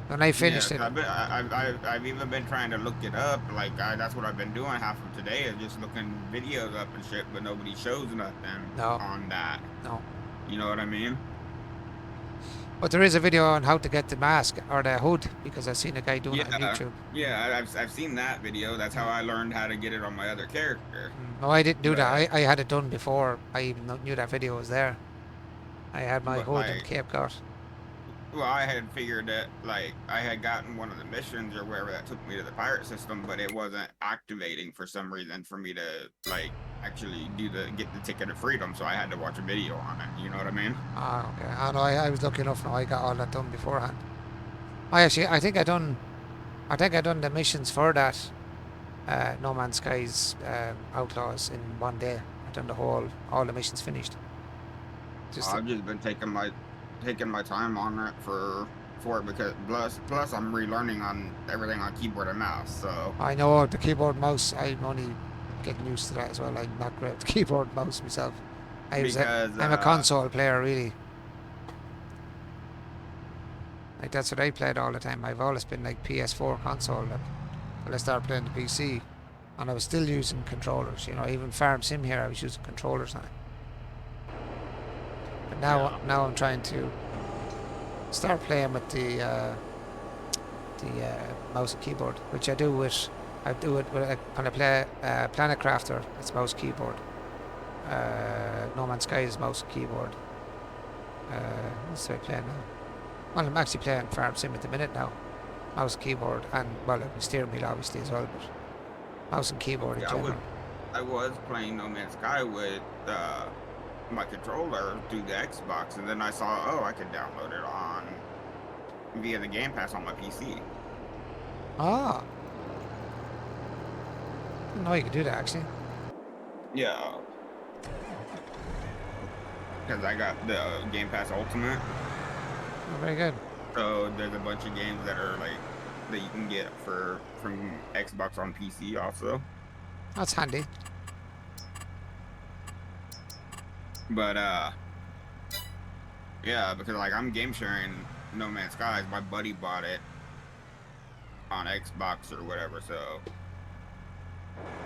Speaker 1: when I
Speaker 2: yeah.
Speaker 1: finished it,
Speaker 2: I've even been trying to look it up. Like that's what I've been doing half of today is just looking videos up and shit, but nobody shows nothing
Speaker 1: no,
Speaker 2: on that.
Speaker 1: no.
Speaker 2: You know what I mean?
Speaker 1: But there is a video on how to get the mask or the hood because I've seen a guy doing it on
Speaker 2: Yeah,
Speaker 1: YouTube.
Speaker 2: yeah. I've seen that video. That's how I learned how to get it on my other character.
Speaker 1: No, I didn't do that.
Speaker 2: But
Speaker 1: I had it done before I even knew that video was there. I had my
Speaker 2: but
Speaker 1: hood and
Speaker 2: like
Speaker 1: cape got.
Speaker 2: well, I had figured that like I had gotten one of the missions or wherever that took me to the pirate system, but it wasn't activating for some reason for me to like actually get the ticket of freedom. So I had to watch a video on it. You know what I mean?
Speaker 1: Ah, okay. I know. I was lucky enough. Now I got all that done beforehand. I think I done the missions for that No Man's Skies Outlaws in one day. I done all the missions finished. Just
Speaker 2: I've just been taking my time on it for it because plus I'm relearning on everything on keyboard and mouse. So
Speaker 1: I know the keyboard mouse. I'm only getting used to that as well. I'm not great at the keyboard mouse myself.
Speaker 2: because
Speaker 1: I'm a console player really. Like that's what I played all the time. I've always been like PS4 console. Until I started playing the PC, and I was still using controllers. You know, even Farm Sim here, I was using controllers on it. But
Speaker 2: yeah,
Speaker 1: now I'm trying to start playing with the mouse and keyboard, which I do it with when I play Planet Crafter. It's mouse keyboard. No Man's Sky is mouse and keyboard. What's I playing now? Well, I'm actually playing Farm Sim at the minute now. Mouse and keyboard, and well, the steering wheel obviously as well, but mouse and keyboard in
Speaker 2: yeah,
Speaker 1: general.
Speaker 2: I was playing No Man's Sky with my controller through the Xbox, and then I saw, oh, I could download it on via the Game Pass on my PC.
Speaker 1: Ah, I didn't know you could do that actually.
Speaker 2: Yeah, because I got the Game Pass Ultimate,
Speaker 1: Oh, very good.
Speaker 2: so there's a bunch of games that are like that you can get from Xbox on PC also.
Speaker 1: That's handy.
Speaker 2: But yeah, because like I'm game sharing No Man's Skies. My buddy bought it on Xbox or whatever, so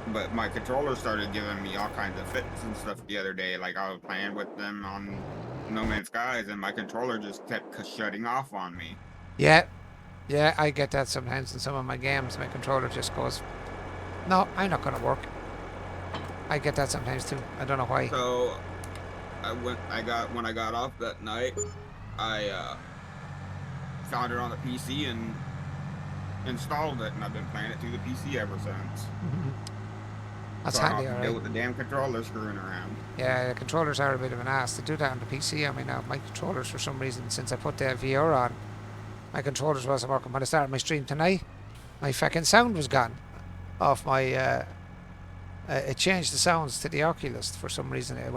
Speaker 2: but my controller started giving me all kinds of fits and stuff the other day. Like I was playing with them on No Man's Skies, and my controller just kept shutting off on me.
Speaker 1: Yeah, yeah, I get that sometimes in some of my games. My controller just goes, "No, I'm not gonna work." I get that sometimes too. I don't know why.
Speaker 2: So when I got off that night, I found it on the PC and installed it, and I've been playing it through the PC ever since.
Speaker 1: That's
Speaker 2: So I don't
Speaker 1: handy,
Speaker 2: have to
Speaker 1: alright.
Speaker 2: deal with the damn controller screwing around.
Speaker 1: Yeah, the controllers are a bit of an ass. They do that on the PC. I mean, now my controllers, for some reason, since I put the VR on, my controllers wasn't working. When I started my stream tonight, my fucking sound was gone off my. It changed the sounds to the Oculus for some reason. It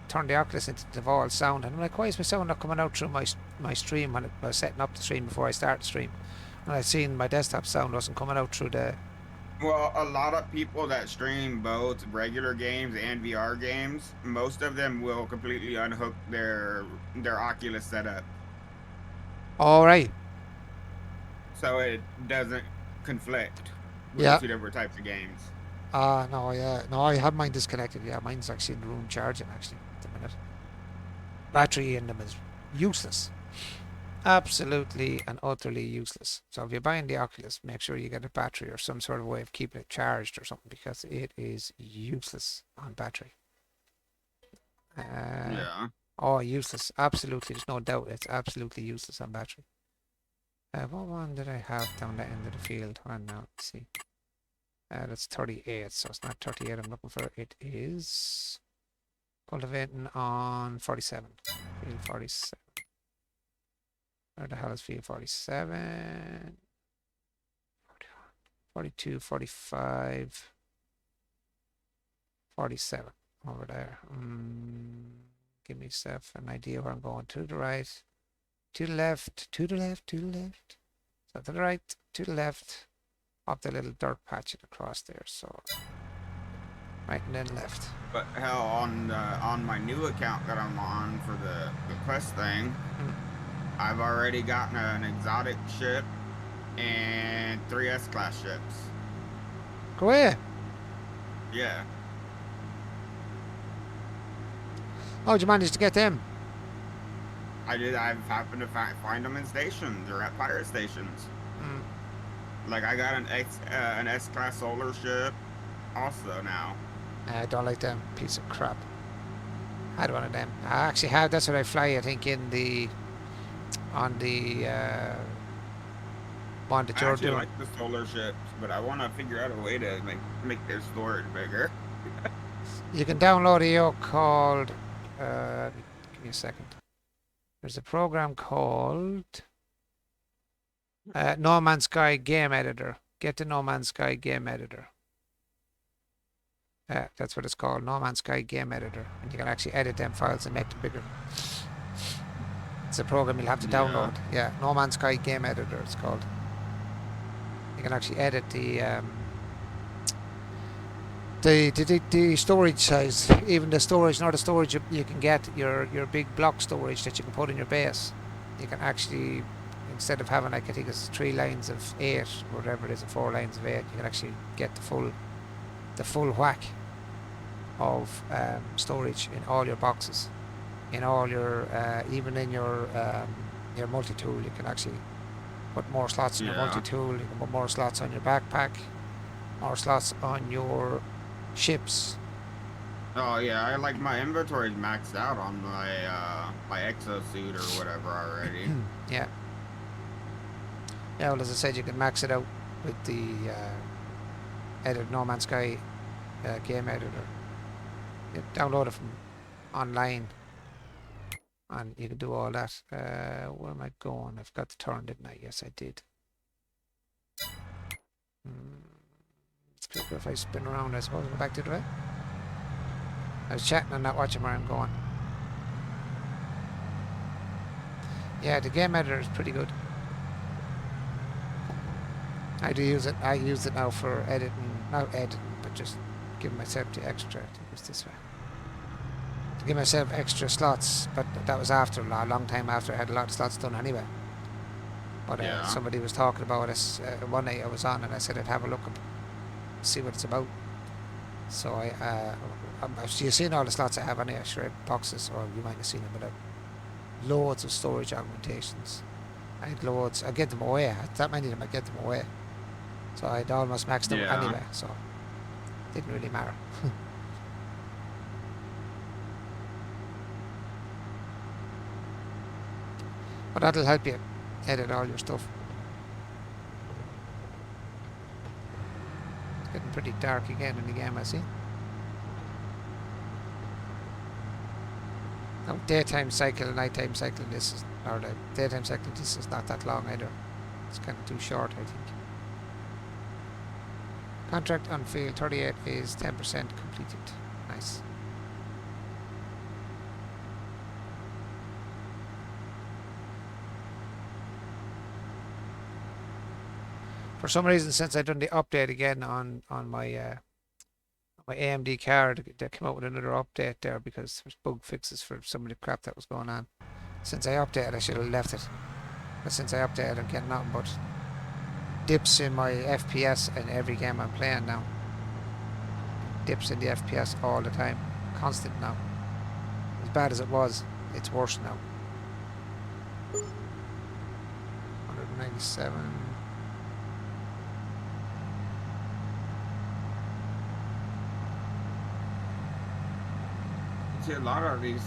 Speaker 1: turned the Oculus into default sound, and I'm like, why is my sound not coming out through my stream when I was setting up the stream before I start the stream? And I seen my desktop sound wasn't coming out through the.
Speaker 2: Well, a lot of people that stream both regular games and VR games, most of them will completely unhook their Oculus setup,
Speaker 1: All right.
Speaker 2: so it doesn't conflict with the
Speaker 1: Yeah.
Speaker 2: two different types of games.
Speaker 1: No, yeah. No, I have mine disconnected. Yeah, mine's actually in the room charging actually at the minute. Battery in them is useless. Absolutely and utterly useless. So if you're buying the Oculus, make sure you get a battery or some sort of way of keeping it charged or something because it is useless on battery.
Speaker 2: Yeah.
Speaker 1: Oh, useless. Absolutely. There's no doubt. It's absolutely useless on battery. What one did I have down the end of the field? Oh, now, let's see. That's 38, so it's not 38 I'm looking for. It is cultivating on 47. Field 47. Where the hell is field 47? 42, 45, 47 over there. Give me yourself an idea where I'm going. To the right, to the left, to the left, to the left. So to the right, to the left, up the little dirt patch across there. So right and then left.
Speaker 2: But hell, on my new account that I'm on for the quest thing, I've already gotten an exotic ship and 3 S-class ships.
Speaker 1: Go ahead.
Speaker 2: Yeah.
Speaker 1: Oh, did you manage to get them?
Speaker 2: I did. I've happened to find them in stations or at pirate stations. Like I got an S-class solar ship also now.
Speaker 1: I don't like them. Piece of crap. I had one of them. I actually have. That's what I fly. I think on the one that you're doing.
Speaker 2: I like the solar ships, but I want to figure out a way to make their storage bigger.
Speaker 1: You can download a yoke called. Give me a second. There's a program called No Man's Sky Game Editor. Get the No Man's Sky Game Editor. That's what it's called, No Man's Sky Game Editor. And you can actually edit them files and make them bigger. It's a program you'll have to download. Yeah, No Man's Sky Game Editor it's called. You can actually edit the storage size, even the storage, not the storage you can get, your big block storage that you can put in your base. You can actually, instead of having like, I think it's 3 lines of 8, whatever it is, or 4 lines of 8, you can actually get the full whack of storage in all your boxes, in all your even in your multi-tool. You can actually put more slots in your multi-tool. You can put more slots on your backpack, more slots on your ships.
Speaker 2: Oh yeah, I like my inventory's maxed out on my exosuit or whatever already.
Speaker 1: Yeah. Well, as I said, you can max it out with the No Man's Sky game editor. You download it from online, and you can do all that. Where am I going? I've got the turn, didn't I? Yes, I did. It's quicker if I spin around, I suppose. Go back to the right. I was chatting and not watching where I'm going. Yeah, the game editor is pretty good. I do use it. I use it now for editing, not editing, but just giving myself the extra. I think it's this way. To give myself extra slots, but that was after a long time after I had a lot of slots done anyway. But somebody was talking about it one night I was on, and I said I'd have a look and see what it's about. So you've seen all the slots I have on here, sure, boxes, or you might have seen them, but I have loads of storage augmentations. I had loads. I get them away. That many of them, I get them away. So I'd almost maxed them anyway, so it didn't really matter. But that'll help you edit all your stuff. It's getting pretty dark again in the game, I see. Now, daytime cycle and nighttime cycle, or the daytime cycle, this is not that long either. It's kind of too short, I think. Contract on field 38 is 10% completed. Nice. For some reason, since I've done the update again on my my AMD card, they came out with another update there because there's bug fixes for some of the crap that was going on. Since I updated, I should have left it. But since I updated, I'm getting nothing but dips in my FPS in every game I'm playing now. Dips in the FPS all the time. Constant now. As bad as it was, it's worse now. 197.
Speaker 2: See, a lot of these,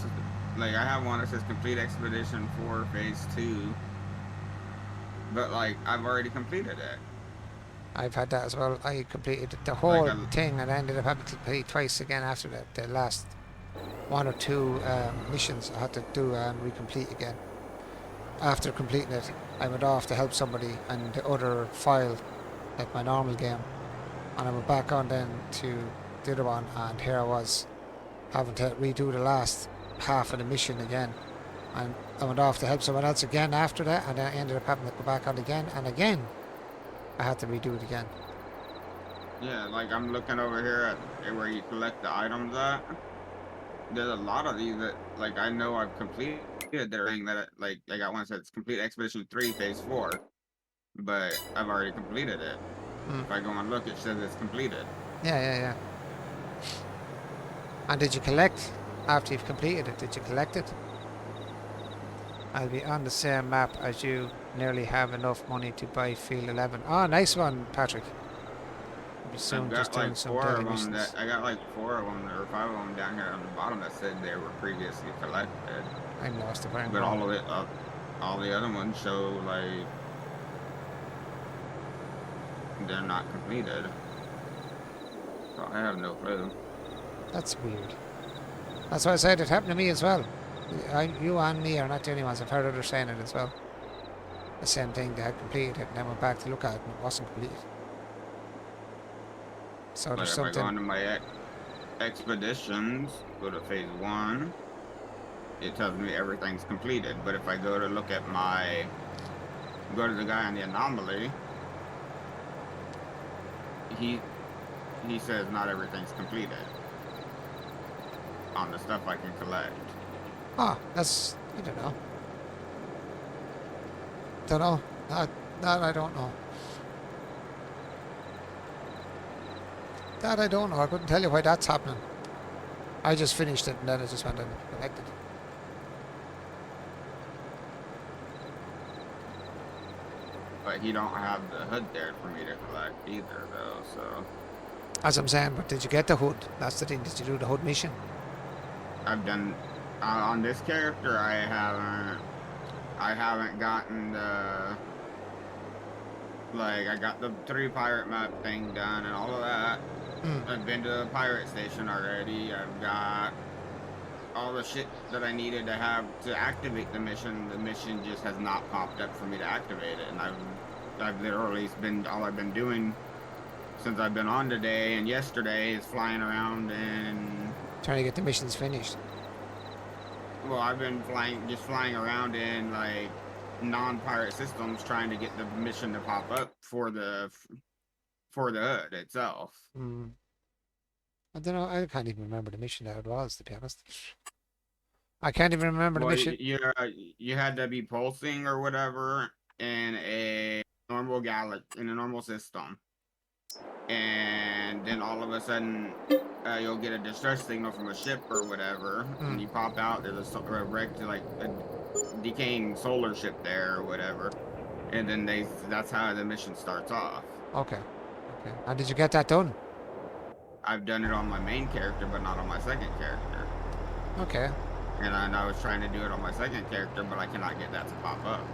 Speaker 2: like I have one that says complete expedition 4 phase 2, but like I've already completed it.
Speaker 1: I've had that as well. I completed the
Speaker 2: Like
Speaker 1: whole thing and I ended up having to play twice again after that. The last one or two missions I had to do and recomplete again. After completing it, I went off to help somebody and the other file, like my normal game, and I went back on then to the other one, and here I was having to redo the last half of the mission again. And I went off to help someone else again after that, and I ended up having to go back on again, and again I had to redo it again.
Speaker 2: Yeah, like I'm looking over here at where you collect the items at. There's a lot of these that, like, I know I've completed. They're saying that, like, I got one that says complete Expedition 3 Phase 4, but I've already completed it. If I go and look, it says it's completed.
Speaker 1: Yeah. And did you collect, after you've completed it, did you collect it? I'll be on the same map as you, nearly have enough money to buy Field 11. Oh, nice one, Patrick. I'll be soon just doing some daily missions.
Speaker 2: I got like 4 of them or 5 of them down here on the bottom that said they were previously collected.
Speaker 1: I'm lost if I'm
Speaker 2: But
Speaker 1: wrong.
Speaker 2: all the other ones show like they're not completed. So I have no clue.
Speaker 1: That's weird. That's why I said it happened to me as well. You and me are not the only ones. I've heard others saying it as well. The same thing, they had completed it and then went back to look at it and it wasn't completed. So
Speaker 2: Like
Speaker 1: there's
Speaker 2: if I go
Speaker 1: something...
Speaker 2: into my expeditions, go to phase 1, it tells me everything's completed. But if I go to look at go to the guy on the anomaly, he says not everything's completed on the stuff I can collect.
Speaker 1: Oh, that's... I don't know. Don't know. That I don't know. That I don't know. I couldn't tell you why that's happening. I just finished it and then I just went and collected.
Speaker 2: But he don't have the hood there for me to collect either, though, so...
Speaker 1: As I'm saying, but did you get the hood? That's the thing. Did you do the hood mission?
Speaker 2: I've done... on this character, I haven't gotten the... Like, I got the 3 pirate map thing done and all of that. I've been to the pirate station already. I've got all the shit that I needed to have to activate the mission. The mission just has not popped up for me to activate it, and I've literally been all I've been doing since I've been on today and yesterday is flying around and
Speaker 1: trying to get the missions finished.
Speaker 2: Well, I've been flying around in like non-pirate systems trying to get the mission to pop up for the hood itself.
Speaker 1: I don't know. I can't even remember the mission that it was, to be honest. I can't even remember the mission.
Speaker 2: You had to be pulsing or whatever in a normal system, and then all of a sudden you'll get a distress signal from a ship or whatever, and you pop out. There's a wrecked, like a decaying solar ship there or whatever, and then that's how the mission starts off.
Speaker 1: Okay. And did you get that done?
Speaker 2: I've done it on my main character, but not on my second character.
Speaker 1: Okay.
Speaker 2: And I was trying to do it on my second character, but I cannot get that to pop up.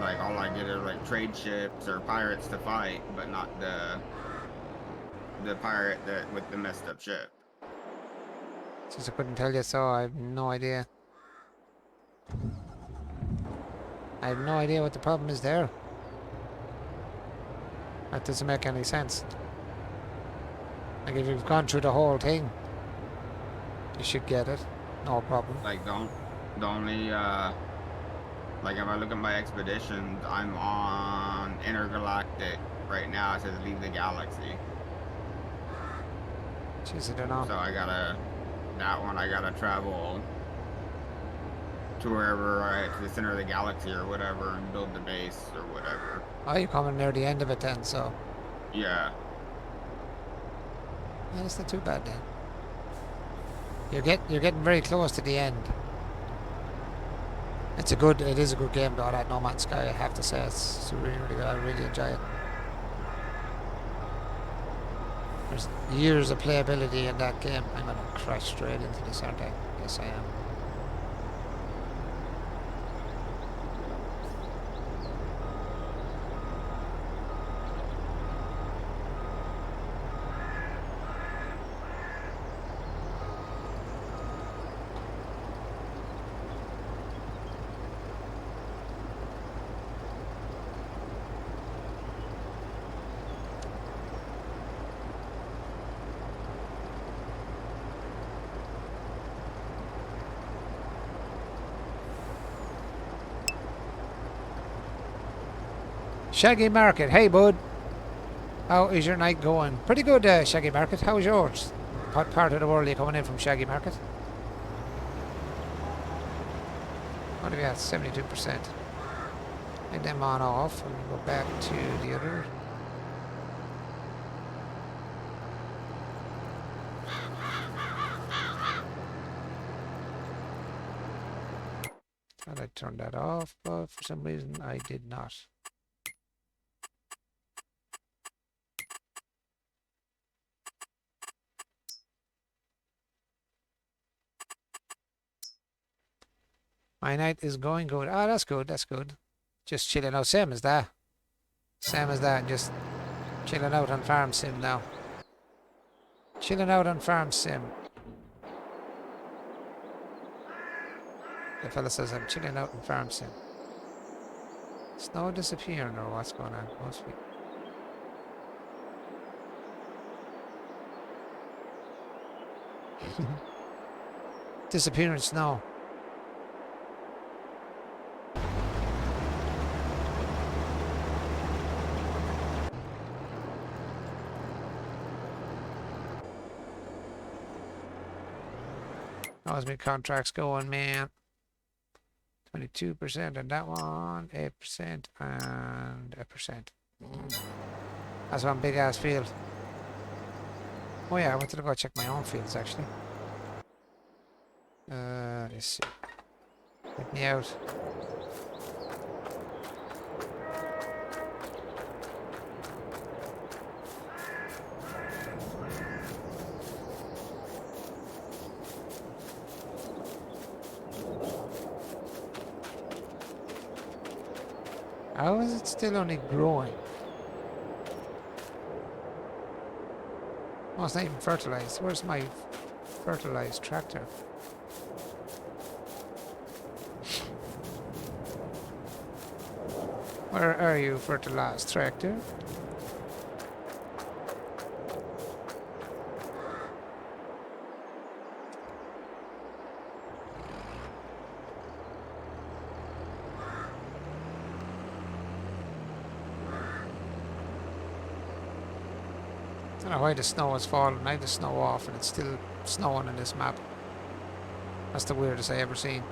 Speaker 2: Like, all I get are, like, trade ships or pirates to fight, but not the pirate with the messed up ship.
Speaker 1: Since I couldn't tell you, so I have no idea. I have no idea what the problem is there. That doesn't make any sense. Like, if you've gone through the whole thing, you should get it. No problem.
Speaker 2: Like, the only, like, if I look at my expeditions, I'm on Intergalactic right now. It says leave the galaxy.
Speaker 1: Jeez, I don't know.
Speaker 2: So I gotta travel to wherever, to the center of the galaxy or whatever, and build the base or whatever.
Speaker 1: Oh, you're coming near the end of it then, so...
Speaker 2: Yeah.
Speaker 1: Yeah, it's not too bad then. You're getting very close to the end. It is a good game though, that No Man's Sky, I have to say. It's really, really good. I really enjoy it. There's years of playability in that game. I'm gonna crash straight into this, aren't I? Yes, I am. Shaggy Market. Hey, bud. How is your night going? Pretty good, Shaggy Market. How's yours? What part of the world are you coming in from, Shaggy Market? What are we at? 72%. Take them on off and go back to the other. Thought I turned that off, but for some reason I did not. My night is going good. Ah, that's good, that's good. Just chilling out. Same as that. Same as that, just chilling out on Farm Sim now. Chilling out on Farm Sim. The fella says I'm chilling out on Farm Sim. Snow disappearing or what's going on? Must be. Disappearing snow. How's my contracts going, man? 22% on that one, 8% and 1%. That's one big ass field. Oh yeah, I wanted to go check my own fields actually. Let's see. Let me out. How is it still only growing? Oh, it's not even fertilized. Where's my fertilized tractor? Where are you, fertilized tractor? I don't know why the snow has fallen. I had the snow off and it's still snowing on this map. That's the weirdest I ever seen.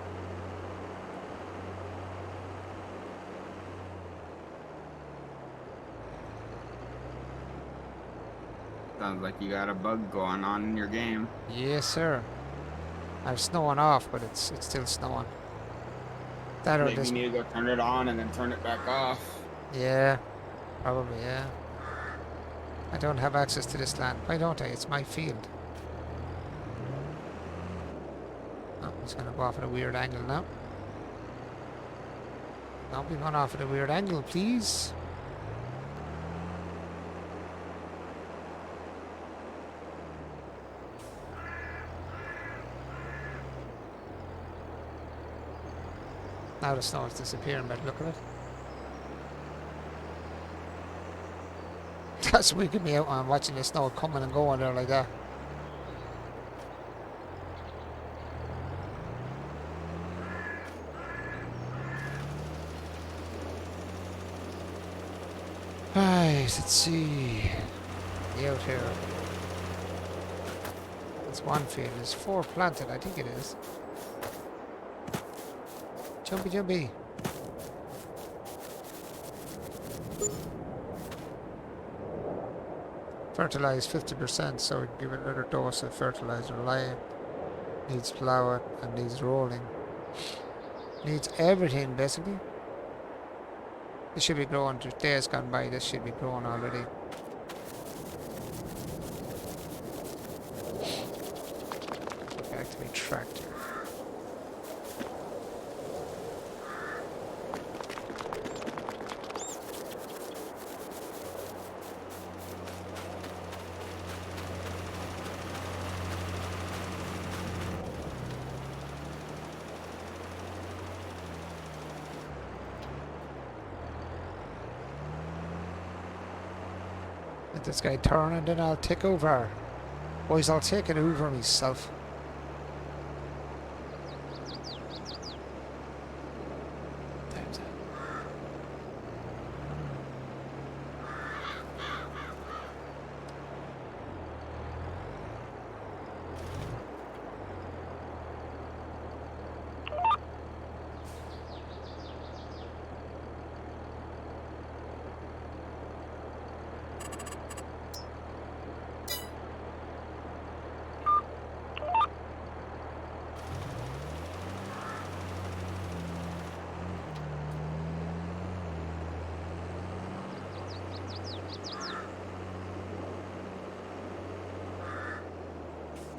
Speaker 2: Sounds like you got a bug going on in your game.
Speaker 1: Yes, sir. I'm snowing off, but it's still snowing. That or
Speaker 2: Maybe
Speaker 1: this.
Speaker 2: you need to go turn it on and then turn it back off.
Speaker 1: Yeah, probably, yeah. I don't have access to this land. Why don't I? It's my field. Oh, it's going to go off at a weird angle now. Don't be going off at a weird angle, please. Now the snow is disappearing by the look of it. That's wigging me out when I'm watching the snow coming and going there like that. Right, let's see. Out here. It's one field. There's 4 planted, I think it is. Jumpy, jumpy. Fertilize 50%, so we give it another dose of fertilizer. Lime needs flour and needs rolling. Needs everything basically. This should be growing. Days gone by, this should be growing already. Back to my tractor. Let this guy turn and then I'll take over. Boys, I'll take it over myself.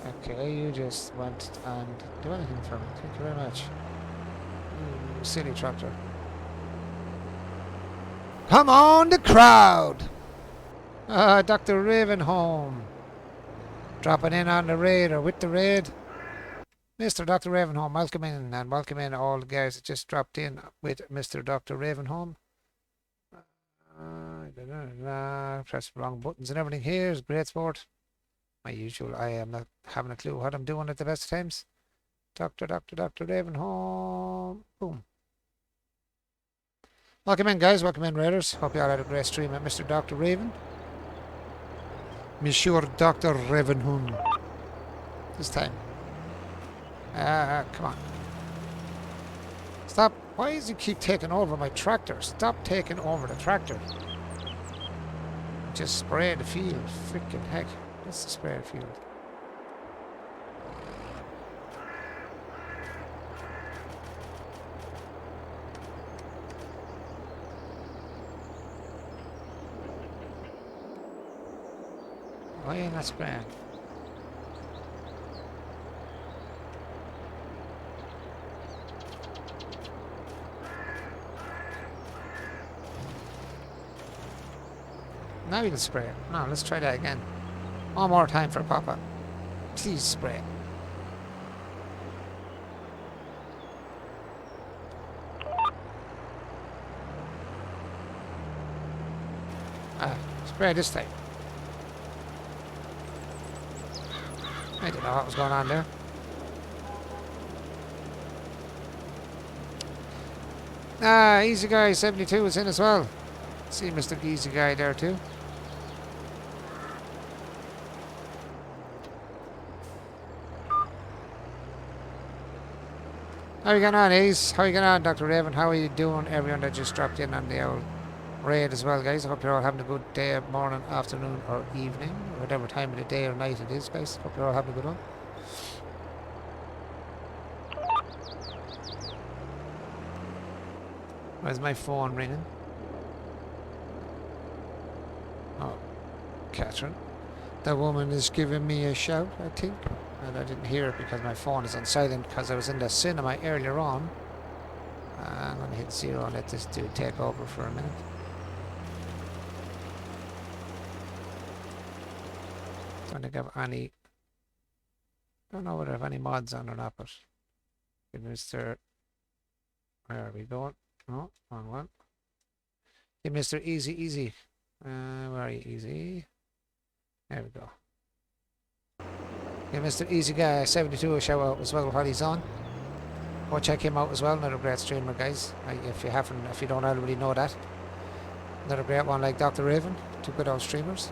Speaker 1: Okay, you just went and do anything for me. Thank you very much. You silly tractor. Come on, the crowd! Dr. Ravenholm. Dropping in on the raid or with the raid. Mr. Dr. Ravenholm, welcome in, and welcome in all the guys that just dropped in with Mr. Dr. Ravenholm. Press the wrong buttons and everything here is great sport. My usual, I am not having a clue what I'm doing at the best of times. Dr. Ravenholm. Boom. Welcome in, guys. Welcome in, Raiders. Hope you all had a great stream at Mr. Dr. Raven. Monsieur Dr. Ravenholm. This time. Come on. Stop. Why does he keep taking over my tractor? Stop taking over the tractor. Just spray the field. Freaking heck. Let's spray the field. Why ain't that spraying? Now you can spray it. No, let's try that again. One more time for Papa. Please spray it. Spray this time. I don't know what was going on there. Easy Guy 72 is in as well. See Mr. Easy Guy there too. How are you getting on, Ace? How are you getting on, Dr. Raven? How are you doing, everyone that just dropped in on the old raid as well, guys? I hope you're all having a good day, morning, afternoon, or evening, or whatever time of the day or night it is, guys. Hope you're all having a good one. Where's my phone ringing? Oh, Catherine. That woman is giving me a shout, I think. And I didn't hear it because my phone is on silent because I was in the cinema earlier on. I'm going to hit 0 and let this dude take over for a minute. Don't think I have any... Don't know whether I have any mods on or not, but... Mr... Where are we going? Oh, wrong one. Give Mr. Easy. Where are you, Easy? There we go. Give Mr. Easy Guy 72 a shout out as well while he's on. Go check him out as well. Another great streamer, guys. If you don't already know that. Another great one like Dr. Raven. Two good old streamers.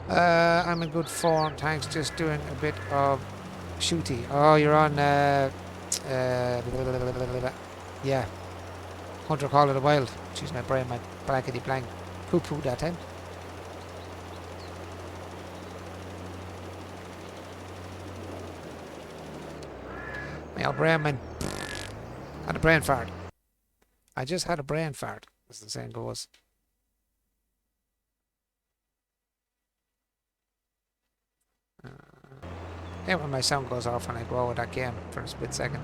Speaker 1: I'm in good form, thanks. Just doing a bit of shooty. Oh, you're on, yeah. Hunter Call of the Wild. Choose my brain, my blankety blank. Poo that time. My old brain, man. Had a brain fart. I just had a brain fart, as the saying goes. Yeah, when my sound goes off when I go out of that game for a split second.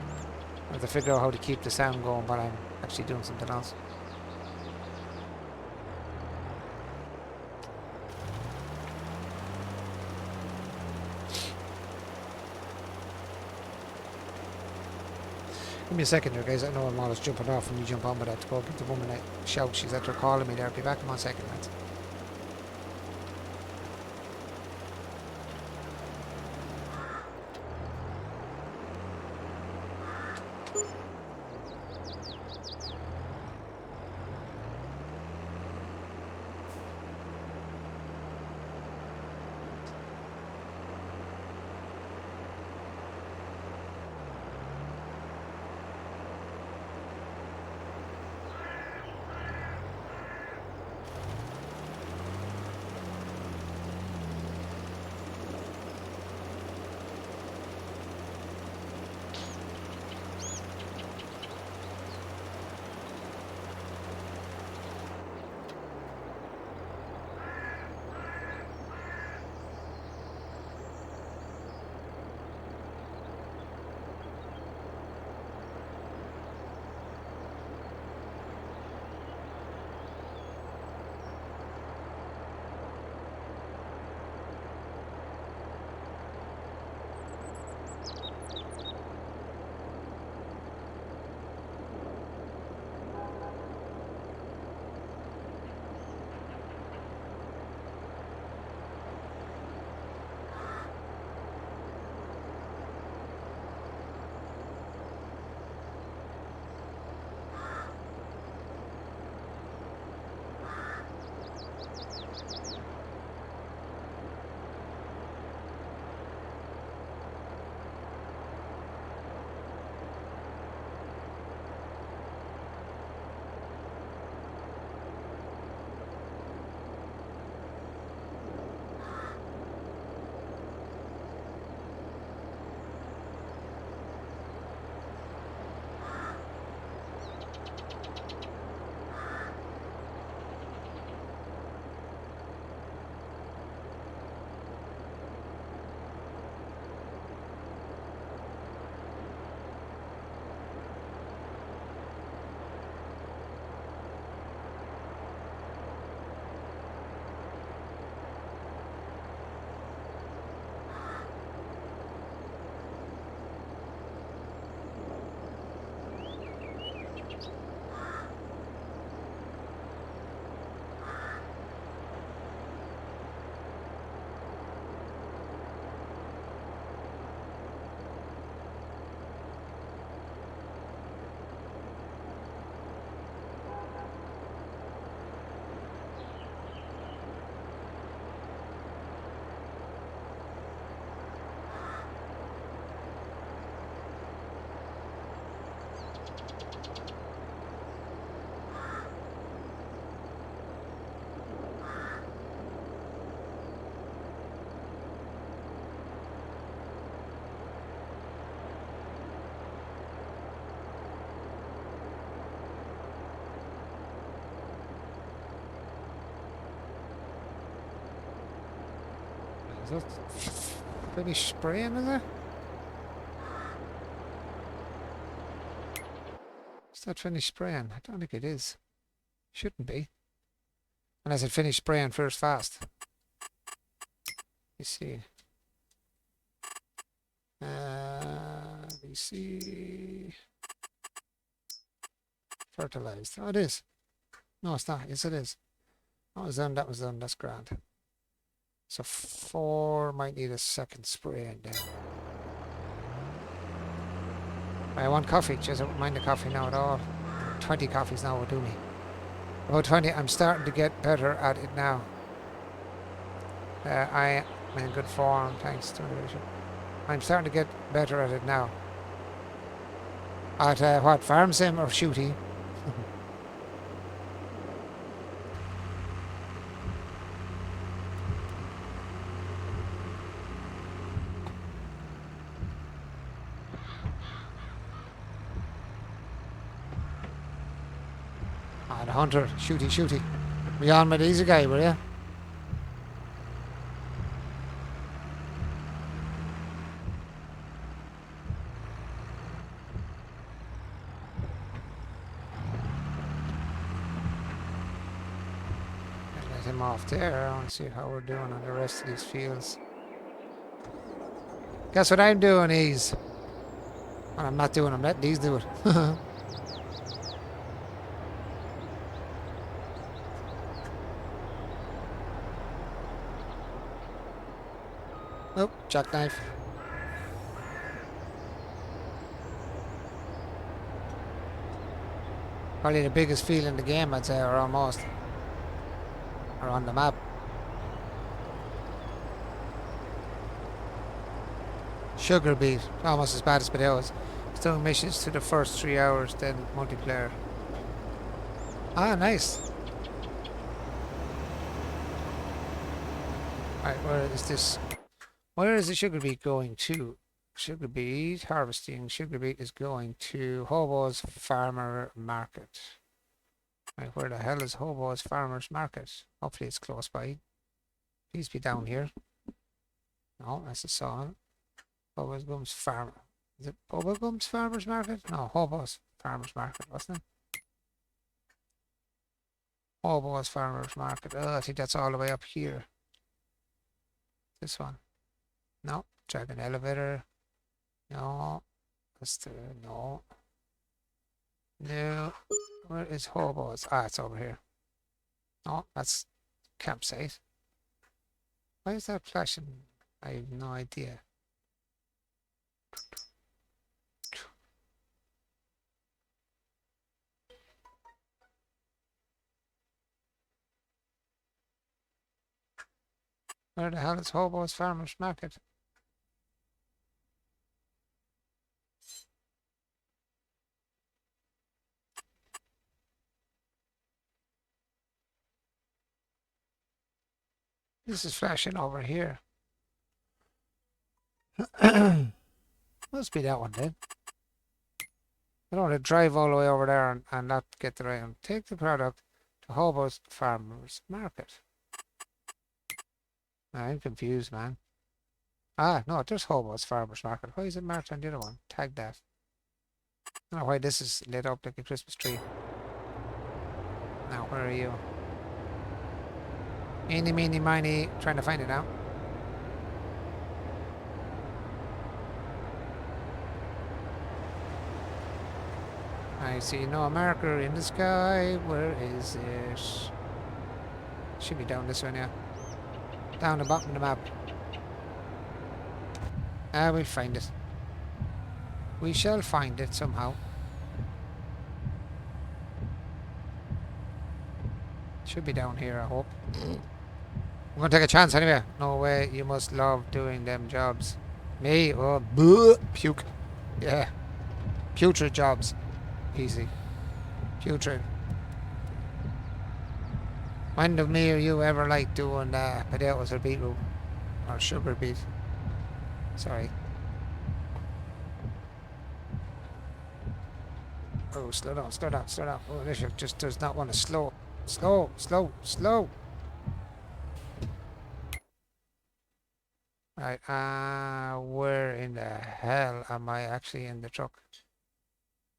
Speaker 1: I have to figure out how to keep the sound going while I'm actually doing something else. Give me a second here, guys. I know I'm always jumping off when you jump on, but I have to go give the woman a shout. She's after calling me there. I'll be back in 1 second, lads. that finish spraying, is it? Is that finished spraying? I don't think it is. Shouldn't be. Unless it finished spraying first fast. You see. BC. Fertilized. Oh, it is. No, it's not. Yes, it is. That was done. That was done. That's grand. So 4 might need a second spray in there. I want coffee. Just I don't mind the coffee now at all. 20 coffees now will do me. About 20. I'm starting to get better at it now. I am in good form. Thanks to the I'm starting to get better at it now. At what? Farm sim or shooty? The hunter. Shooty. Be on with easy guy, will you? Let him off there. I want to see how we're doing on the rest of these fields. Guess what I'm doing, Ease? Well, I'm not doing. I'm letting these do it. Oh, jackknife. Probably the biggest field in the game, I'd say, or almost. Or on the map. Sugar beet, almost as bad as potatoes. Still missions to the first 3 hours, then multiplayer. Ah, nice. Alright, where is this? Where is the sugar beet going to? Sugar beet harvesting. Sugar beet is going to Hobo's Farmer Market. Right, where the hell is Hobo's Farmer's Market? Hopefully it's close by. Please be down here. No, that's a song. Hobo's Gums Farmer. Is it Hobo Gums Farmer's Market? No, Hobo's Farmer's Market, wasn't it? Hobo's Farmer's Market. Oh, I think that's all the way up here. This one. No. Dragon Elevator. No. That's the... No. No. Where is Hobo's? Ah, it's over here. No, that's campsite. Why is that flashing? I have no idea. Where the hell is Hobo's Farmer's Market? This is flashing over here. Must be that one then. I don't want to drive all the way over there and not get the right one. Take the product to Hobo's Farmer's Market. I'm confused, man. Ah, no, there's Hobo's Farmer's Market. Why is it marked on the other one? Tag that. I don't know why this is lit up like a Christmas tree. Now, where are you? Eeny, meeny, miny. Trying to find it now. I see no marker in the sky. Where is it? Should be down this way now. Down the bottom of the map. Ah, we'll find it. We shall find it somehow. Should be down here, I hope. I'm gonna take a chance anyway. No way, you must love doing them jobs. Me? Oh, bleh, puke. Yeah. Putrid jobs. Easy. Putrid. When do me or you ever like doing potatoes or beetroot? Or sugar beet? Sorry. Oh, slow down, slow down, slow down. Oh, this just does not want to slow. Slow, slow, slow. Right, where in the hell am I actually in the truck?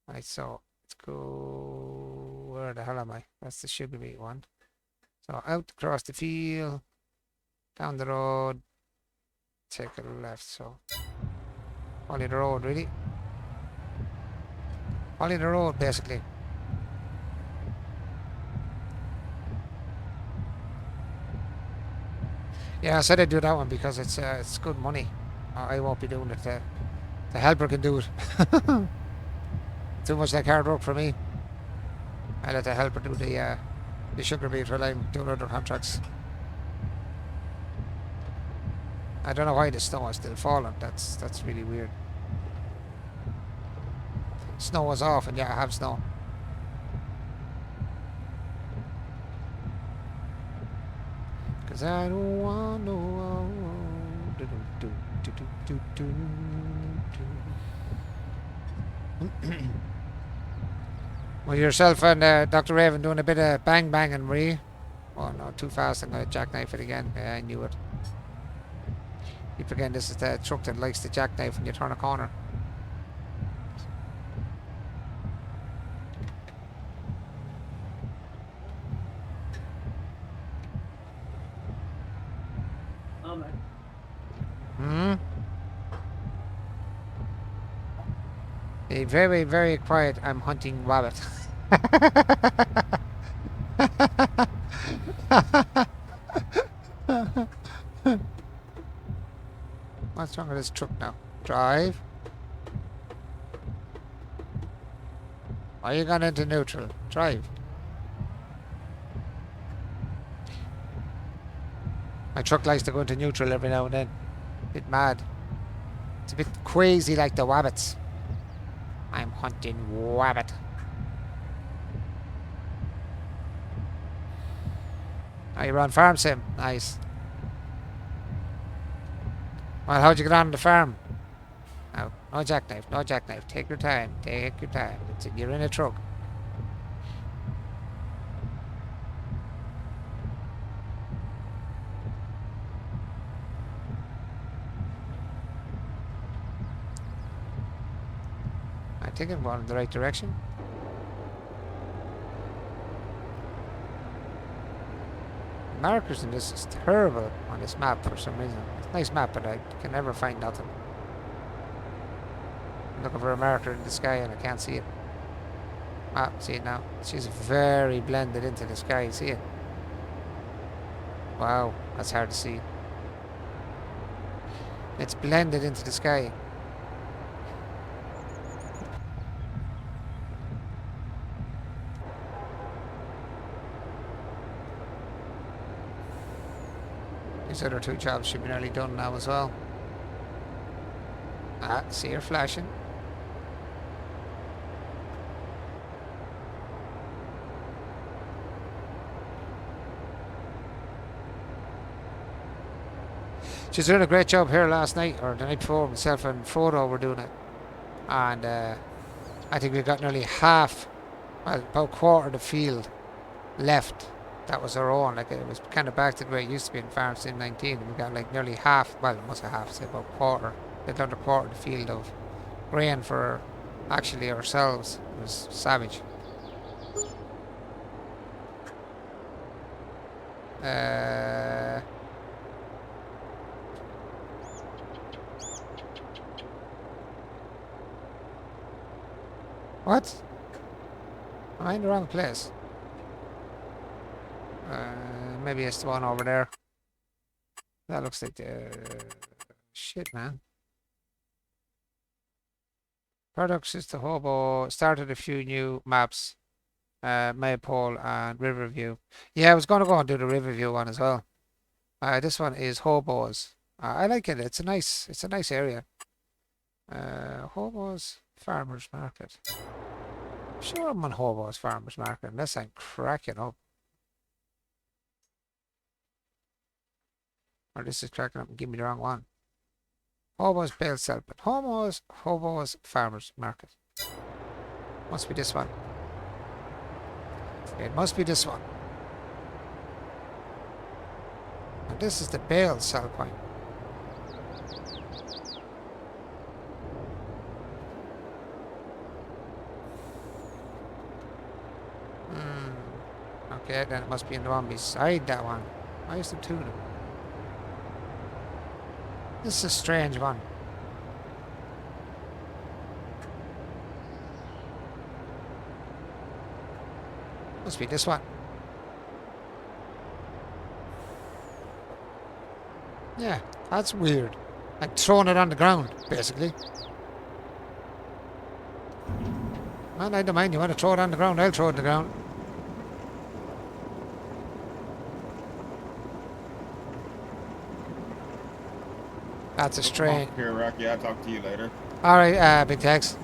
Speaker 1: Right, so let's go. Where the hell am I? That's the sugar beet one. So out across the field, down the road, take a left. So follow the road, really. Follow the road, basically. Yeah, I said I'd do that one because it's good money. I won't be doing it. The helper can do it. Too much like hard work for me. I let the helper do the sugar beet while I'm doing other contracts. I don't know why the snow is still falling. That's really weird. Snow was off, and yeah, I have snow. Cause I don't want no. Well, yourself and Dr. Raven doing a bit of bang banging, Marie. Oh no, too fast. I'm gonna jackknife it again. Yeah, I knew it. Keep forgetting this is the truck that likes to jackknife when you turn a corner. Be very, very quiet. I'm hunting rabbit. What's wrong with this truck now? Drive. Why are you going into neutral? Drive. My truck likes to go into neutral every now and then. Bit mad. It's a bit crazy like the wabbits. I'm hunting wabbit. Oh, you're on farm sim. Nice. Well, how'd you get on the farm? No, no jackknife, no jackknife. Take your time, take your time. You're in a truck. I think I'm going in the right direction. Markers in this is terrible on this map for some reason. It's a nice map, but I can never find nothing. I'm looking for a marker in the sky and I can't see it. Ah, see it now. She's very blended into the sky. See it? Wow, that's hard to see. It's blended into the sky. These other two jobs should be nearly done now as well. Ah, see her flashing. She's doing a great job here last night, or the night before. Myself and Frodo were doing it. And I think we've got nearly half, well, about a quarter of the field left. That was our own. Like, it was kind of back to the way it used to be in Farm Sim 19. We got like nearly half, well, it must have half, say about a quarter, a little under a quarter of the field of grain for actually ourselves. It was savage. What? Am I in the wrong place? Maybe it's the one over there. That looks like the... shit, man. Products is the Hobo. Started a few new maps. Maypole and Riverview. Yeah, I was going to go and do the Riverview one as well. This one is Hobo's. I like it. It's a nice area. Hobo's Farmers Market. I'm sure I'm on Hobo's Farmers Market unless I'm cracking up. Or this is cracking up and give me the wrong one. Hobo's Bale Sell, but Hobo's Farmers Market. Must be this one. It must be this one. And this is the Bale Sell point. Okay, then it must be in the one beside that one. Why is there two of them? This is a strange one. Must be this one. Yeah, that's weird. Like throwing it on the ground, basically. Man, I don't mind. You want to throw it on the ground? I'll throw it on the ground. That's a strange.
Speaker 2: Here, Rocky. I'll talk to you later.
Speaker 1: Alright, Big Tex.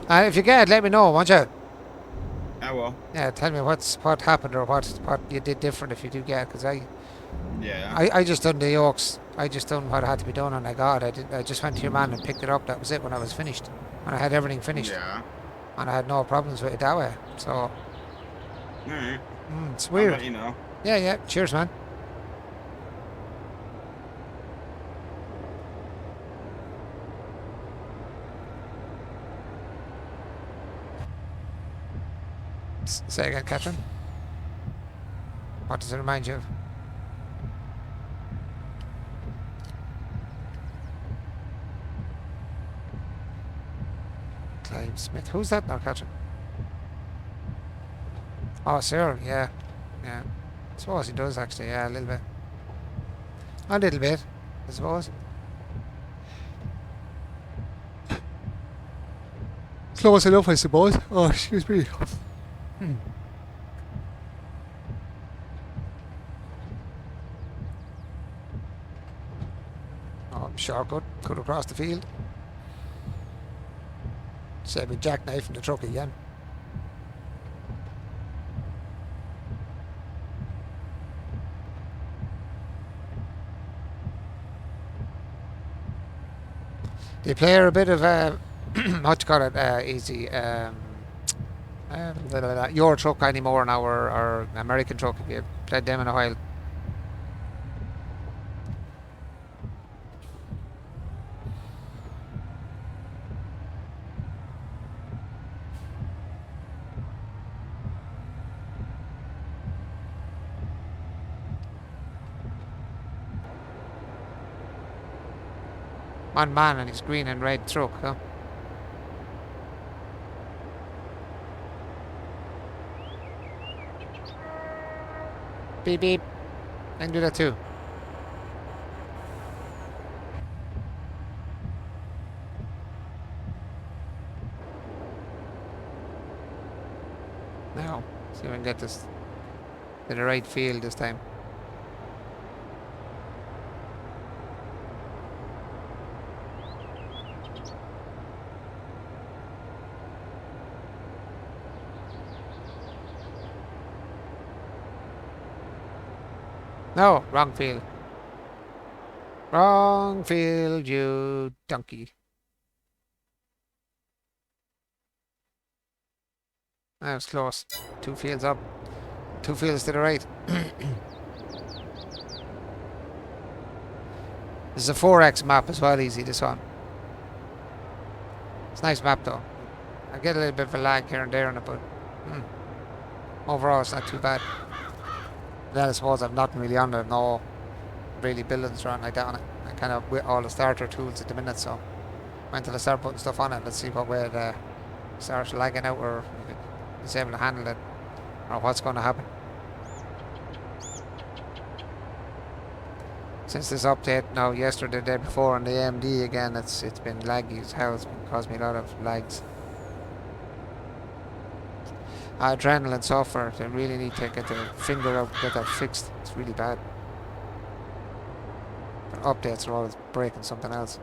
Speaker 1: If you get, let me know, won't you?
Speaker 2: I will.
Speaker 1: Yeah, tell me what happened or what you did different if you do get, because I just done the yokes. I just done what had to be done, and I got it. I just went to your man and picked it up. That was it when I was finished. When I had everything finished.
Speaker 2: Yeah.
Speaker 1: And I had no problems with it that way. So.
Speaker 2: Alright.
Speaker 1: It's weird.
Speaker 2: I'll let you know.
Speaker 1: Yeah, yeah. Cheers, man. Say again, Catherine. What does it remind you of? Clive Smith. Who's that now, Catherine? Oh, Cyril. Yeah. Yeah. I suppose he does, actually. Yeah, a little bit. A little bit, I suppose. Close enough, I suppose. Oh, excuse me. Oh, shortcut. Cut across the field. Save me jackknife in the truck again. They play a bit of what you call it, easy your truck anymore now, or American truck. If you played them in a while. One man in his green and red truck, huh? Beep beep. I can do that too. Now, see if I can get this to the right field this time. No, wrong field. Wrong field, you donkey. That was close. 2 fields up. 2 fields to the right. This is a 4X map as well, easy, this one. It's a nice map though. I get a little bit of a lag here and there on it, but overall it's not too bad. Then I suppose I've nothing really on it, no really buildings or anything like that on it. I kind of with all the starter tools at the minute, so wait until I start putting stuff on it. Let's see what way it starts lagging out, or if it's able to handle it, or what's going to happen. Since this update now yesterday, the day before on the AMD again, it's been laggy as hell. It's been caused me a lot of lags. Adrenaline software, they really need to get their finger out, get that fixed. It's really bad. But updates are always breaking something else.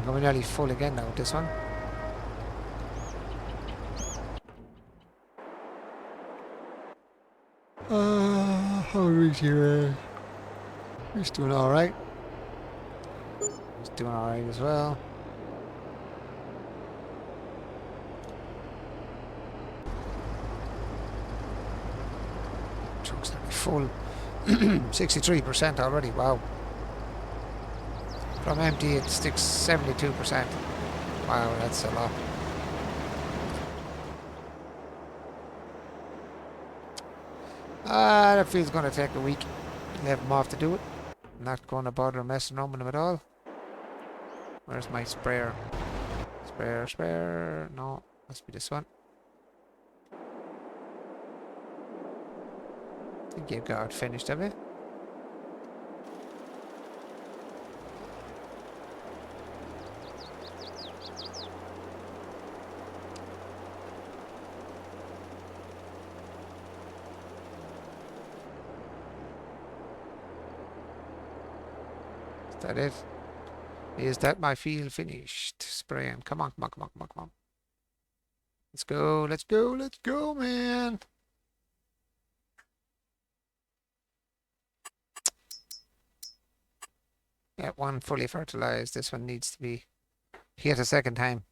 Speaker 1: We're nearly full again now with this one. How are we here? He's doing alright. He's doing alright as well. Truck's nearly full. 63% already, wow. From empty it sticks 72%. Wow, that's a lot. That feels going to take a week. Leave them off to do it. Not going to bother messing around with them at all. Where's my sprayer? Sprayer. No, must be this one. I think you've got it finished, have you? Is that it? Is that my field finished? Spraying. Come on. Let's go, man. Yeah, one fully fertilized. This one needs to be hit a second time.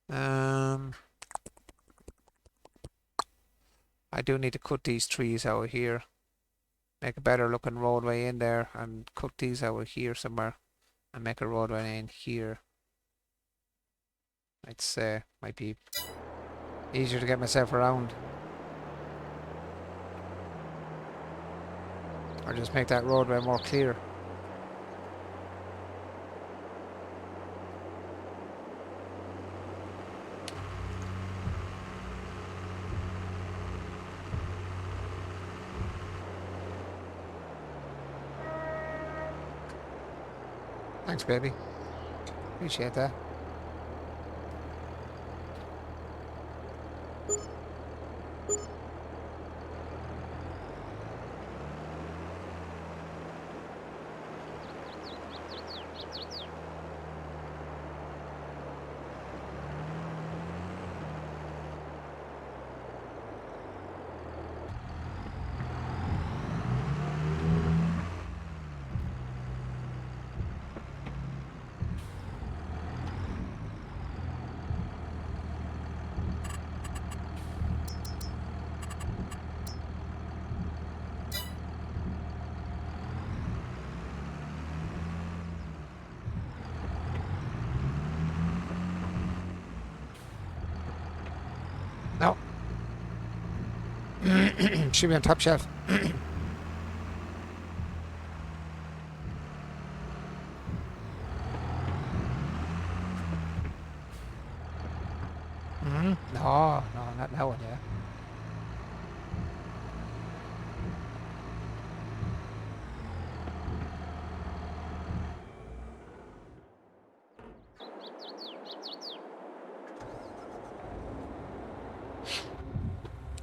Speaker 1: I do need to cut these trees out here. Make a better looking roadway in there and cut these out here somewhere and make a roadway in here. I'd say might be easier to get myself around. Or just make that roadway more clear. Thanks, baby. Appreciate that. No. Should be on top shelf. No, not that one, yeah.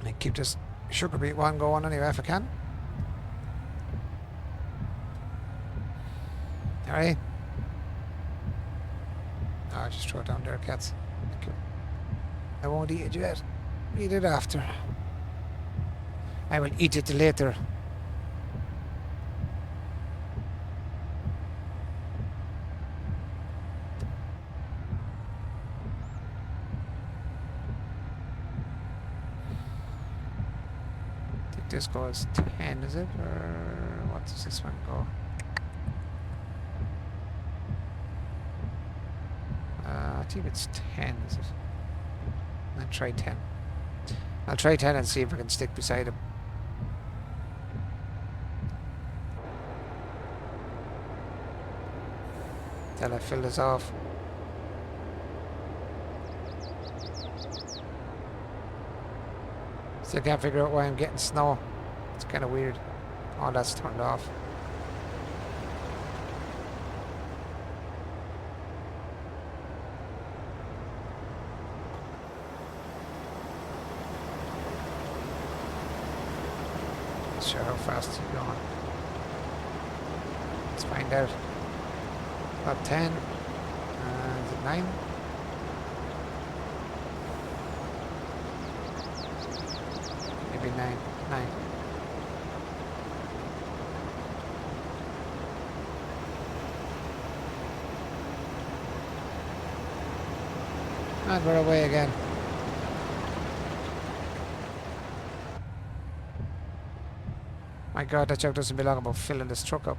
Speaker 1: And keep this sugar beet one going anyway if I can. Alright. I'll just throw it down there, cats. Thank you. I won't eat it yet. Eat it after. I will eat it later. I think this goes 10, is it? Or what does this one go? I think it's 10, is it? I'll try 10. I'll try 10 and see if I can stick beside him. Till I fill this off. Still can't figure out why I'm getting snow. It's kind of weird. Oh, that's turned off. Sure how fast it's going. Let's find out. About 10. Is it 9? Maybe 9. 9. And we're away again. My God, that joke doesn't belong about filling this truck up.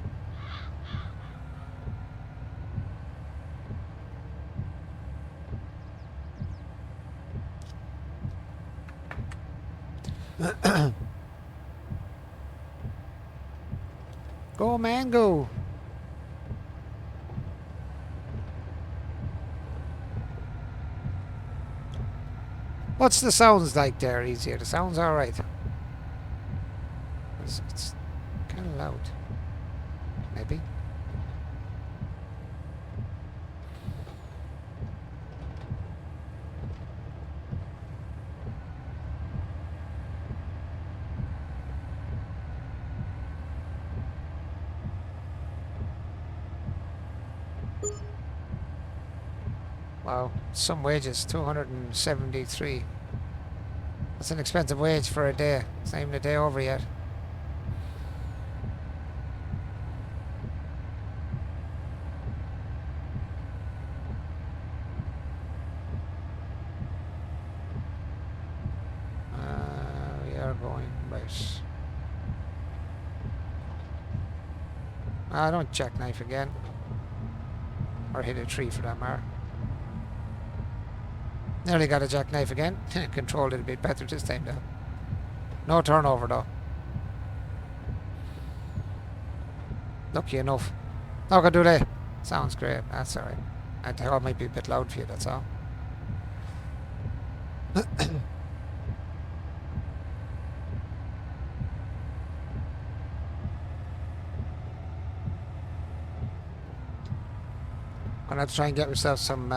Speaker 1: Go, man, go. What's the sounds like there, easier? The sounds alright. It's kind of loud. Maybe. Wow, some wages, 273. That's an expensive wage for a day. It's not even a day over yet. We are going right. Don't jackknife again. Or hit a tree for that matter. Nearly got a jackknife again. Controlled it a bit better this time though. No turnover though. Lucky enough. No can do that. Sounds great. That's alright. I think it might be a bit loud for you, that's all. Gonna have to try and get myself some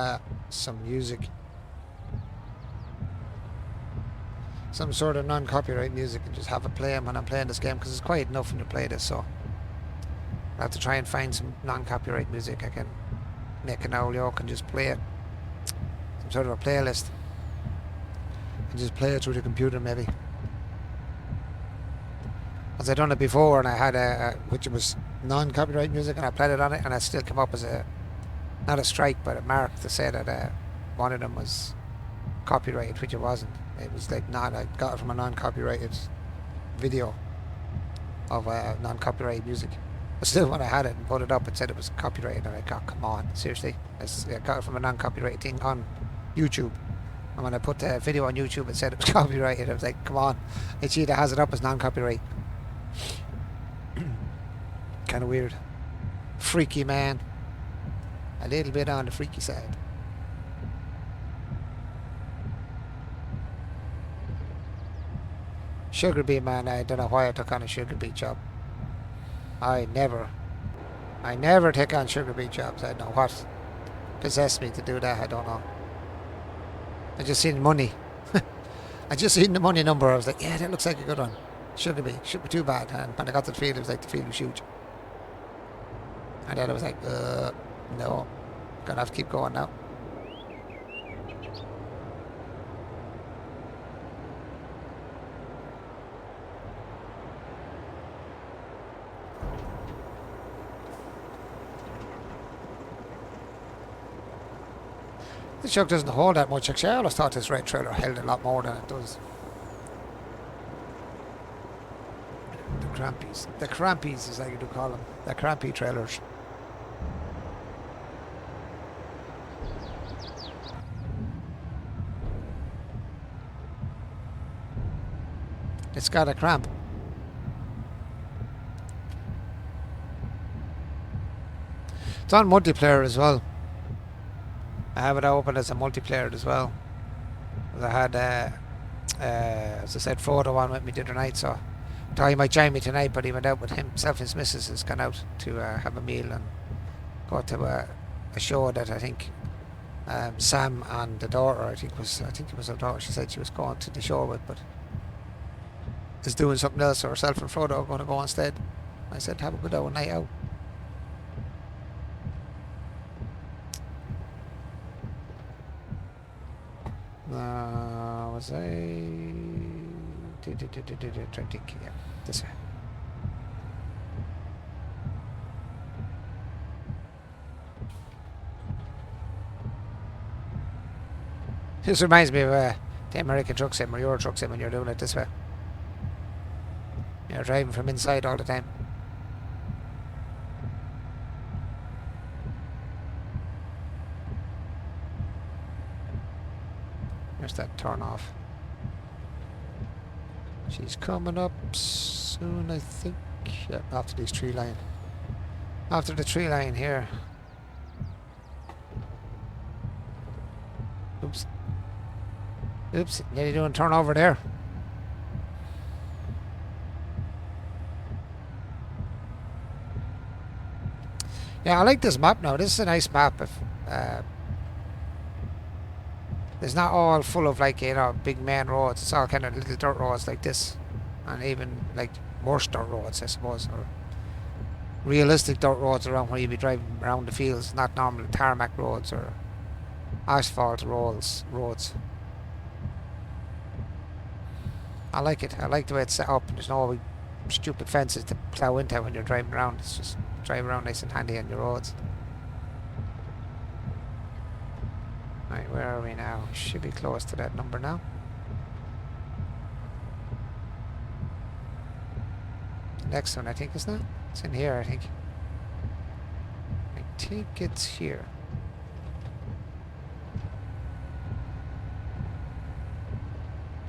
Speaker 1: music. Some sort of non-copyright music and just have it playing when I'm playing this game, because it's quiet enough when you play this, so I have to try and find some non-copyright music I can make an audio and just play it. Some sort of a playlist. And just play it through the computer maybe. As I done it before and I had which was non-copyright music and I played it on it and it still came up as not a strike but a mark to say that one of them was copyrighted, which it wasn't. It was like I got it from a non-copyrighted video of non-copyright music. But still, when I had it and put it up, it said it was copyrighted, and I thought, come on, seriously? I got it from a non-copyrighted thing on YouTube. And when I put the video on YouTube, it said it was copyrighted. I was like, come on, it either has it up as non-copyright. Kind of weird. Freaky, man. A little bit on the freaky side. Sugar beet, man, I don't know why I took on a sugar beet job. I never take on sugar beet jobs. I don't know what possessed me to do that. I don't know. I just seen money. I just seen the money number. I was like, yeah, that looks like a good one. Sugar beet, shouldn't be too bad. And when I got to the field, it was like the field was huge. And then I was like, no, gonna have to keep going now. This truck doesn't hold that much. Actually, I always thought this red trailer held a lot more than it does. The crampies. The crampies is like you do call them. The crampy trailers. It's got a cramp. It's on multiplayer as well. I have it open as a multiplayer as well. I had, as I said, Frodo on with me the other night, so I thought he might join me tonight, but he went out with himself and his missus has gone out to have a meal and go to a show that I think Sam and the daughter, I think it was her daughter, she said she was going to the show with, but is doing something else, so herself and Frodo are going to go instead. I said, have a good old night out. Was I trying to think? Yeah, this way. This reminds me of the American truck sim or Euro truck sim when you're doing it this way. You're driving from inside all the time. There's that turn off. She's coming up soon, I think. Yeah, after this tree line. After the tree line here. Oops. Oops, nearly doing turnover there. Yeah, I like this map now. This is a nice map. If it's not all full of like, you know, big main roads. It's all kind of little dirt roads like this. And even like worse dirt roads, I suppose. Or realistic dirt roads around where you'd be driving around the fields. Not normal tarmac roads or asphalt roads. I like it. I like the way it's set up. There's no stupid fences to plough into when you're driving around. It's just drive around nice and handy on your roads. Right, where are we now? Should be close to that number now. The next one, I think, is not. It's in here, I think. I think it's here.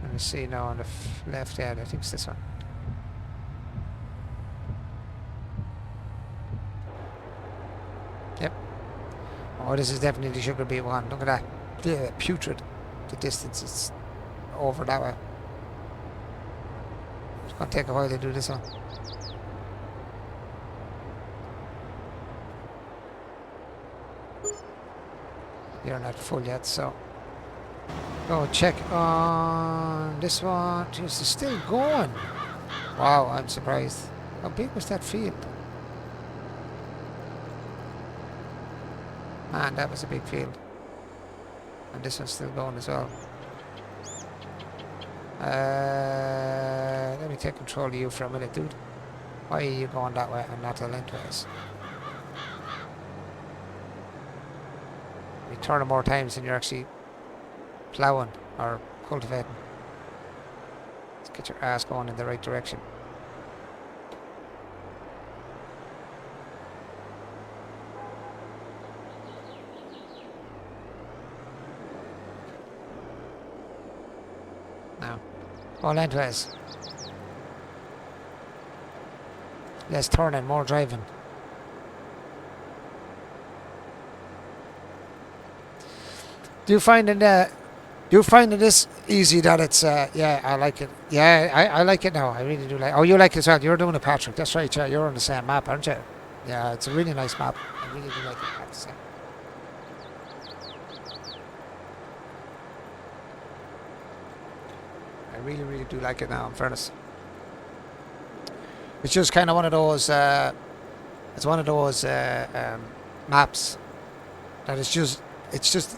Speaker 1: Let me see now on the left hand. I think it's this one. Yep. Oh, this is definitely the sugar beet one. Look at that. Yeah, putrid. The distance is over that way. It's going to take a while to do this one. You're not full yet, so go check on this one. Jeez, it's still going. Wow, I'm surprised. How big was that field? Man, that was a big field. And this one's still going as well. Let me take control of you for a minute, dude. Why are you going that way and not the lengthwise? You turn it more times than you're actually ploughing or cultivating. Let's get your ass going in the right direction. Now, go lengthwise. Less turning, more driving. Do you find this easy that it's yeah, I like it. Yeah, I like it now. I really do like. Oh, you like it as well. You're doing it, Patrick. That's right. Yeah, you're on the same map, aren't you? Yeah, it's a really nice map. I really do like it. I have to say. I really, really do like it now. In fairness, it's just kind of one of those. It's one of those maps that it's just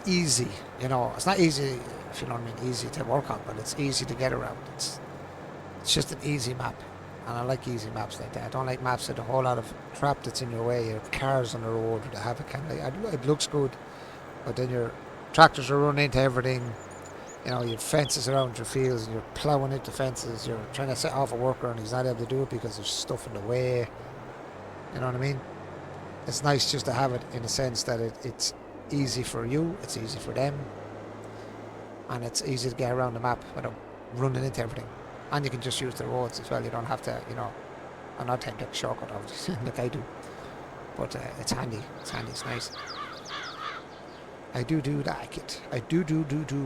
Speaker 1: easy, you know. It's not easy, if you know what I mean, easy to work on, but it's easy to get around. It's just an easy map, and I like easy maps like that. I don't like maps with a whole lot of crap that's in your way. You have cars on the road that have it kind of like, it looks good, but then your tractors are running into everything. You know, you have fences around your fields, and you're ploughing into fences. You're trying to set off a worker, and he's not able to do it because there's stuff in the way. You know what I mean? It's nice just to have it in a sense that it's easy for you, it's easy for them, and it's easy to get around the map without running into everything. And you can just use the roads as well. You don't have to, you know, I'm not taking a shortcut obviously like I do, but it's handy. It's handy. It's nice. I do like it. I do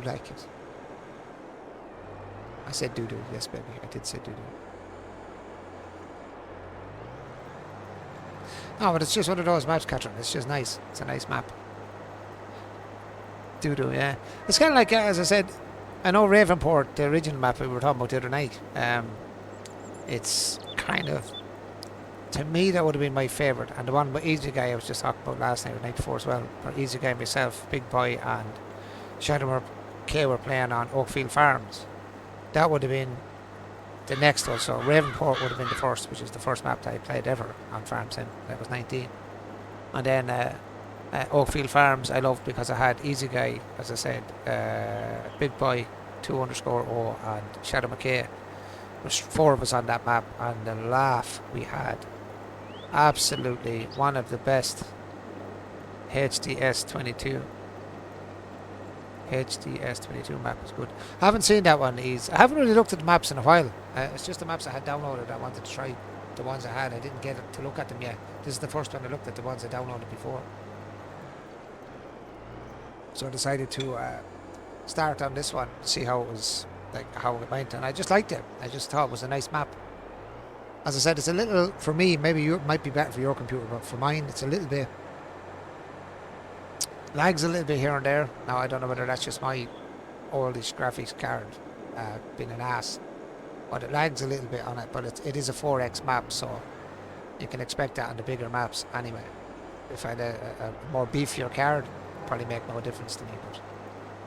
Speaker 1: like it. I said do. Yes, baby. I did say do. No, but it's just one of those maps, Catherine. It's just nice. It's a nice map. Do, yeah. It's kind of like, as I said, I know Ravenport, the original map we were talking about the other night. It's kind of, to me, that would have been my favourite. And the one with Easy Guy I was just talking about last night or the night before as well. For Easy Guy, myself, Big Boy, and Shadow K were playing on Oakfield Farms. That would have been the next one. So Ravenport would have been the first, which is the first map that I played ever on Farm Sim. I was 19. And then Oakfield Farms I loved because I had Easy Guy, as I said, Big Boy 2_O and Shadow McKay. There's 4 of us on that map, and the laugh we had. Absolutely one of the best HDS22 FS22 map is good. I haven't seen that one. I haven't really looked at the maps in a while. It's just the maps I had downloaded. I wanted to try the ones I had. I didn't get to look at them yet. This is the first one I looked at the ones I downloaded before. So I decided to start on this one, see how it was, like how it went, and I just liked it. I just thought it was a nice map. As I said, it's a little, for me, maybe it might be better for your computer, but for mine, it's a little bit, lags a little bit here and there. Now, I don't know whether that's just my oldish graphics card being an ass, but it lags a little bit on it, but it is a 4X map, so you can expect that on the bigger maps anyway. If I had a more beefier card, it'd probably make no difference to me, but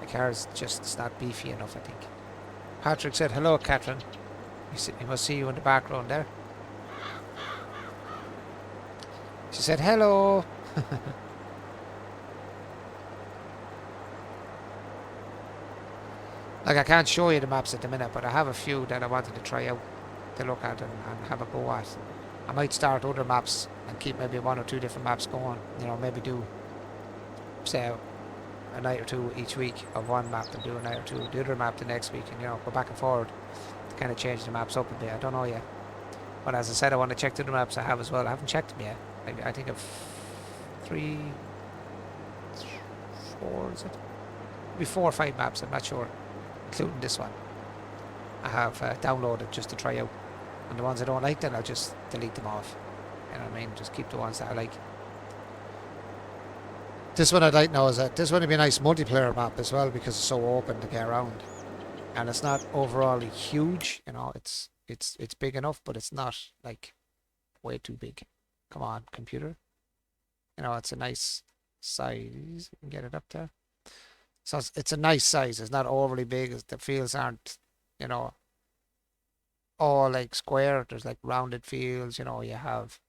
Speaker 1: the card's just, it's not beefy enough, I think. Patrick said, hello, Catherine. He must see you in the background there. She said, hello. Like, I can't show you the maps at the minute, but I have a few that I wanted to try out to look at and have a go at. I might start other maps and keep maybe 1 or 2 different maps going. You know, maybe do, say, a night or two each week of one map and do a night or two of the other map the next week, and, you know, go back and forward to kind of change the maps up a bit. I don't know yet. But as I said, I want to check the other maps I have as well. I haven't checked them yet. I think of 3, 4, is it? Maybe 4 or 5 maps, I'm not sure, including this one. I have downloaded just to try out. And the ones I don't like, then I'll just delete them off. You know what I mean? Just keep the ones that I like. This one I'd like now is that this one would be a nice multiplayer map as well, because it's so open to get around. And it's not overall huge, you know, it's big enough, but it's not like way too big. Come on, computer. You know, it's a nice size. You can get it up there. So it's a nice size. It's not overly big. The fields aren't, you know, all like square. There's like rounded fields, you know, you have,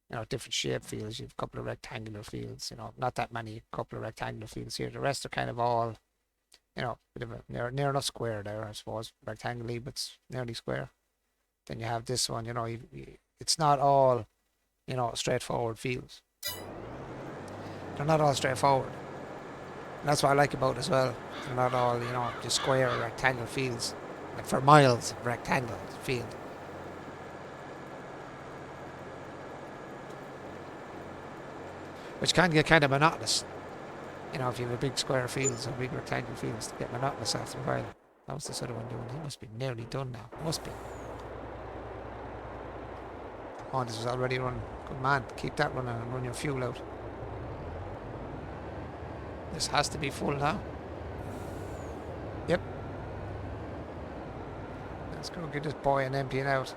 Speaker 1: you know, different shape fields. You have a couple of rectangular fields, you know, not that many, a couple of rectangular fields here. The rest are kind of all, you know, bit of a near enough square there, I suppose. Rectangular, but it's nearly square. Then you have this one, you know, it's not all, you know, straightforward fields. They're not all straightforward. And that's what I like about it as well. They're not all, you know, just square or rectangular fields. Like for miles of rectangle field. Which can get kind of monotonous. You know, if you have a big square fields or big rectangular fields, to get monotonous after a while. How's this other one doing? He must be nearly done now. Must be. Oh, this is already run. Good man. Keep that running and run your fuel out. This has to be full now. Yep. Let's go get this boy and empty it out.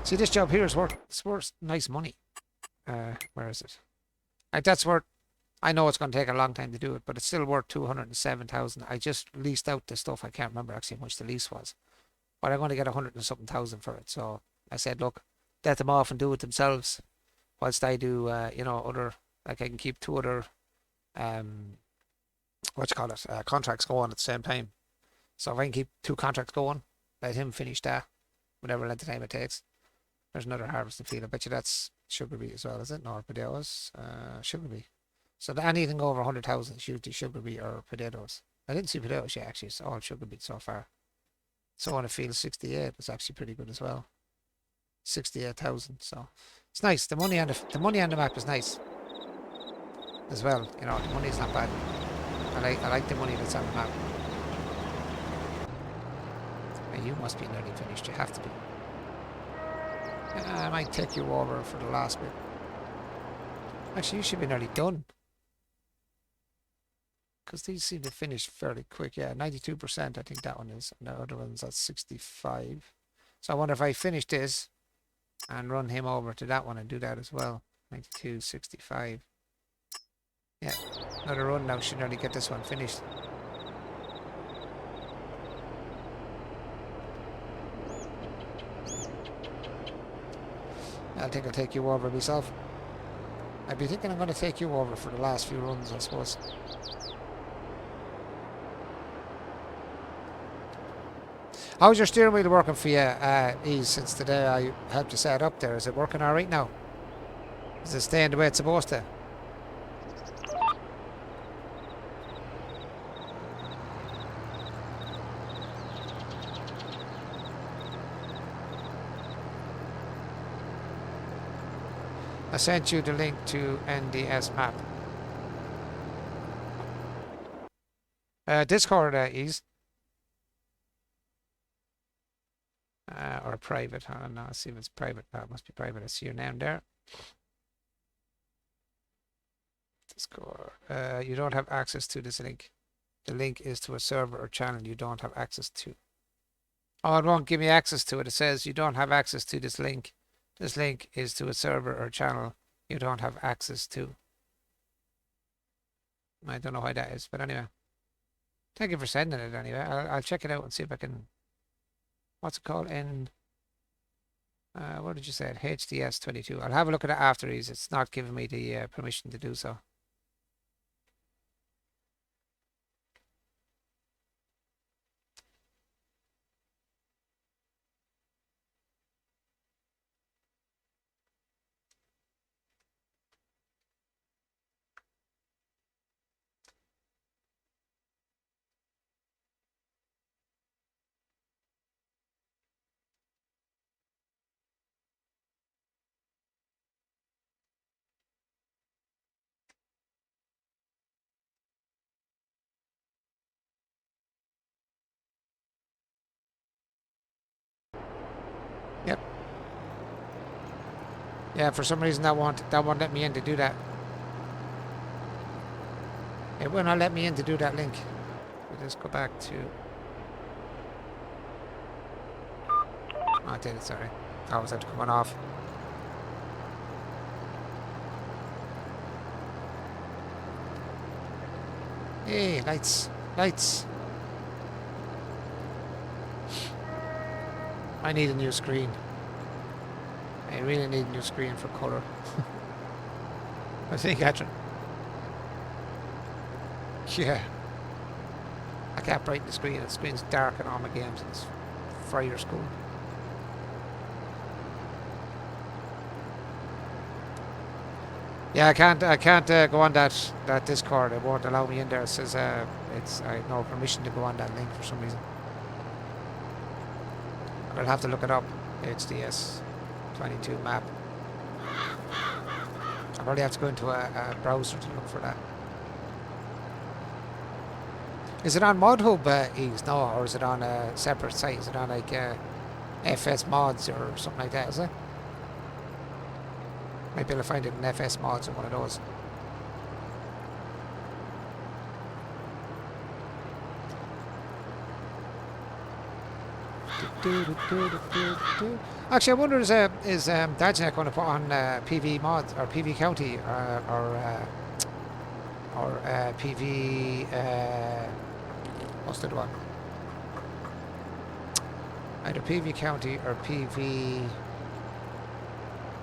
Speaker 1: See, this job here is worth nice money. Where is it? Like, that's worth, I know it's going to take a long time to do it, but it's still worth 207,000. I just leased out the stuff. I can't remember actually how much the lease was, but I'm going to get 100 and something thousand for it. So I said, look, let them off and do it themselves, whilst I do, you know, other, like I can keep 2 other, contracts going at the same time. So if I can keep 2 contracts going, let him finish that, whatever length of time it takes. There's another harvesting field. I bet you that's sugar beet as well, is it? No, potatoes. Sugar beet. So anything over 100,000 is usually sugar beet or potatoes. I didn't see potatoes yet, actually. It's all sugar beet so far. So on a field 68 is actually pretty good as well. 68,000. So it's nice. The money on the map is nice as well. You know, the money is not bad. I like the money that's on the map. And you must be nearly finished. You have to be. I might take you over for the last bit. Actually, you should be nearly done. Because these seem to finish fairly quick. Yeah, 92% I think that one is. And the other one's at 65. So I wonder if I finish this and run him over to that one and do that as well. 92, 65. Yeah, another run now. Should nearly get this one finished. I think I'll take you over myself. I'd be thinking I'm going to take you over for the last few runs, I suppose. How's your steering wheel working for you, Ease, since the day I helped you set it up there? Is it working alright now? Is it staying the way it's supposed to? I sent you the link to NDS map. Discord, Ease. Or private. I don't know. Let's see if it's private. It must be private. I see your name there. Discord. You don't have access to this link. The link is to a server or channel you don't have access to. Oh, it won't give me access to it. It says you don't have access to this link. This link is to a server or channel you don't have access to. I don't know why that is, but anyway. Thank you for sending it anyway. I'll check it out and see if I can... What's it called? What did you say? FS22. I'll have a look at it after these. It's not giving me the permission to do so. Yep. Yeah, for some reason that won't let me in to do that. It will not let me in to do that link. We'll just go back to... Oh, I did it, sorry. I was coming off. Hey, lights. Lights. I need a new screen. I really need a new screen for colour. I think actually... Yeah. I can't brighten the screen. The screen's dark in all my games and it's Friar School. Yeah, I can't go on that Discord. It won't allow me in there. It says I have no permission to go on that link for some reason. I'll have to look it up. FS22 map. I probably have to go into a browser to look for that. Is it on ModHub, Ease? No, or is it on a separate site? Is it on like FS Mods or something like that? Is it? Might be able to find it in FS Mods or one of those. Actually, I wonder is Dajnak going to put on PV Mods or PV County or PV what's the one? Either PV County or PV.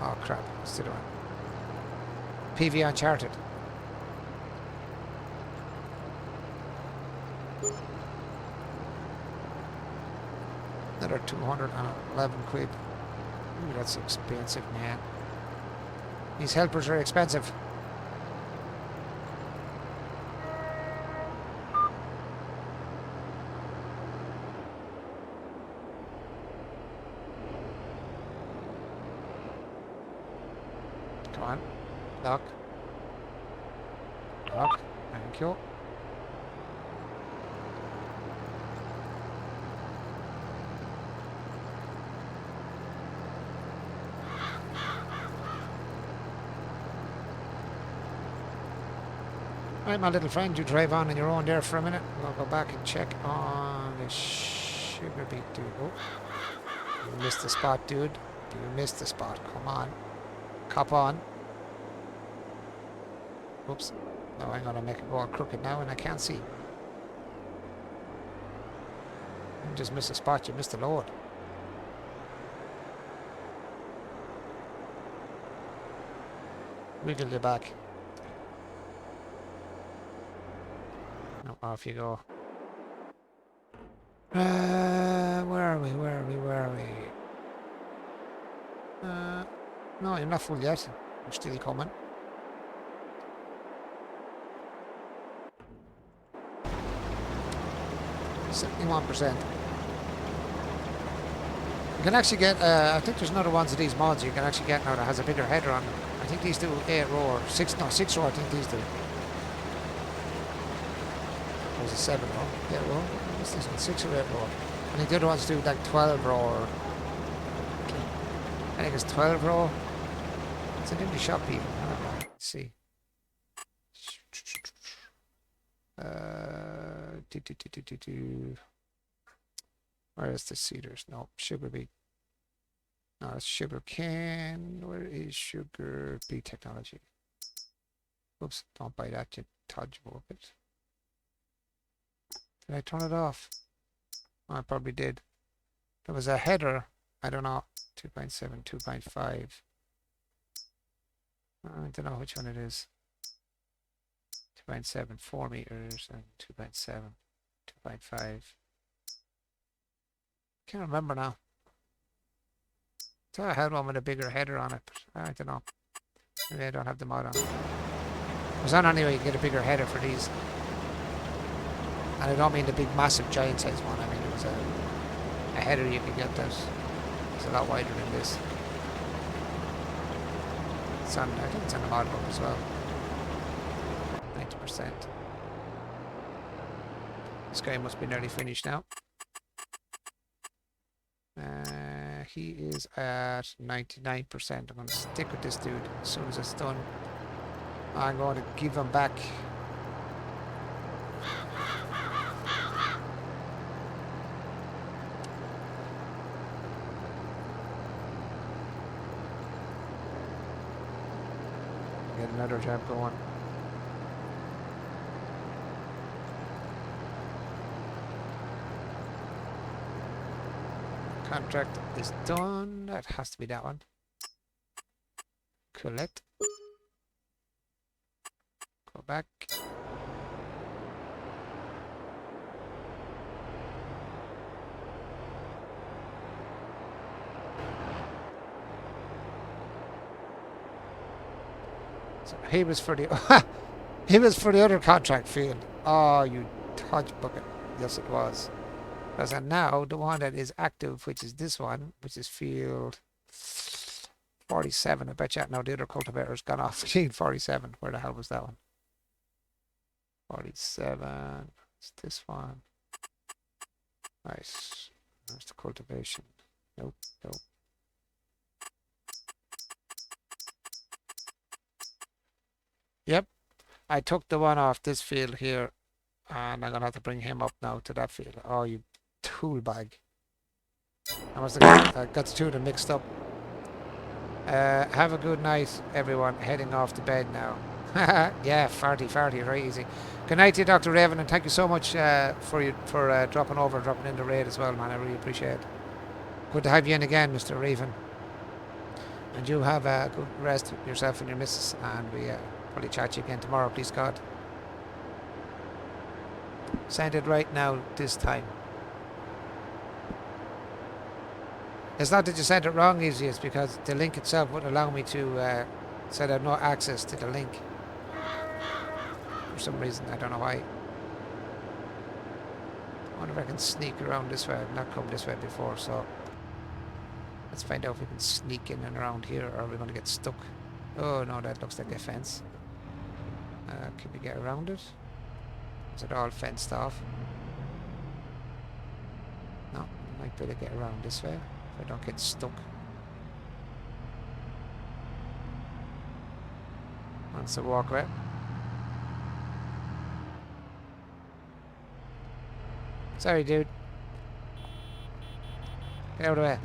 Speaker 1: Oh crap! What's the one? PV Uncharted. Another 211 quid. Ooh, that's expensive, man. These helpers are expensive. Come on. Lock. Lock. Thank you. Right, my little friend, you drive on your own there for a minute. We'll go back and check on the sugar beet, dude. Oh, you missed the spot, dude. You missed the spot. Come on. Cop on. Oops. No, I'm going to make it go all crooked now and I can't see. You just missed a spot. You missed the load. Wiggle you back. No, off you go. Where are we? Where are we? Where are we? No, I'm not full yet. I'm still coming. 71%. You can actually get, I think there's another ones of these mods you can actually get now that has a bigger header on them. I think these do 8 row or 6, no, 6 row I think these do. Or was it 7 row? 8 row? What's this one? 6 or 8 row? I think the other ones do like 12 row or... I think it's 12 row. It's an indie shop even. I don't know. Let's see. Where is the cedars? No, sugar beet. No, it's sugar cane. Where is sugar beet technology? Oops, don't buy that, you Tudge it. Did I turn it off? Oh, I probably did. There was a header. I don't know. 2.7, 2.5. I don't know which one it is. 2.7, 4 meters, and 2.7, 2.5. Can't remember now. So I had one with a bigger header on it, but I don't know. Maybe I don't have the mod on. It was on anyway, you can get a bigger header for these. And I don't mean the big massive giant size one, I mean it was a header you could get that is a lot wider than this. It's on, I think it's on the mod book as well. 90%. This guy must be nearly finished now. He is at 99%. I'm going to stick with this dude as soon as it's done. I'm going to give him back. Get another job going. Contract is done. That has to be that one. Collect. Go back. So he was for the he was for the other contract field. Oh, you Tudge bucket. Yes, it was. Because now the one that is active, which is this one, which is field 47. I bet you now the other cultivator's gone off. Field 47. Where the hell was that one? 47. It's this one. Nice. There's the cultivation. Nope, nope. Yep. I took the one off this field here, and I'm going to have to bring him up now to that field. Oh, you tool bag. I must have got the two of them mixed up. Have a good night, everyone. Heading off to bed now. Yeah, farty, right easy. Good night to you, Dr. Raven, and thank you so much for dropping over, dropping in the raid as well, man. I really appreciate it. Good to have you in again, Mr. Raven. And you have a good rest of yourself and your missus, and we probably chat to you again tomorrow, please God. Send it right now this time. It's not that you sent it wrong, easy. It's because the link itself wouldn't allow me to said I have no access to the link. For some reason, I don't know why. I wonder if I can sneak around this way. I've not come this way before, so let's find out if we can sneak in and around here, or are we going to get stuck? Oh no, that looks like a fence. Can we get around it? Is it all fenced off? No, I might be able to get around this way if I don't get stuck. That's a walkway. Sorry, dude. Get out of the way.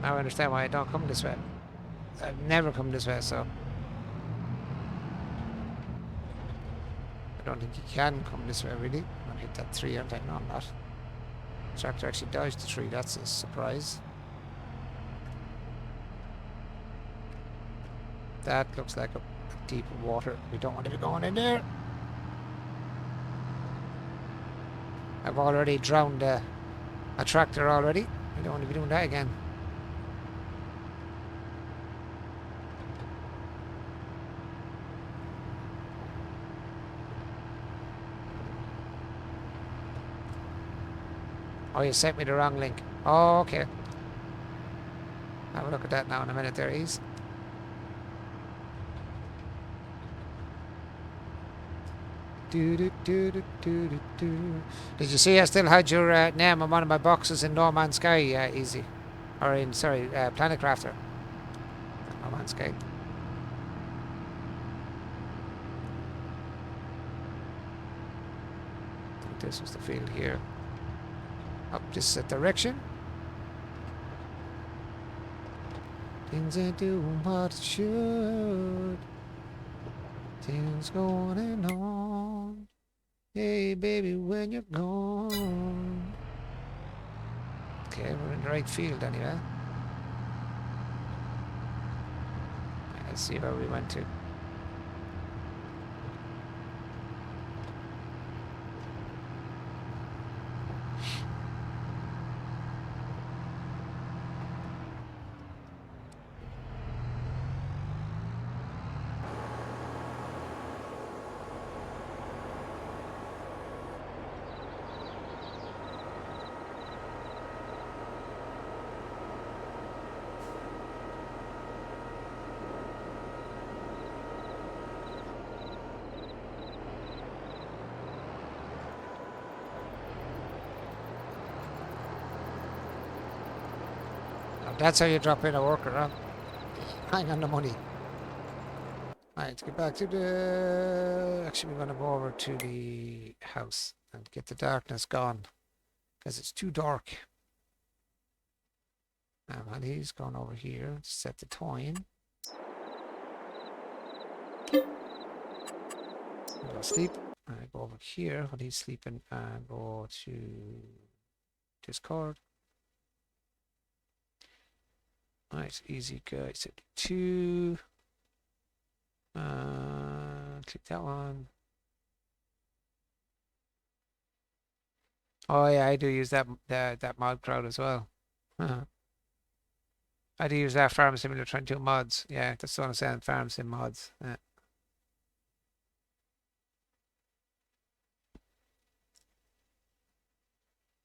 Speaker 1: Now I understand why I don't come this way. I've never come this way, so I don't think he can come this way really. I'm gonna hit that tree, aren't I? No, I'm not. Tractor actually dodged the tree, that's a surprise. That looks like a deep water. We don't want to be going in there. I've already drowned a tractor already. I don't want to be doing that again. Oh, you sent me the wrong link. Oh, okay. Have a look at that now in a minute there, Ease. Did you see I still had your name on one of my boxes in No Man's Sky, Easy? Or in, sorry, Planet Crafter. No Man's Sky. I think this was the field here. Up this direction. Things ain't doing what it should. Things going on. Hey baby, when you're gone. Okay, we're in the right field anyway. Let's see where we went to. That's how you drop in a worker, huh? Hang on the money. Alright, let's get back to the... Actually, we're going to go over to the house and get the darkness gone. Because it's too dark. And he's gone over here to set the time. Go sleep. I go over here when he's sleeping and go to Discord. Right, easy guys. 2. Click that one. Oh yeah, I do use that mod crowd as well. I do use that Farm Simulator 22 mods. Yeah, that's what I'm saying. Farm Sim mods. Yeah.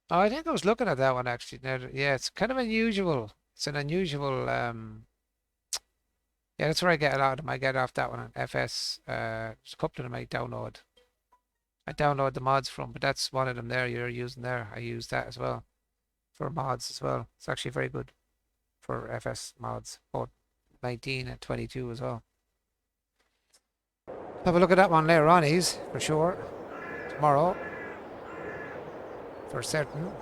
Speaker 1: Oh, I think I was looking at that one actually. Yeah, it's kind of unusual. It's an unusual. Yeah, that's where I get a lot of them. I get off that one on FS. There's a couple of them I download. I download the mods from, but that's one of them there you're using there. I use that as well for mods as well. It's actually very good for FS mods, both 19 and 22 as well. Have a look at that one later on, Ease, for sure. Tomorrow. For certain.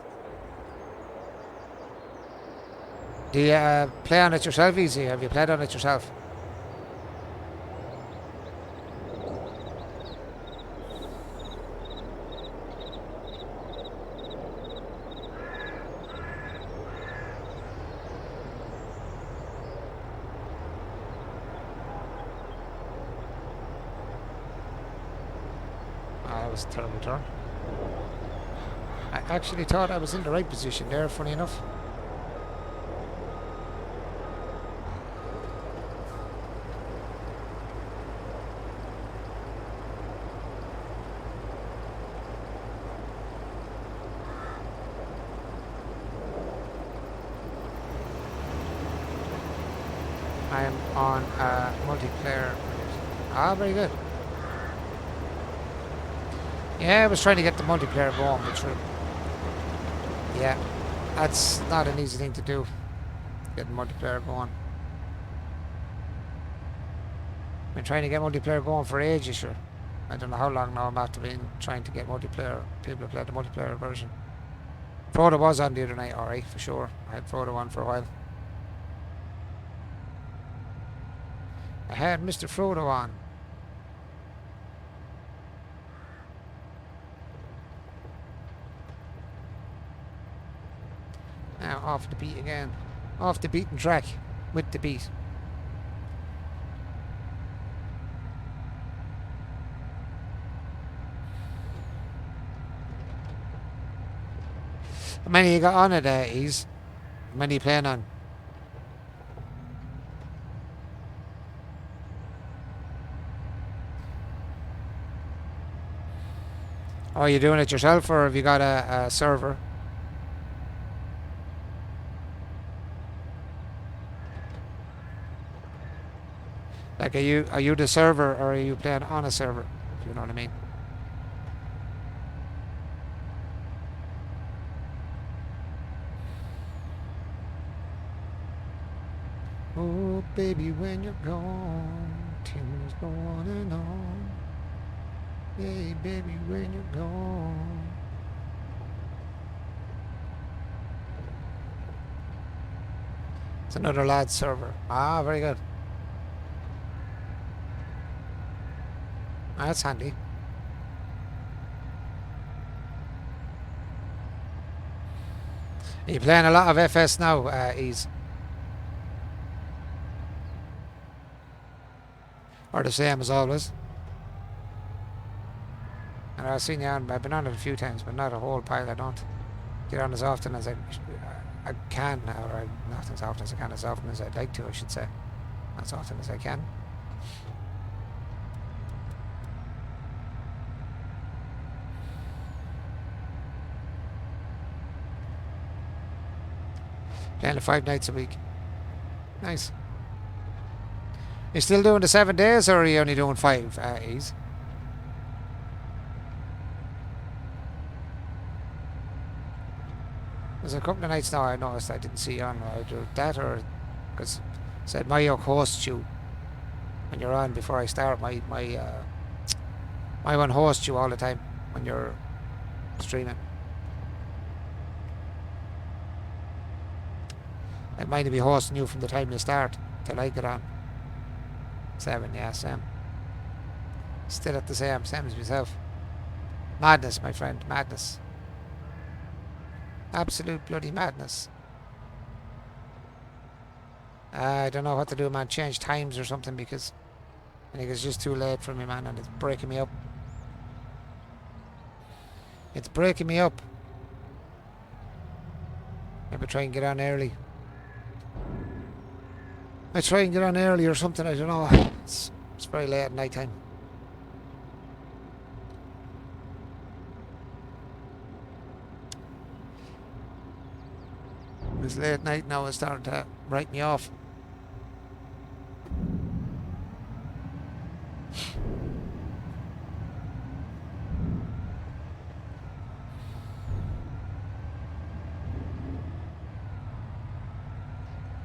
Speaker 1: Do you play on it yourself, Easy? Have you played on it yourself? That was a terrible turn. I actually thought I was in the right position there, funny enough. I am on multiplayer. Ah, very good. Yeah, I was trying to get the multiplayer going, but true. Yeah, that's not an easy thing to do. Get multiplayer going. I've been trying to get multiplayer going for ages, sure. I don't know how long now I'm after being trying to get multiplayer, people to play the multiplayer version. Frodo was on the other night, alright, for sure. I had Frodo on for a while. I had Mr. Frodo on. off the beat again. Off the beaten track with the beat. How many you got on it, Ease? How many you playing on? Oh, are you doing it yourself, or have you got a server? Like, are you the server, or are you playing on a server? If you know what I mean. Oh, baby, when you're gone, tunes go on and on. Hey, baby, when you're gone. It's another lad's server. Ah, very good. Ah, that's handy. Are you playing a lot of FS now, Ease? Or the same as always? And I've seen you on, I've been on it a few times, but not a whole pile. I don't get on as often as I can, or not as often as I can, as often as I'd like to, I should say. As often as I can. Playing it 5 nights a week. Nice. You still doing the 7 days, or are you only doing 5, Ease? There's a couple of nights now I noticed I didn't see you on. Either that, or because said my hosts you when you're on before I start. My one hosts you all the time when you're streaming. Like mine will be hosting you from the time you start till I get on. 7, yeah, same. Still at the same as myself. Madness, my friend, madness. Absolute bloody madness. I don't know what to do, man. Change times or something, because I think it's just too late for me, man, and it's breaking me up. It's breaking me up. Maybe try and get on early. I try and get on early or something, I don't know. It's very late at night time. It's late at night now, it's starting to write me off.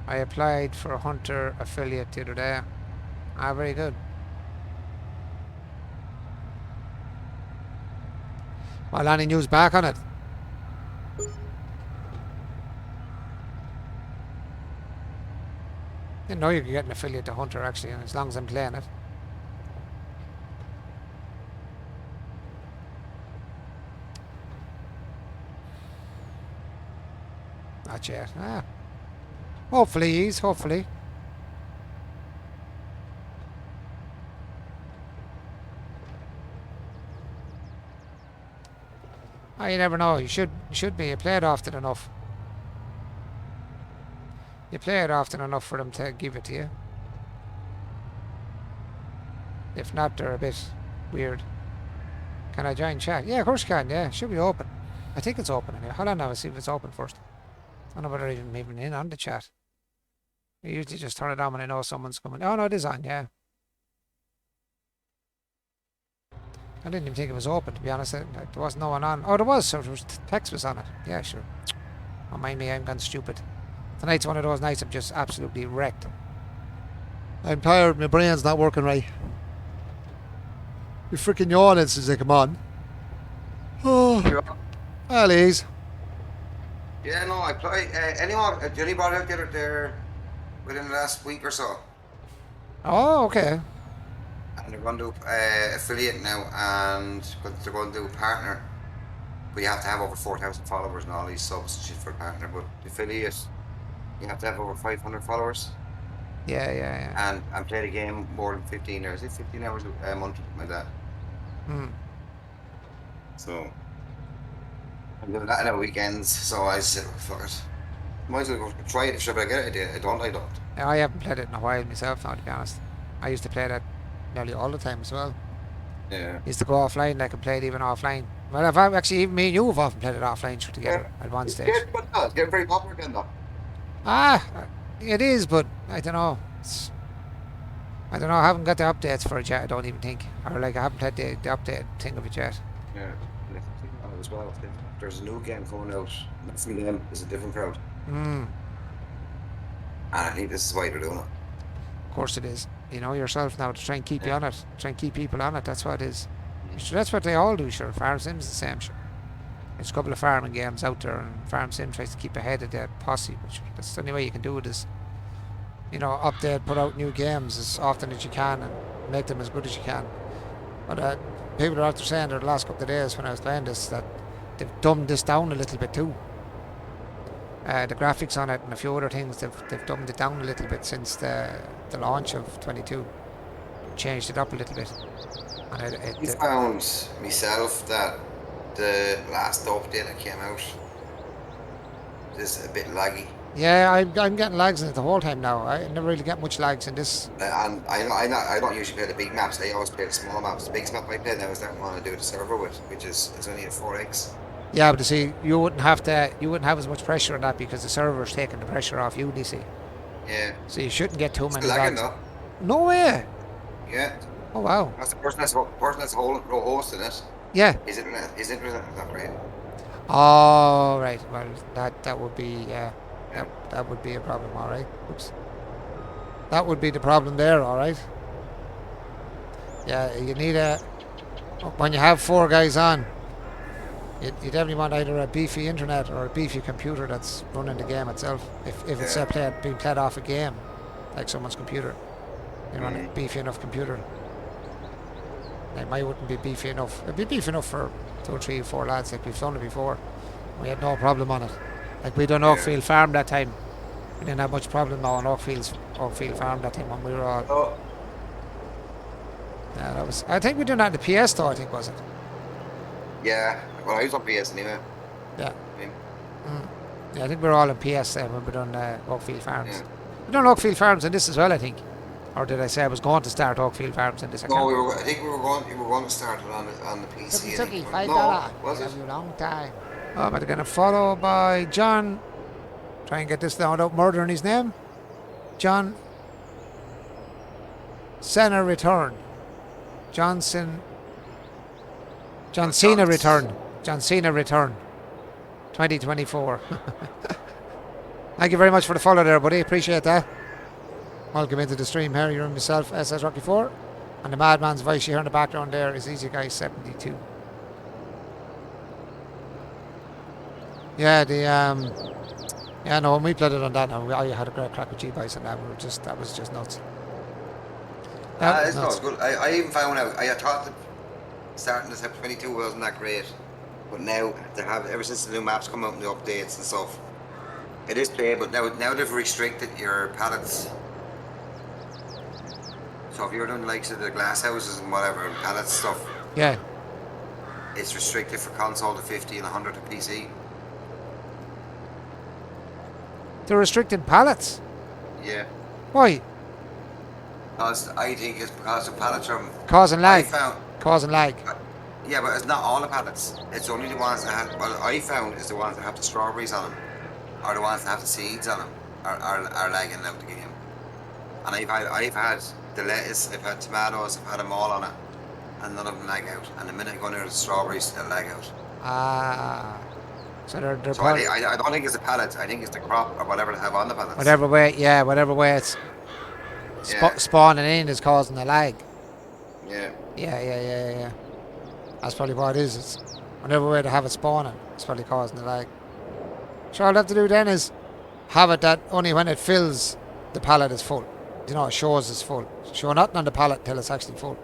Speaker 1: I applied for a Hunter affiliate the other day. Ah, very good. Well, any news back on it? Didn't know you could get an affiliate to Hunter, actually, as long as I'm playing it. Not yet. Ah. Hopefully, hopefully. Oh, you never know. You should be. You play it often enough. You play it often enough for them to give it to you. If not, they're a bit weird. Can I join chat? Yeah, of course you can. Yeah, it should be open. I think it's open anyway. Hold on now, I'll see if it's open first. I don't know whether I'm even in on the chat. I usually just turn it on when I know someone's coming. Oh no, it is on, yeah. I didn't even think it was open, to be honest. There wasn't no one on. Oh, there was, so there was text was on it. Yeah, sure. Don't mind me, I'm gone stupid. Tonight's one of those nights I'm just absolutely wrecked. I'm tired, my brain's not working right. You're freaking yawning since they come on. Oh, well, ease.
Speaker 3: Yeah, no, I play. Anyone? Did anybody out there within the last week or so?
Speaker 1: Oh, okay.
Speaker 3: And they're going to do affiliate now, and they're going to do partner. but you have to have over 4,000 followers and all these subs and shit for a partner. But the affiliate, you have to have over 500 followers.
Speaker 1: Yeah.
Speaker 3: And play the game more than 15 hours. Is it 15 hours a month or something like that? So I'm doing that on the weekends. So I said, oh, fuck it. Might as well go try it. If I get it, I don't.
Speaker 1: I haven't played it in a while myself now, to be honest. I used to play that nearly all the time as well.
Speaker 3: Yeah.
Speaker 1: Used to go offline, like, and play it even offline. Well, I've actually, even me and you have often played it offline together at one stage.
Speaker 3: It's getting very popular again, though.
Speaker 1: It is, but I don't know. I don't know. I haven't got the updates for it yet. I don't even think, or like I haven't played the update thing of it yet.
Speaker 3: Yeah. As well, there's a new game coming out. From them is a different crowd. And I think this is why they're doing it.
Speaker 1: Of course it is. You know yourself now, to try and keep you on it, try and keep people on it. That's what it is. Sure, that's what they all do. Sure, Farm Sim's the same. Sure, there's a couple of farming games out there, and Farm Sim tries to keep ahead of the posse. But sure, that's the only way you can do it is, you know, update, put out new games as often as you can, and make them as good as you can. But people are after saying the last couple of days when I was playing this that they've dumbed this down a little bit too. The graphics on it and a few other things, they've dumbed it down a little bit since the launch of 22. Changed it up a little bit. And
Speaker 3: I found myself that the last update that came out is a bit laggy.
Speaker 1: Yeah, I'm getting lags in it the whole time now. I never really get much lags in this.
Speaker 3: And I don't usually play the big maps. I always play the small maps. The big map I play now is that one I do the server with, which is it's only a 4x.
Speaker 1: Yeah, but you see, you wouldn't have as much pressure on that because the server's taking the pressure off you, DC.
Speaker 3: Yeah.
Speaker 1: So you shouldn't get too many
Speaker 3: lags.
Speaker 1: Though. No way.
Speaker 3: Yeah.
Speaker 1: Oh wow.
Speaker 3: That's the person that's hosting it.
Speaker 1: Yeah.
Speaker 3: His internet is not great.
Speaker 1: Oh right. Well, that would be that would be a problem. All right. Oops. That would be the problem there. All right. Yeah, you need when you have 4 guys on. You definitely want either a beefy internet or a beefy computer that's running the game itself. If it's being played off a game, like someone's computer, you want a beefy enough computer. Like mine wouldn't be beefy enough. It'd be beefy enough for 2 or 3 or 4 lads. Like we've done it before, we had no problem on it. Like we done Oakfield Farm that time. We didn't have much problem now on Oakfield Farm that time when we were all.
Speaker 3: Oh.
Speaker 1: Yeah, that was. I think we done that in the PS though. I think was it.
Speaker 3: Yeah. Well, I was on PS anyway.
Speaker 1: Yeah. Yeah, I think we're all in PS then when we done Oakfield Farms. Yeah. We done Oakfield Farms in this as well, I think. Or did I say I was going to start Oakfield Farms in this?
Speaker 3: No, I think we were going to start it on the PC.
Speaker 1: Took me $5. No, was it? A long time. Oh, I'm going to follow by John. Try and get this down without murdering his name. John Cena Return. John Cena Return. John Cena Return. 2024. Thank you very much for the follow there, buddy. Appreciate that. Welcome into the stream here. You're in myself, SS Rocky 4. And the madman's voice you hear in the background there is Easy Guy 72. Yeah, yeah, no, when we played it on that, I had a great crack with G-Bites and that. That was just nuts.
Speaker 3: It's not good. I even found out, I thought that starting this FS22 wasn't that great. But now, they have, ever since the new maps come out and the updates and stuff, it is playable. Now they've restricted your pallets. So if you're doing the likes of the glass houses and whatever, and pallets stuff,
Speaker 1: yeah,
Speaker 3: it's restricted for console to 50 and 100 to PC.
Speaker 1: They're restricting pallets?
Speaker 3: Yeah.
Speaker 1: Why?
Speaker 3: Because I think it's because the pallets are
Speaker 1: causing lag. Causing lag.
Speaker 3: Yeah, but it's not all the pallets. It's only the ones that have. What I found is the ones that have the strawberries on them, or the ones that have the seeds on them, are lagging out the game. And I've had the lettuce, I've had tomatoes, I've had them all on it, and none of them lag out. And the minute I go near the strawberries, they'll lag out.
Speaker 1: Ah. So they're
Speaker 3: so I don't think it's the pallets. I think it's the crop or whatever they have on the pallets.
Speaker 1: Whatever way it's spawning in is causing the lag.
Speaker 3: Yeah.
Speaker 1: Yeah. That's probably what it is. It's whatever way to have it spawning, it's probably causing the lag. So all I have to do then is have it that only when it fills, the pallet is full. You know, it shows it's full. Show nothing on the pallet until it's actually full.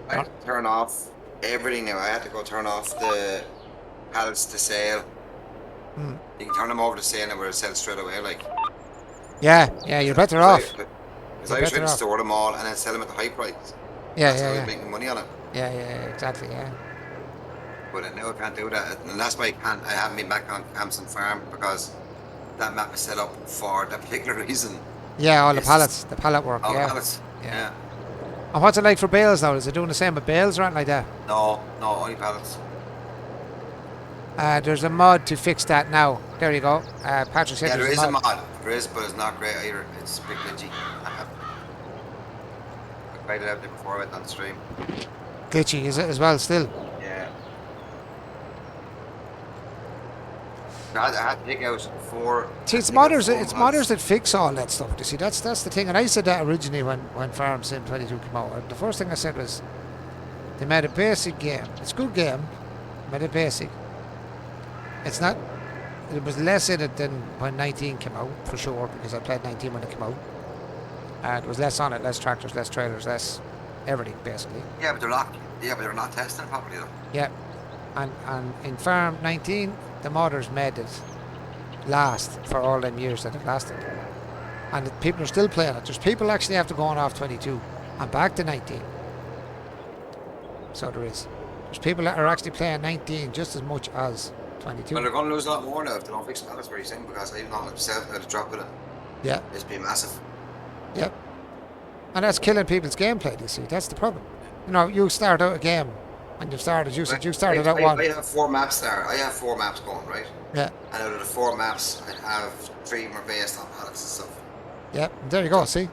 Speaker 3: I had to turn off everything now. I had to go turn off the pallets to sale.
Speaker 1: Mm.
Speaker 3: You can turn them over to sale and we'll sell straight away. Like,
Speaker 1: Yeah, you're better off.
Speaker 3: Because
Speaker 1: You're
Speaker 3: I was trying
Speaker 1: better
Speaker 3: to
Speaker 1: off.
Speaker 3: store them all and then sell them at the high price.
Speaker 1: Yeah,
Speaker 3: That's how I was
Speaker 1: yeah.
Speaker 3: making money on it.
Speaker 1: Yeah, exactly, yeah.
Speaker 3: But now I can't do that, and that's why I haven't been back on Campson Farm because that map is set up for that particular reason.
Speaker 1: Yeah, all the
Speaker 3: It's just
Speaker 1: pallets, the pallet work,
Speaker 3: all the
Speaker 1: yeah.
Speaker 3: pallets. Yeah.
Speaker 1: And what's it like for bales now? Is it doing the same with bales or anything like that?
Speaker 3: No, only pallets.
Speaker 1: There's a mod to fix that now. There you go. Patrick said
Speaker 3: Yeah, there
Speaker 1: there's
Speaker 3: is a mod. There is, but it's not great either. It's a bit glitchy. I tried it out there before I went on stream.
Speaker 1: Glitchy, is it as well still?
Speaker 3: Yeah. I had to take out 4.
Speaker 1: See, it's modders that fix all that stuff. You see, that's the thing. And I said that originally when Farm Sim 22 came out. The first thing I said was they made a basic game. It's a good game, made it basic. It's not. It was less in it than when 19 came out, for sure, because I played 19 when it came out. And there was less on it, less tractors, less trailers, less everything, basically.
Speaker 3: Yeah, but they're not. Yeah, but they're not testing it properly though.
Speaker 1: Yeah, and in Farm 19, the modders made it last for all them years that it lasted, and the people are still playing it. There's people actually after going off 22 and back to 19. So there's people that are actually playing 19 just as much as 22.
Speaker 3: Well, they're going to lose a lot more now if they don't fix pallets very soon because I know myself how to drop with it.
Speaker 1: Yeah.
Speaker 3: It's been massive.
Speaker 1: Yep. And that's killing people's gameplay, you see. That's the problem. You know, you start out a game and you started out one.
Speaker 3: I have 4 maps there. I have 4 maps going, right?
Speaker 1: Yeah.
Speaker 3: And out of the 4 maps, I have 3 more based on pallets and stuff.
Speaker 1: Yep. There you go, see?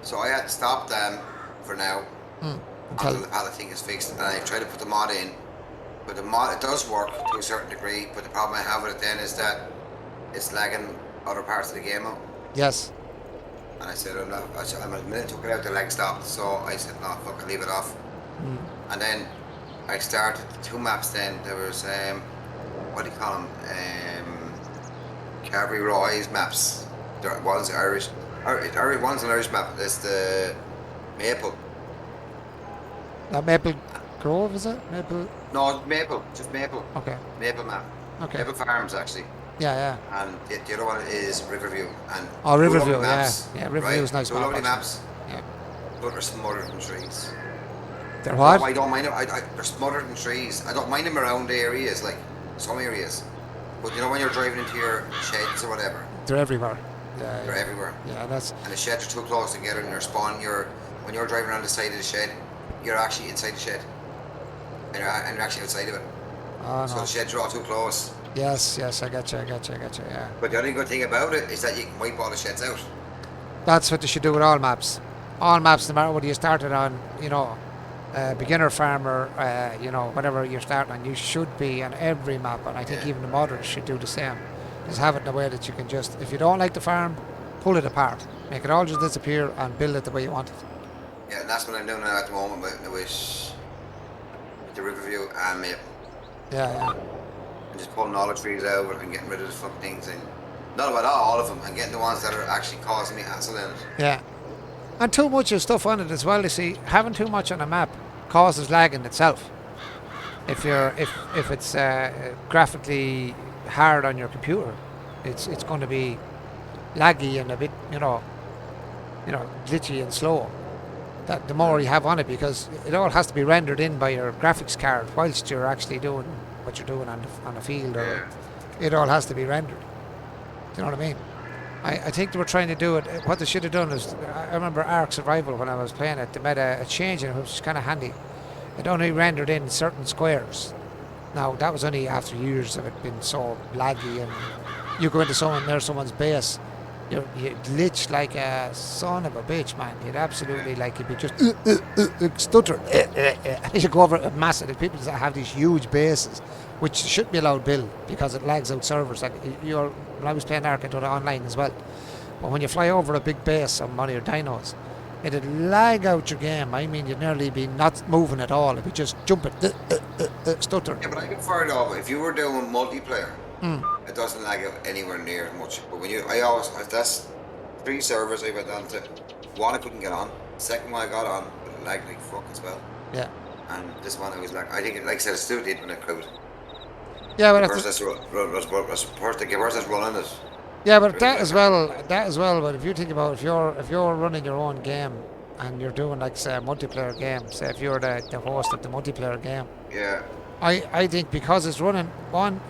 Speaker 3: So I had to stop them for now until the pallet thing is fixed. And I tried to put the mod in. But the mod, it does work to a certain degree. But the problem I have with it then is that it's lagging other parts of the game out.
Speaker 1: Yes.
Speaker 3: And I said, I'm a minute took it out, the lag stopped. So I said, no, fuck, I'll leave it off. And then I started 2 maps then. There was, what do you call them? Cavalry Rise maps. One's Irish. One's an Irish map. It's the Maple.
Speaker 1: Maple Grove, is it? Maple?
Speaker 3: No, Maple. Just Maple.
Speaker 1: Okay.
Speaker 3: Maple map.
Speaker 1: Okay.
Speaker 3: Maple Farms, actually.
Speaker 1: Yeah.
Speaker 3: And the other one is Riverview. And
Speaker 1: Riverview,
Speaker 3: maps,
Speaker 1: yeah. Riverview is nice.
Speaker 3: Two lovely maps.
Speaker 1: Yeah.
Speaker 3: But they're smothered in trees.
Speaker 1: They're what?
Speaker 3: I don't mind them. They're smothered in trees. I don't mind them around the areas, like some areas. But you know when you're driving into your sheds or whatever.
Speaker 1: They're everywhere. Yeah.
Speaker 3: They're everywhere.
Speaker 1: Yeah, that's.
Speaker 3: And the sheds are too close together, and when you're driving around the side of the shed, you're actually inside the shed, and you're actually outside of it.
Speaker 1: Oh,
Speaker 3: so
Speaker 1: no.
Speaker 3: the sheds are all too close.
Speaker 1: Yes, I got you, yeah.
Speaker 3: But the only good thing about it is that you can wipe all the sheds out.
Speaker 1: That's what you should do with all maps. All maps, no matter whether you started on, beginner farmer, whatever you're starting on, you should be on every map, and I think even the modders should do the same. Just have it in a way that you can just, if you don't like the farm, pull it apart. Make it all just disappear and build it the way you want it.
Speaker 3: Yeah, and that's what I'm doing now at the moment with the Riverview and Maple.
Speaker 1: Yeah.
Speaker 3: And just pulling all the trees out and getting rid of the fucking things, and not about all of them, and getting the ones that are actually causing me hassle in it.
Speaker 1: Yeah. And too much of stuff on it as well. You see, having too much on a map causes lag in itself. If it's graphically hard on your computer, it's going to be laggy and a bit, glitchy and slow. That the more you have on it, because it all has to be rendered in by your graphics card whilst you're actually doing what you're doing on the field, or it all has to be rendered. Do you know what I mean? I think they were trying to do it. What they should have done is, I remember Ark Survival when I was playing it, they made a change in it, which was kind of handy. It only rendered in certain squares. Now that was only after years of it being so laggy, and you go into someone's base, you glitch like a son of a bitch, man. You'd absolutely you'd be just stutter. You go over massive people that have these huge bases, which shouldn't be allowed build because it lags out servers. When I was playing Ark, I did it online as well. But when you fly over a big base on one of your dinos, it'd lag out your game. I mean, you'd nearly be not moving at all. It'd be just jumping, stutter.
Speaker 3: Yeah, but I prefer it all. If you were doing multiplayer, it doesn't lag out anywhere near as much. But that's 3 servers I went on to. One I couldn't get on. Second one I got on, but it lagged like fuck as well.
Speaker 1: Yeah.
Speaker 3: And this one I was like, I think, like I said, it still did when I crowed.
Speaker 1: Yeah,
Speaker 3: The
Speaker 1: but
Speaker 3: person that's running it.
Speaker 1: yeah, but
Speaker 3: Really like
Speaker 1: that as well. But if you think about if you're running your own game and you're doing like say a multiplayer game, say if you're the host of the multiplayer game,
Speaker 3: Yeah,
Speaker 1: I think because it's running one,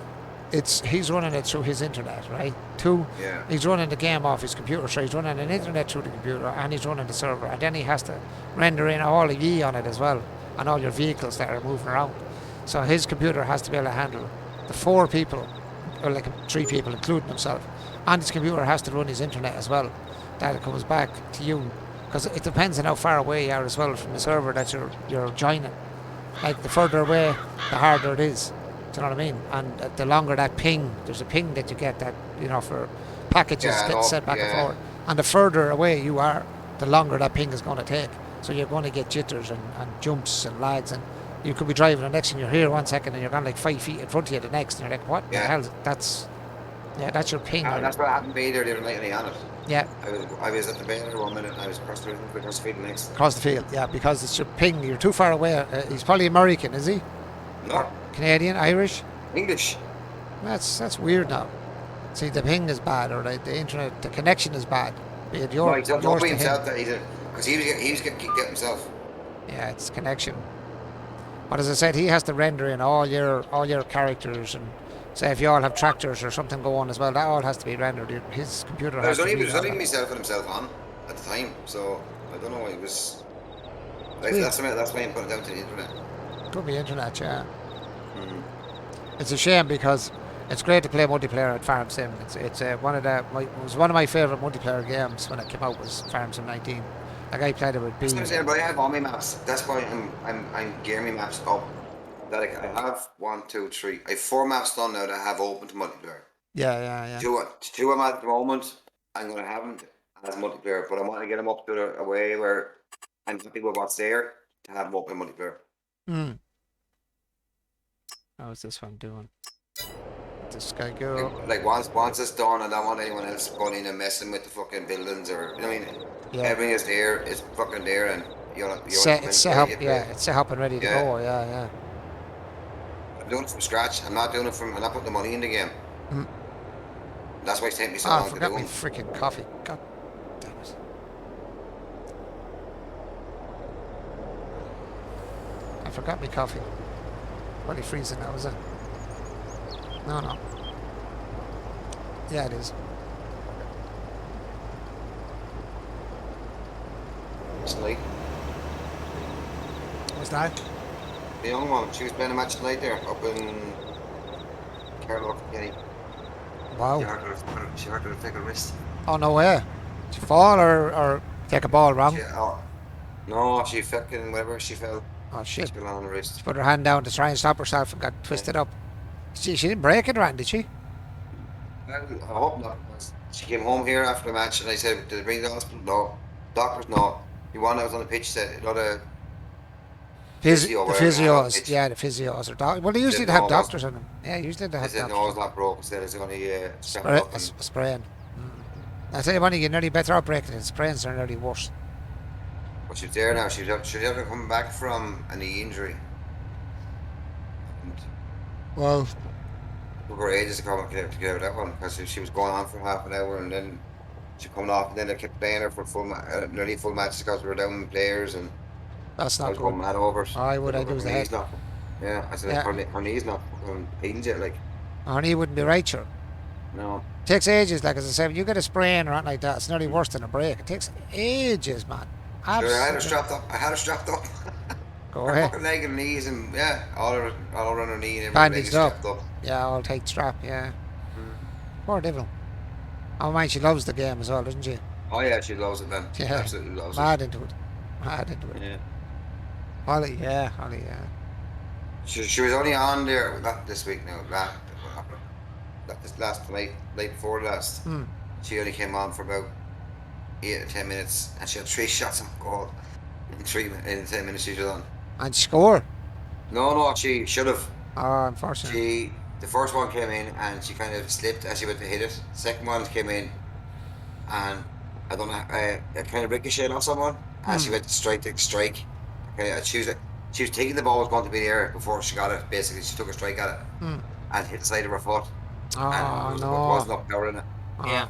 Speaker 1: he's running it through his internet, right? Two,
Speaker 3: yeah,
Speaker 1: he's running the game off his computer, so he's running an internet through the computer and he's running the server, and then he has to render in all the ye on it as well, and all your vehicles that are moving around. So his computer has to be able to handle the 4 people, or like 3 people, including himself, and his computer has to run his internet as well. That it comes back to you, because it depends on how far away you are as well from the server that you're joining. Like the further away, the harder it is. Do you know what I mean? And the longer that ping, there's a ping that you get that for packages
Speaker 3: yeah.
Speaker 1: getting
Speaker 3: No,
Speaker 1: sent back and
Speaker 3: yeah.
Speaker 1: forward. And the further away you are, the longer that ping is going to take. So you're going to get jitters and jumps and lags, and you could be driving the next thing you're here 1 second and you're gone like 5 feet in front of you the next, and you're like, what the
Speaker 3: Yeah.
Speaker 1: hell? That's your ping.
Speaker 3: That's what happened to me there the other night on it.
Speaker 1: Yeah,
Speaker 3: I was at the Baylor 1 minute and I was across the field the next.
Speaker 1: across the field. Yeah, because it's your ping. You're too far away. He's probably American, is he?
Speaker 3: No,
Speaker 1: Canadian, Irish?
Speaker 3: English.
Speaker 1: That's weird now. See, the ping is bad, or the internet, the connection is bad. Be it
Speaker 3: No, he's not
Speaker 1: yours to
Speaker 3: himself
Speaker 1: him.
Speaker 3: that because he was getting kicked out himself.
Speaker 1: Yeah, it's connection. But as I said, he has to render in all your characters, and say if you all have tractors or something going as well, that all has to be rendered. His computer has to read
Speaker 3: There's
Speaker 1: all
Speaker 3: only
Speaker 1: that.
Speaker 3: myself and himself on at the time, so I don't know. It was
Speaker 1: Weird.
Speaker 3: that's why I put it down to the internet.
Speaker 1: Could be internet, yeah.
Speaker 3: Mm.
Speaker 1: It's a shame because it's great to play multiplayer at Farm Sim. It's it was one of my favourite multiplayer games when it came out, was Farm Sim 19. Like I played it with B.
Speaker 3: That's what I'm saying, but I have all my maps. That's why I'm gearing my maps up. That I have 1, 2, 3. I have 4 maps done now that I have open to multiplayer.
Speaker 1: Yeah.
Speaker 3: Two I'm at the moment. I'm gonna have them as multiplayer, but I want to get them up to a way where I'm happy with what's there to have them up in multiplayer.
Speaker 1: Hmm. How's this one doing? Let this guy go.
Speaker 3: Like once it's done, I don't want anyone else going in and messing with the fucking buildings or you know what I mean.
Speaker 1: Yeah.
Speaker 3: Everything is there. It's fucking there, and
Speaker 1: It's set up. Yeah, it's set up and ready to
Speaker 3: Yeah.
Speaker 1: go. Yeah.
Speaker 3: I'm doing it from scratch. I'm not putting the money in the game.
Speaker 1: Mm.
Speaker 3: That's why it's taking me so
Speaker 1: Oh, I
Speaker 3: long to
Speaker 1: forgot
Speaker 3: do
Speaker 1: my
Speaker 3: them.
Speaker 1: freaking coffee. God damn it. I forgot my coffee. Bloody freezing now, is it? No. Yeah, it is.
Speaker 3: Tonight,
Speaker 1: What's that?
Speaker 3: the young one, she was playing a match tonight there up in Carlow, Kenny.
Speaker 1: Wow.
Speaker 3: She hurt her take a wrist.
Speaker 1: Oh, no way. Did you fall or take a ball wrong?
Speaker 3: No, she fucking whatever. She fell.
Speaker 1: Oh, shit.
Speaker 3: She fell on the wrist.
Speaker 1: She put her hand down to try and stop herself and got twisted up. She didn't break it, Rand, did she?
Speaker 3: Well, I hope not. She came home here after the match, and I said, "Did they bring the hospital?" No. Doctors, no. The one that was on the pitch said, "Not a physio."
Speaker 1: The physios, yeah, the physios are doctors. Well, they usually have doctors in them. Yeah, usually they
Speaker 3: I
Speaker 1: have
Speaker 3: said,
Speaker 1: doctors.
Speaker 3: "No, it's not broke." I said, "It's only strapped up."
Speaker 1: A sprain. I tell you one, you're nearly better off breaking it. Sprains are nearly worse.
Speaker 3: But she's there now. She's ever come back from a knee injury. And
Speaker 1: Well,
Speaker 3: took her ages to get out of that one because she was going on for half an hour and then she coming off and then they kept playing her for nearly full matches because we were down players and
Speaker 1: that's
Speaker 3: I
Speaker 1: not
Speaker 3: was
Speaker 1: good.
Speaker 3: going mad over it.
Speaker 1: I would. I'd lose the head.
Speaker 3: Yeah, I said her knee's not fucking healed yet. Like,
Speaker 1: Her knee wouldn't be right, sure.
Speaker 3: no.
Speaker 1: Takes ages, like as I said, when you get a sprain or anything like that, it's nearly worse than a break. It takes ages, man.
Speaker 3: Sure, I had her strapped up.
Speaker 1: Go
Speaker 3: her
Speaker 1: ahead.
Speaker 3: fucking leg and knees and yeah, all around her knee and everything.
Speaker 1: Bandaged
Speaker 3: Strapped up.
Speaker 1: Yeah, all tight strap, yeah. Poor devil. Oh, mind, she loves the game as well, doesn't she?
Speaker 3: Oh yeah, she loves it then.
Speaker 1: Yeah.
Speaker 3: Absolutely loves
Speaker 1: Mad
Speaker 3: it.
Speaker 1: into it. Mad into it.
Speaker 3: Yeah.
Speaker 1: Holly, yeah.
Speaker 3: She was only on there not this week now. This last night before last. She only came on for about 8 or 10 minutes, and she had 3 shots on goal in 10 minutes. She was on.
Speaker 1: And score.
Speaker 3: No, she should have.
Speaker 1: Oh, unfortunately.
Speaker 3: The first one came in and she kind of slipped as she went to hit it. The second one came in, and I don't know, it kind of ricocheted off someone as she went to strike. Okay, she was thinking the ball was going to be there before she got it. Basically, she took a strike at it, and hit the side of her foot.
Speaker 1: Oh,
Speaker 3: And there
Speaker 1: no.
Speaker 3: wasn't enough power in it.
Speaker 1: Oh,
Speaker 2: Yeah.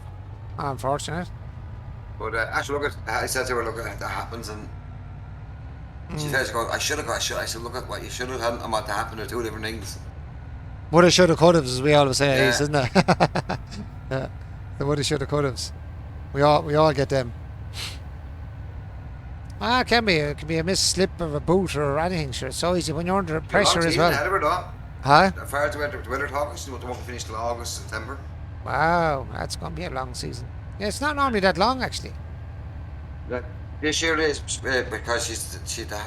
Speaker 1: unfortunate.
Speaker 3: But actually, look at I said to her, look, that happens, and she says, I should have got. I said, look at what you should have done and what happened are two different things.
Speaker 1: Woulda, shoulda, coulda, as we always say,
Speaker 3: Yeah.
Speaker 1: isn't it? Yeah. The woulda, shoulda, coulda. We all get them. It can be a misslip of a boot or anything. Sure, it's so easy when you're under pressure as well.
Speaker 3: Ahead of her, though.
Speaker 1: Huh?
Speaker 3: As far as the winter talking, she won't finish till August, September.
Speaker 1: Wow, that's going to be a long season. Yeah, it's not normally that long actually.
Speaker 3: This year it is because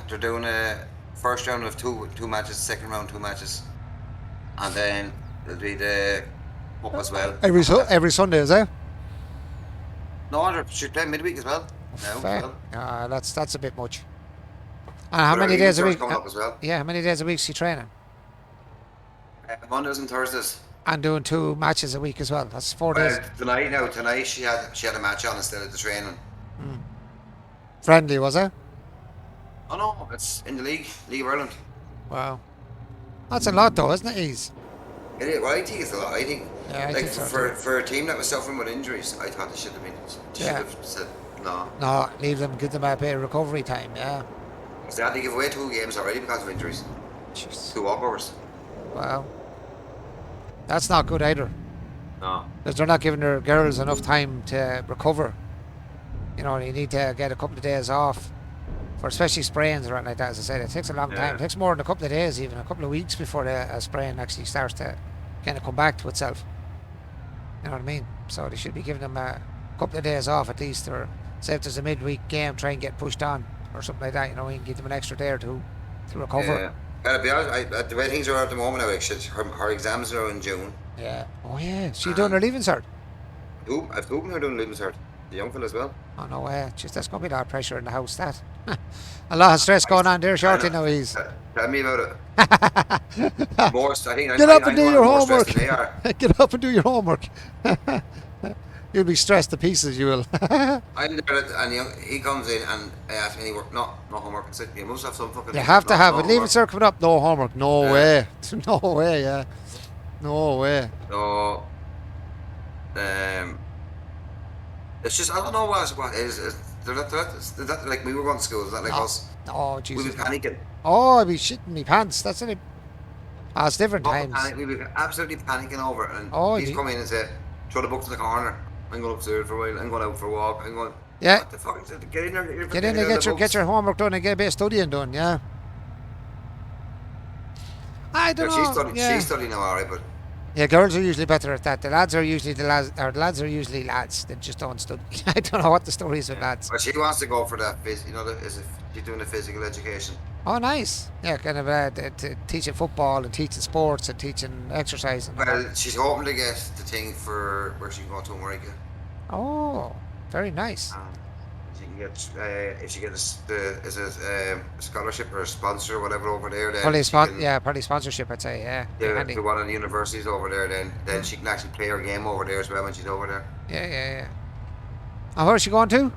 Speaker 3: they're doing a first round of two matches, second round 2 matches, and then there'll be the cup as well.
Speaker 1: Every Sunday, is it?
Speaker 3: No, she's playing midweek as well.
Speaker 1: Fair. That's a bit much. And how many days a week?
Speaker 3: Coming up as well.
Speaker 1: Yeah, how many days a week is she training?
Speaker 3: Mondays and Thursdays.
Speaker 1: And doing 2 matches a week as well. That's 4 days.
Speaker 3: Tonight she had a match on instead of the training.
Speaker 1: Friendly, was it?
Speaker 3: Oh no, it's in the League of Ireland.
Speaker 1: Wow. That's a lot though, isn't it, Ease?
Speaker 3: It is. Well, I think it's a lot. I think,
Speaker 1: Yeah, I
Speaker 3: like,
Speaker 1: think so
Speaker 3: for a team that was suffering with injuries, I thought they should have been. Should have said no.
Speaker 1: No, leave them, give them a bit of recovery time, yeah.
Speaker 3: They had to give away 2 games already because of injuries.
Speaker 1: Jeez.
Speaker 3: 2 walkovers.
Speaker 1: Wow. That's not good either.
Speaker 3: No.
Speaker 1: Because they're not giving their girls enough time to recover. You know, you need to get a couple of days off. For especially sprains or anything like that, as I said, it takes a long time. It takes more than a couple of days, even a couple of weeks before a sprain actually starts to kind of come back to itself. You know what I mean? So they should be giving them a couple of days off at least, or say if there's a midweek game, try and get pushed on or something like that. You know, you can give them an extra day or 2 to recover.
Speaker 3: Yeah. To be honest, the way things are at the moment now, her exams are in June.
Speaker 1: Yeah. Oh yeah. She done her leaving cert.
Speaker 3: I've 2 her doing leaving cert. The young fella as well.
Speaker 1: Oh no way. Just that's gonna be a lot of pressure in the house. That a lot of stress going on there shortly now. He's
Speaker 3: tell me about it. More, I think.
Speaker 1: Get up and do your homework.
Speaker 3: Get
Speaker 1: up and do your homework. You'll be stressed to pieces. You will.
Speaker 3: I'm there, and he comes in and asks me, no homework. I said, you must have some fucking.
Speaker 1: You have to have it. Leaving cert coming up. No homework. No way. No way. Yeah. No way.
Speaker 3: No. It's just, I don't know what it is. They're not like we were going to school. Is that like us?
Speaker 1: Oh Jesus.
Speaker 3: We'd be panicking.
Speaker 1: Oh, I'd be shitting me pants. That's it. It's different times.
Speaker 3: We'd be absolutely panicking over it. And he'd come in and say, throw the books in the corner. I'm going upstairs for a while. I'm going out for a walk. I'm going.
Speaker 1: Yeah.
Speaker 3: What the fuck is it? Get in there.
Speaker 1: Get in there. Get your homework done and get a bit of studying done. Yeah. I don't know.
Speaker 3: She's studying now, alright, but.
Speaker 1: Yeah, girls are usually better at that. The lads are usually lads are usually lads. They just don't study. I don't know what the story is with lads.
Speaker 3: Well, she wants to go for that. She's doing a physical education.
Speaker 1: Oh, nice. Yeah, kind of teaching football and teaching sports and teaching exercise. And
Speaker 3: well, she's hoping to get the thing for where she can go to America.
Speaker 1: Oh, very nice.
Speaker 3: She can get if she gets a scholarship or a sponsor or whatever over there. Then
Speaker 1: probably sponsorship. I'd say
Speaker 3: to one of the universities over there. Then she can actually play her game over there as well when she's over there.
Speaker 1: Yeah. And where's she going to?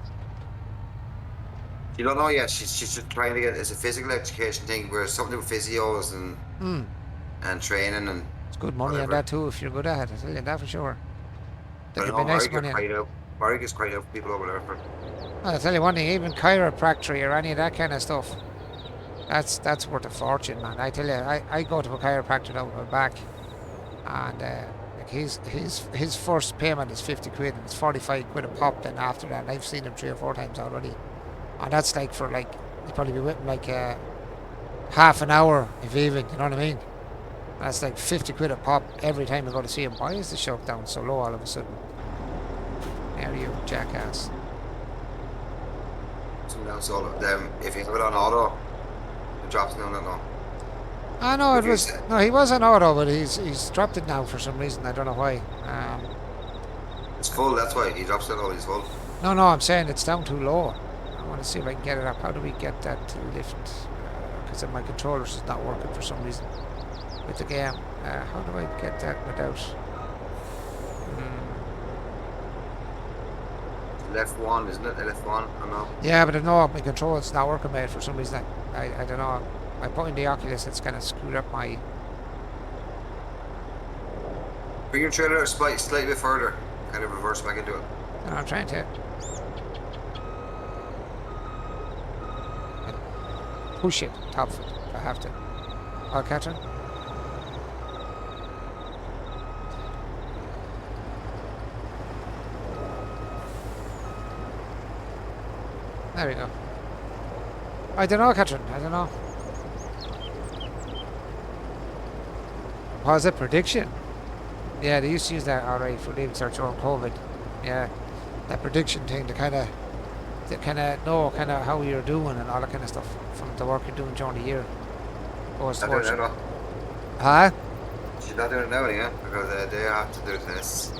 Speaker 3: You don't know yet. She's just trying to get it's a physical education thing where something with physios and training and.
Speaker 1: It's good money on that too if you're good at it. I tell you that for sure.
Speaker 3: That could be nice money. Warwick is quite out people over there for.
Speaker 1: Well, I'll tell you one thing, even chiropractic or any of that kind of stuff, that's worth a fortune, man. I tell you, I go to a chiropractor now with my back, and like his first payment is 50 quid, and it's 45 quid a pop. Then after that, and I've seen him 3 or 4 times already, and that's like for like he'd probably be with him like half an hour if even, you know what I mean? That's like 50 quid a pop every time I go to see him. Why is the shut down so low all of a sudden? There you jackass.
Speaker 3: So if you have it on auto, it drops down that long.
Speaker 1: I know it was he was on auto, but he's dropped it now for some reason. I don't know why.
Speaker 3: It's full. That's why he drops it low. He's full.
Speaker 1: No, I'm saying it's down too low. I want to see if I can get it up. How do we get that to lift? Because my controller's is not working for some reason with the game. How do I get that without?
Speaker 3: Left one, isn't it? The left one, I don't know.
Speaker 1: Yeah, but no, my control's not working, mate, for some reason. I don't know. I put in the Oculus, it's kind of screwed up my
Speaker 3: Bring your trailer slightly bit further. Kind of reverse back into it.
Speaker 1: And I'm trying to push it, top of it, if I have to. I'll catch it. There we go. I don't know, Catherine. I don't know. What was it? Prediction? Yeah, they used to use that already for leaving search on COVID. Yeah, that prediction thing to kind of know kind of how you're doing and all that kind of stuff from the work you're doing during the year.
Speaker 3: Not doing it now.
Speaker 1: Huh?
Speaker 3: She's not doing it now, yeah, because they have to do this.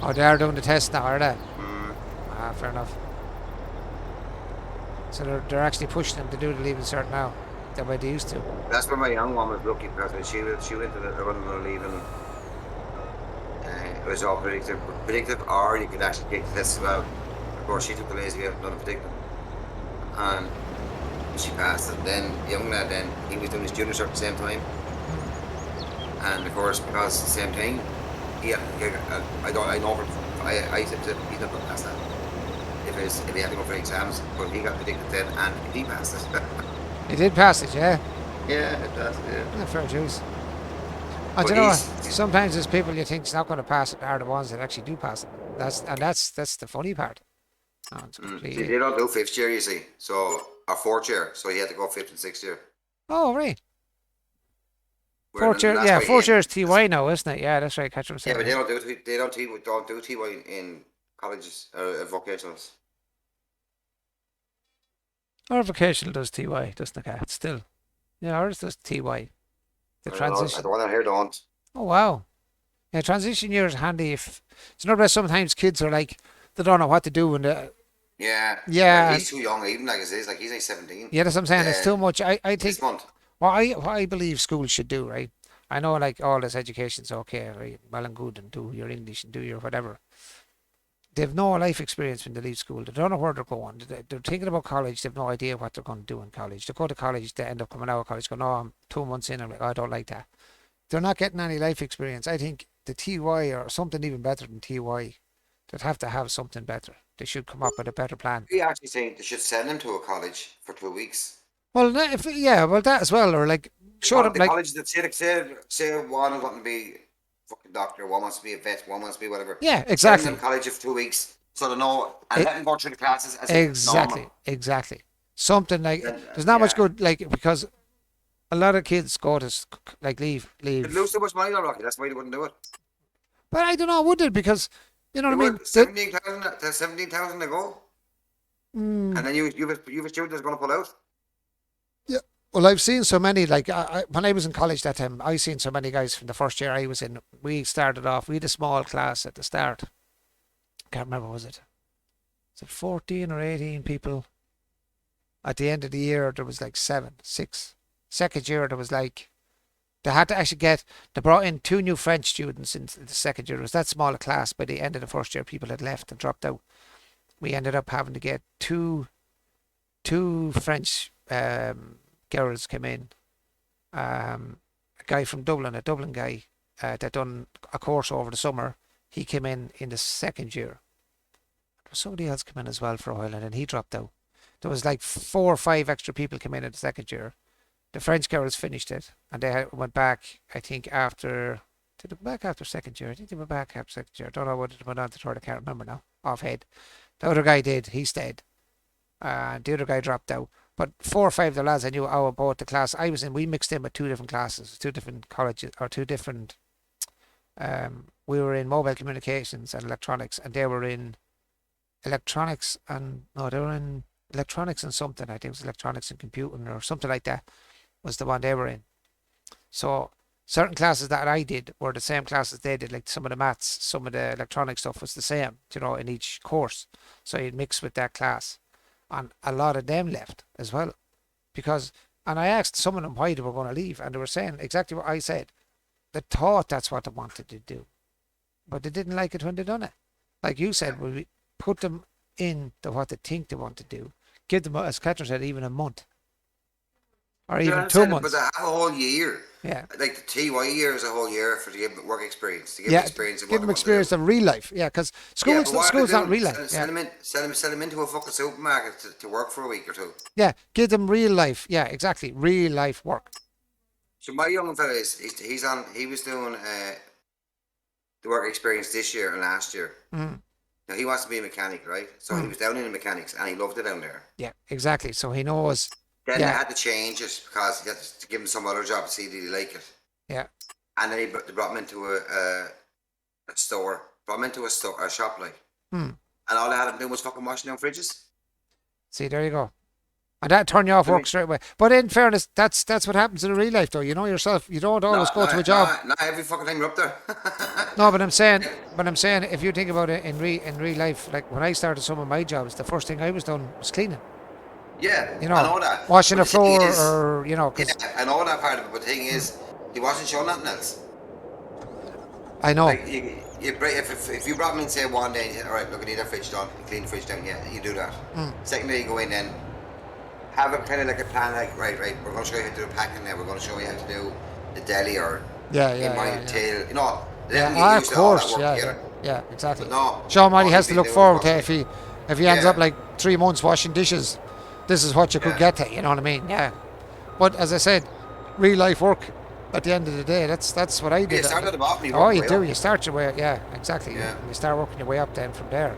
Speaker 1: Oh, they are doing the test now, are they?
Speaker 3: Mm.
Speaker 1: Ah, fair enough. So they're actually pushing them to do the leaving cert now. That way they used to.
Speaker 3: That's where my young one was lucky because when she went to the running or leaving. It was all predictive, or you could actually take the test as well. Of course, she took the lazy way, not predictive, and she passed it. Then the young lad, then he was doing his junior cert at the same time, and of course because at the same time, I said he's not going to pass that. If he had to go for exams, but he got predicted then, and he passed it.
Speaker 1: He did pass it, yeah.
Speaker 3: Yeah, it does. Yeah.
Speaker 1: Fair juice. I don't know. Sometimes there's people you think's not going to pass it are the ones that actually do pass it. That's the funny part. Oh,
Speaker 3: See, they don't do fifth year, you see. So or fourth year, so he had to go fifth and sixth year.
Speaker 1: Oh, right. Fourth year, yeah. Fourth year is TY now, isn't it? Yeah, that's right. Catch what I'm saying.
Speaker 3: Yeah, but they don't do TY in colleges or vocationals.
Speaker 1: Our vocational does TY, doesn't it? Still, yeah, ours does TY. The transition.
Speaker 3: The one I hear don't.
Speaker 1: Oh wow. Yeah, transition year is handy if it's not about sometimes kids are like they don't know what to do and
Speaker 3: yeah. He's too young, even like he's like 17.
Speaker 1: Yeah, that's what I'm saying. It's too much. I think
Speaker 3: this month.
Speaker 1: what I believe schools should do, right? I know like all this education's okay, right? Well and good, and do your English and do your whatever. They've no life experience when they leave school. They don't know where they're going. They're thinking about college. They've no idea what they're going to do in college. They go to college, they end up coming out of college going, oh, I'm 2 months in. I'm like, oh, I don't like that. They're not getting any life experience. I think the TY or something even better than TY, they'd have to have something better. They should come up with a better plan.
Speaker 3: We actually think they should send them to a college for 2 weeks.
Speaker 1: Well, that as well, or like show them like
Speaker 3: college that say one wants to be fucking doctor, one wants to be a vet, one wants to be whatever.
Speaker 1: Yeah, exactly.
Speaker 3: Send them to college for 2 weeks so they know and let them go through the classes as
Speaker 1: exactly. Something like there's not much good like because a lot of kids go to like leave. They
Speaker 3: lose so much money, though, Rocky. That's why they wouldn't do it.
Speaker 1: But I don't know, would it? Because you know what I mean.
Speaker 3: 17,000 to go, and then you've a student that's going to pull out.
Speaker 1: Yeah. Well, I've seen so many. Like when I was in college that time, I seen so many guys from the first year I was in. We started off. We had a small class at the start. Can't remember, was it 14 or 18 people? At the end of the year, there was like 6. Second year, there was like they had to actually they brought in 2 new French students in the second year. It was that small a class. By the end of the first year, people had left and dropped out. We ended up having to get two French girls came in. A guy from Dublin, a Dublin guy that done a course over the summer. He came in the second year. There was somebody else came in as well for a while, and then he dropped out. There was like 4 or 5 extra people came in the second year. The French girls finished it, and they went back. I think after did they go back after second year? I think they went back after second year. I don't know what it went on to third. I can't remember now offhand. The other guy did. He stayed. The other guy dropped out. But 4 or 5 of the lads I knew about the class I was in, we mixed in with 2 different classes, 2 different colleges, or 2 different. We were in mobile communications and electronics, and they were in electronics and they were in electronics and something. I think it was electronics and computing or something like that was the one they were in. So certain classes that I did were the same classes they did, like some of the maths, some of the electronic stuff was the same, in each course. So you'd mix with that class. And a lot of them left as well. And I asked some of them why they were going to leave, and they were saying exactly what I said. They thought that's what they wanted to do, but they didn't like it when they done it. Like you said, we put them in to what they think they want to do. Give them, as Catherine said, even a month. or
Speaker 3: Yeah, I
Speaker 1: even 2
Speaker 3: understand it, but
Speaker 1: months.
Speaker 3: they have a whole year.
Speaker 1: Yeah.
Speaker 3: Like the TY year is a whole year for to give them work experience, to give them
Speaker 1: Yeah,
Speaker 3: experience of what
Speaker 1: give
Speaker 3: they
Speaker 1: them
Speaker 3: want to do.
Speaker 1: experience of real life. Yeah, because
Speaker 3: Yeah, but what are they
Speaker 1: school's not
Speaker 3: doing?
Speaker 1: real life. Yeah,
Speaker 3: Send them into a fucking supermarket to work for a week or two.
Speaker 1: yeah, give them real life. Yeah, exactly, real life work.
Speaker 3: So my young fella he was doing the work experience this year and last year.
Speaker 1: Mm.
Speaker 3: Now he wants to be a mechanic, right? So he
Speaker 1: Mm.
Speaker 3: was down in the mechanics and he loved it down there.
Speaker 1: Yeah, exactly. So he knows.
Speaker 3: Then they
Speaker 1: Yeah,
Speaker 3: had to change it because he had to give him some other job to see did he like it.
Speaker 1: yeah.
Speaker 3: And then they brought him into a store, brought him into a shop like,
Speaker 1: Mm.
Speaker 3: and all they had to do was fucking washing down fridges.
Speaker 1: See, there you go. And that turn you off
Speaker 3: I
Speaker 1: work
Speaker 3: mean,
Speaker 1: straight away. But in fairness, that's what happens in real life, though. You know yourself. You don't always go to a job.
Speaker 3: Not every fucking time you're up there.
Speaker 1: No, but I'm saying, if you think about it in real life, like when I started some of my jobs, the first thing I was done was cleaning.
Speaker 3: Yeah,
Speaker 1: You know,
Speaker 3: I know that.
Speaker 1: washing
Speaker 3: But
Speaker 1: the
Speaker 3: the thing
Speaker 1: floor,
Speaker 3: is,
Speaker 1: or you know, because
Speaker 3: yeah, I know that part of it. But the thing is, he wasn't showing nothing else.
Speaker 1: I know.
Speaker 3: Like if you brought me in say one day and you said, all right, look, I need that fridge done, you clean the fridge down, yeah, you do that. Second day you go in then, have a kind of like a plan, like right, we're going to show you how to do the packing now, we're going to show you how to do the deli or in my tail, you know, let him get
Speaker 1: Ah, of
Speaker 3: used to all that
Speaker 1: course,
Speaker 3: work together.
Speaker 1: yeah, exactly.
Speaker 3: But no,
Speaker 1: Sean Miley
Speaker 3: all
Speaker 1: has
Speaker 3: he's
Speaker 1: to
Speaker 3: been
Speaker 1: look
Speaker 3: doing is
Speaker 1: forward to
Speaker 3: washing.
Speaker 1: if he ends
Speaker 3: Yeah.
Speaker 1: up like 3 months washing dishes, this is what you could get to. You know what I mean? Yeah. But as I said, real life work. At the end of the day, that's what I did.
Speaker 3: You start at the bottom, you
Speaker 1: Oh,
Speaker 3: work
Speaker 1: you
Speaker 3: your
Speaker 1: do.
Speaker 3: way up.
Speaker 1: You start your way. Yeah, exactly.
Speaker 3: Yeah.
Speaker 1: You start working your way up then from there.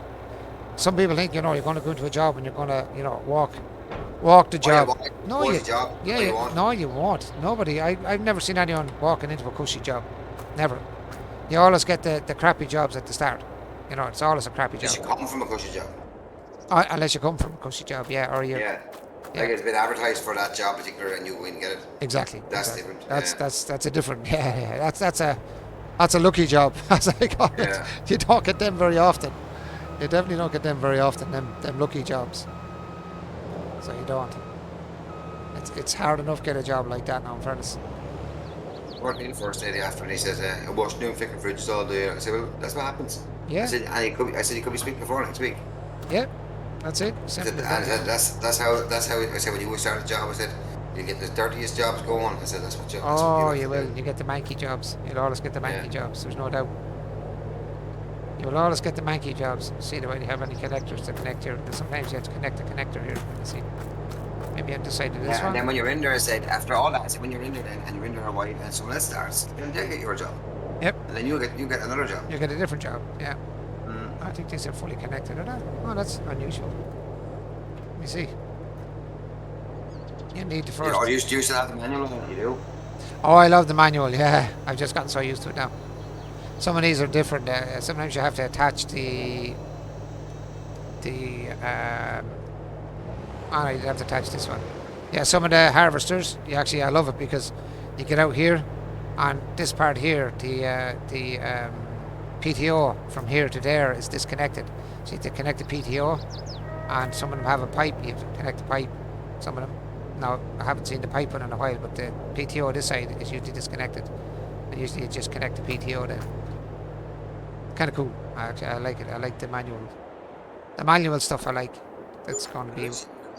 Speaker 1: Some people think you're going to go into a job and you're going to walk the job. No, you.
Speaker 3: Job.
Speaker 1: Yeah,
Speaker 3: you won't.
Speaker 1: no, you won't. Nobody. I've never seen anyone walking into a cushy job. Never. You always get the crappy jobs at the start. You know, it's always a crappy job.
Speaker 3: Unless you come from a cushy job.
Speaker 1: Unless you come from a cushy job, yeah, or you.
Speaker 3: Yeah. Like it's been advertised for that job particular, and you go in and get it.
Speaker 1: Exactly.
Speaker 3: That's
Speaker 1: exactly.
Speaker 3: different.
Speaker 1: That's a different. Yeah. That's a lucky job, as I call it.
Speaker 3: Yeah.
Speaker 1: You don't get them very often. You definitely don't get them very often. Them lucky jobs. So you don't. It's hard enough to get a job like that now, in fairness.
Speaker 3: Working the first day after, and he says, "I washed doing fixing fridges all day." I said, "Well, that's what happens."
Speaker 1: Yeah.
Speaker 3: I said, "You could be speaking before next week."
Speaker 1: Yeah. That's it. Simple as that.
Speaker 3: That's how I said when you start a job. I said, "You get the dirtiest jobs going." I said, "That's what you."
Speaker 1: Oh, you will. You get the manky jobs. You'll always get the manky jobs. There's no doubt. You will always get the manky jobs. See the way you have any connectors to connect here. Sometimes you have to connect the connector here. See. Maybe I've decided this one.
Speaker 3: And then when you're in there, I said, after all that, I said, when you're in there then, and you're in there a while, and someone else starts, then they'll get your job.
Speaker 1: Yep.
Speaker 3: And then you get another job.
Speaker 1: You get a different job. Yeah. I think these are fully connected or not. Oh, that's unusual. Let me see. You need the first.
Speaker 3: You used to have the manual, you do.
Speaker 1: Oh, I love the manual. Yeah, I've just gotten so used to it now. Some of these are different. Sometimes you have to attach the. Oh, no, you have to attach this one. Yeah, some of the harvesters. I love it because you get out here, on this part here, the PTO from here to there is disconnected. So you have to connect the PTO, and some of them have a pipe. You have to connect the pipe. Some of them. Now, I haven't seen the pipe one in a while, but the PTO this side is usually disconnected. And usually you just connect the PTO then. Kind of cool. Actually, I like it. I like the manual. The manual stuff I like. That's going to be...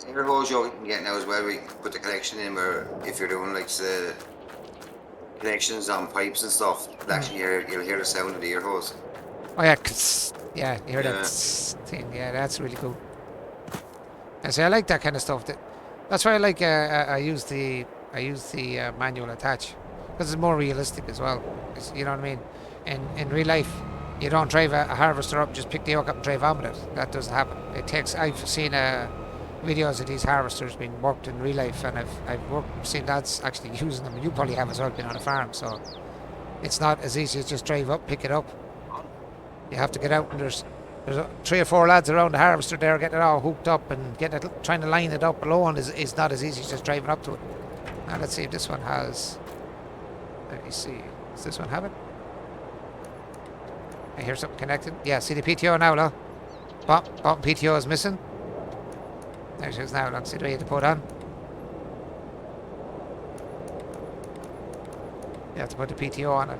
Speaker 3: Air hose you can get now as well, where you can put the connection in, where if you're doing like the connections on pipes and stuff, actually you'll hear the sound of the air hose.
Speaker 1: Oh yeah, yeah, you hear that thing. Yeah, that's really cool. And see, I like that kind of stuff. That's why I like. I use the manual attach because it's more realistic as well. You know what I mean? In real life, you don't drive a harvester up, just pick the yoke up and drive on with it. That doesn't happen. It takes. I've seen videos of these harvesters being worked in real life, and I've seen lads actually using them. You probably have as well, been on a farm, so it's not as easy as just drive up, pick it up. You have to get out, and there's 3 or 4 lads around the harvester there getting it all hooked up and trying to line it up alone is not as easy as just driving up to it. Now let's see if this one has. Let me see. Does this one have it? I hear something connected. Yeah, see the PTO now, no? Bottom PTO is missing. There it is now. Let's see the way to put on. You have to put the PTO on it.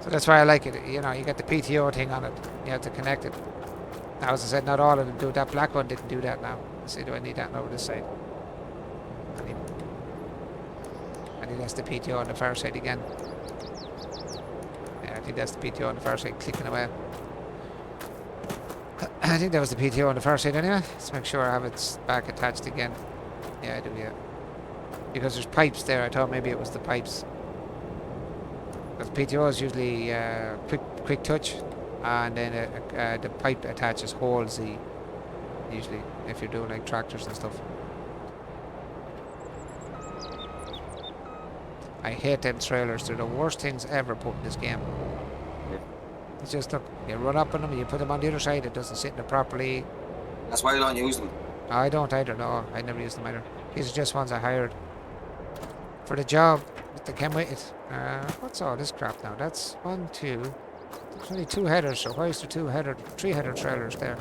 Speaker 1: So that's why I like it. You know, you get the PTO thing on it. You have to connect it. Now, as I said, not all of them do that. Black one didn't do that now. Let's see, do I need that over this side? think that's the PTO on the far side again. Yeah, I think that's the PTO on the far side clicking away. I think that was the PTO on the far side anyway. Let's make sure I have it back attached again. Yeah, I do, yeah. Because there's pipes there, I thought maybe it was the pipes. Because PTO is usually quick touch, and then the pipe attaches holds the, usually, if you're doing like tractors and stuff. I hate them trailers, they're the worst things ever put in this game. It's just, look, you run up on them and you put them on the other side, it doesn't sit in it properly.
Speaker 3: That's why I don't use them.
Speaker 1: I don't either, no, I never use them either. These are just ones I hired for the job that they came with it. What's all this crap now? That's 1, 2. There's only 2 headers, so why is there 3 header trailers there?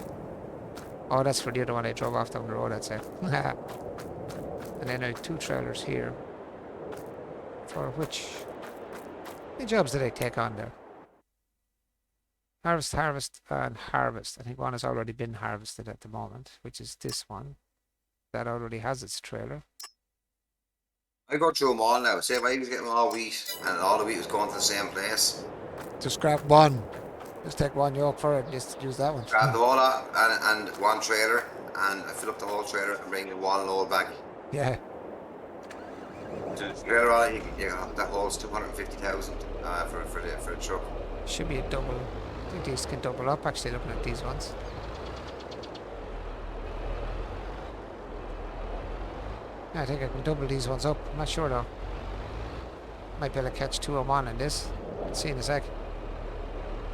Speaker 1: Oh, that's for the other one I drove off down the road, that's it. And then I have 2 trailers here. For which? How many jobs did I take on there? Harvest, and harvest. I think one has already been harvested at the moment, which is this one. That already has its trailer.
Speaker 3: I go through them all now. Say if I was getting all wheat and all the wheat was going to the same place.
Speaker 1: Just grab one. Just take one yoke for it. Just use that one.
Speaker 3: Grab the whole lot and one trailer, and I fill up the whole trailer and bring in one load back.
Speaker 1: Yeah.
Speaker 3: The trailer on it, that holds 250,000 for the truck.
Speaker 1: Should be a double. I think these can double up. Actually, looking at these ones. I think I can double these ones up. I'm not sure though. Might be able to catch 2 of 1 in this. Let's see in a sec.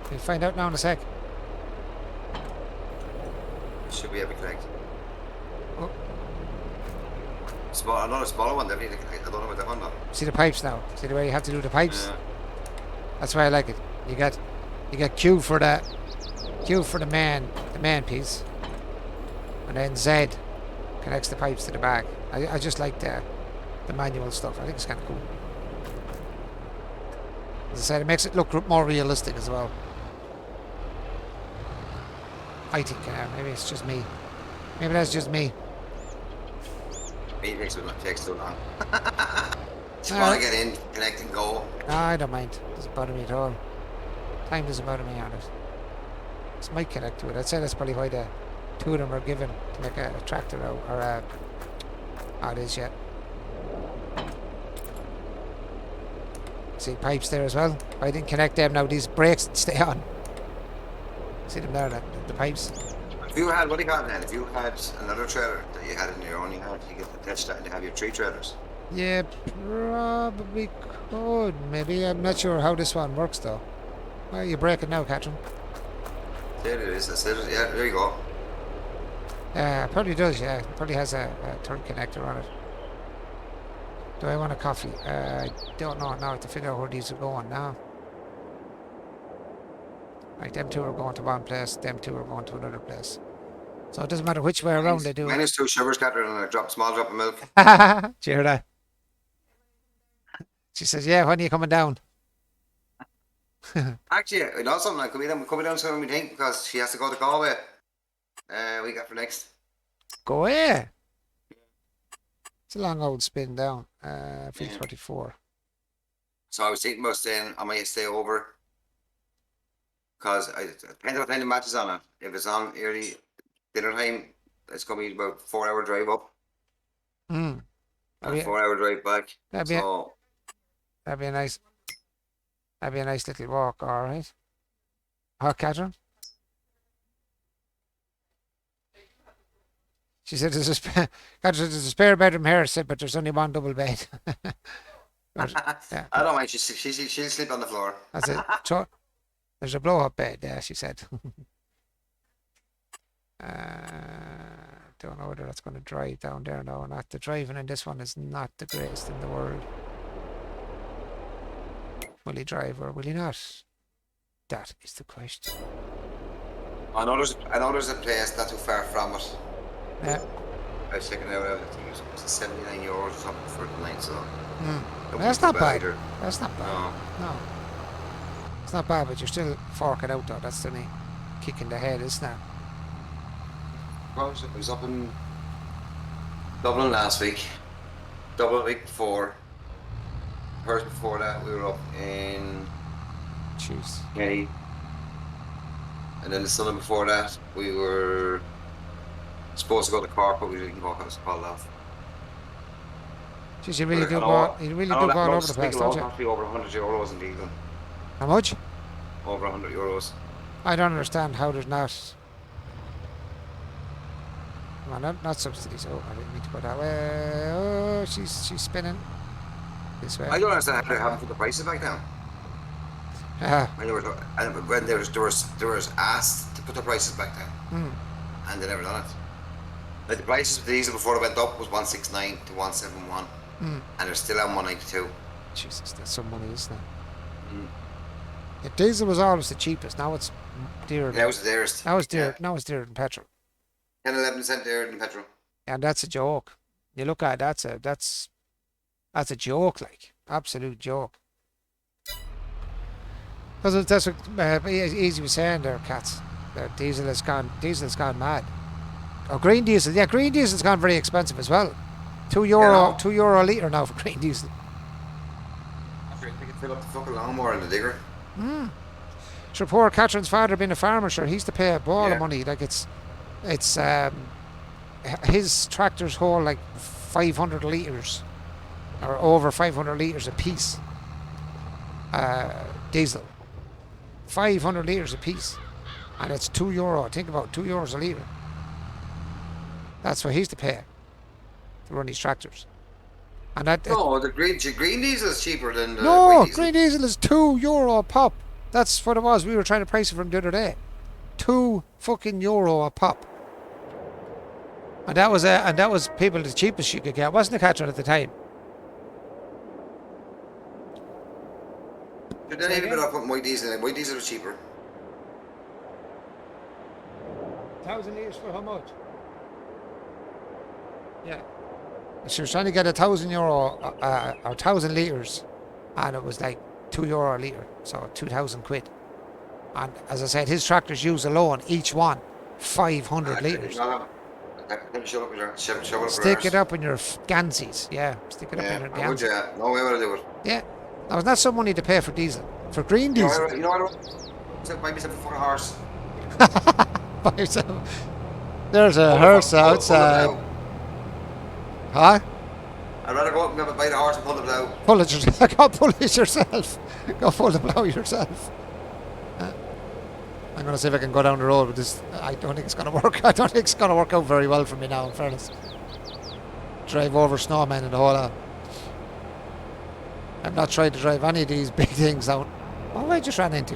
Speaker 1: We'll find out now in a sec.
Speaker 3: Should be able to connect.
Speaker 1: Oh.
Speaker 3: Another smaller one, definitely. I don't know about that one though.
Speaker 1: See the pipes now. See the way you have to do the pipes.
Speaker 3: Yeah.
Speaker 1: That's why I like it. You get Q for the main piece, and then Z connects the pipes to the back. I just like the manual stuff. I think it's kind of cool. As I said, it makes it look more realistic as well. I think maybe it's just me. Maybe that's just me.
Speaker 3: It takes too long. Just want to get in, connect and go.
Speaker 1: No, I don't mind. It doesn't bother me at all. Time doesn't bother me on it. This might connect to it. I'd say that's probably why the 2 of them are given to make a tractor out, or a... Oh, it is yet. See pipes there as well. I didn't connect them now. These brakes stay on. See them there, the pipes.
Speaker 3: If you had, what do you got then? If you had another trailer that you had in your own yard, you get attached that and you have your 3 trailers.
Speaker 1: Yeah, probably could. Maybe. I'm not sure how this one works though. Well, you break it now, Catherine.
Speaker 3: There it is. That's it. Yeah, there you go.
Speaker 1: Probably does, yeah. It probably has a third connector on it. Do I want a coffee? I don't know now. I have to figure out where these are going now. Right, them 2 are going to one place, them 2 are going to another place. So it doesn't matter which way around they do it.
Speaker 3: Minus 2 sugars, Catherine, and a small drop of milk.
Speaker 1: Did you hear that? She says, yeah, when are you coming down?
Speaker 3: Actually, you know something, like, could be down sooner than we think, because she has to go to Galway. We got for next.
Speaker 1: Go away. It's a long old spin down. Field 34.
Speaker 3: So I was thinking about staying, I might stay over. Because it depends what time the match is on it. If it's on early dinner time, it's going to be about 4-hour drive up. And 4-hour drive back. That'd
Speaker 1: be a nice little walk, alright. Huh, Catherine? She said there's a spare bedroom here, I said, but there's only one double bed.
Speaker 3: Yeah. I don't mind, she'll sleep on the floor.
Speaker 1: That's it. There's a blow-up bed there, she said. Don't know whether that's going to drive down there now or not. The driving in this one is not the greatest in the world. Will he drive or will he not? That is the question.
Speaker 3: I know there's a place not too far from it.
Speaker 1: Yeah.
Speaker 3: I was checking it out. I think it was 79 euros or something for the night. So
Speaker 1: that's not bad. That's not bad.
Speaker 3: No.
Speaker 1: No. It's not bad, but you're still forking out though. That's the only kick in the head, isn't it?
Speaker 3: I was up in Dublin last week. Dublin the week before. Thursday before that, we were up in
Speaker 1: Jeez.
Speaker 3: Kenny. And then the Sunday before that, we were supposed to go to Cork, but we didn't go because it was called off.
Speaker 1: Jeez, you really do go all over the place, don't you?
Speaker 3: Cost me over €100 in diesel.
Speaker 1: How much?
Speaker 3: Over €100.
Speaker 1: I don't understand how there's not. Well, not subsidies. Oh, I didn't mean to go that way. Oh, she's spinning this way.
Speaker 3: I don't understand how they haven't put the prices back down. When they was asked to put the prices back down, and they never done it. Like the prices of the diesel before it went up was 169 to 171, and they're still on 192. Jesus,
Speaker 1: that's some money, isn't it? Yeah, diesel was always the cheapest. Now it's dearer.
Speaker 3: Now it's the dearest.
Speaker 1: Now it's dearer. Now it's dearer than petrol.
Speaker 3: 10-11% dearer than petrol.
Speaker 1: And that's a joke. You look at it, that's a joke, like absolute joke. That's what Easy was saying there, cats. Diesel has gone mad. Oh, green diesel. Yeah, green diesel's gone very expensive as well. €2 a litre now for green diesel.
Speaker 3: After you can fill up the fucking lawnmower in the digger.
Speaker 1: Sure, poor Catherine's father being a farmer, sure, he's to pay a ball of money. Like it's his tractors hold like 500 litres or over 500 litres a piece. Diesel. 500 litres a piece, and it's €2. Think about €2 a litre. That's what he's to pay to run these tractors. And
Speaker 3: the green diesel is cheaper than the
Speaker 1: no, green diesel is €2 a pop. That's what it was. We were trying to price it from the other day. €2 a pop. And that was people the cheapest you could get, wasn't it, Catherine, at the time?
Speaker 3: But then even up with my diesel in. My diesel was cheaper.
Speaker 1: 1,000 litres for how much? Yeah. She was trying to get €1,000 or 1,000 litres, and it was like €2 a litre, so 2,000 quid. And as I said, his tractors use alone, each one, 500 litres. Stick it up in your gansies, yeah. Stick it up in your gansies.
Speaker 3: No way would I do it.
Speaker 1: Yeah. Now, it's not some money to pay for diesel. For green diesel.
Speaker 3: You know what? Buy myself a fucking horse.
Speaker 1: Buy yourself. There's a horse outside. Huh?
Speaker 3: I'd rather go up and buy the horse and pull the plough.
Speaker 1: Pull it yourself. Go pull it yourself. Go pull the plough yourself. I'm going to see if I can go down the road with this. I don't think it's going to work. I don't think it's going to work out very well for me now, in fairness. Drive over snowmen and the whole lot. I'm not trying to drive any of these big things out. What have I just ran into?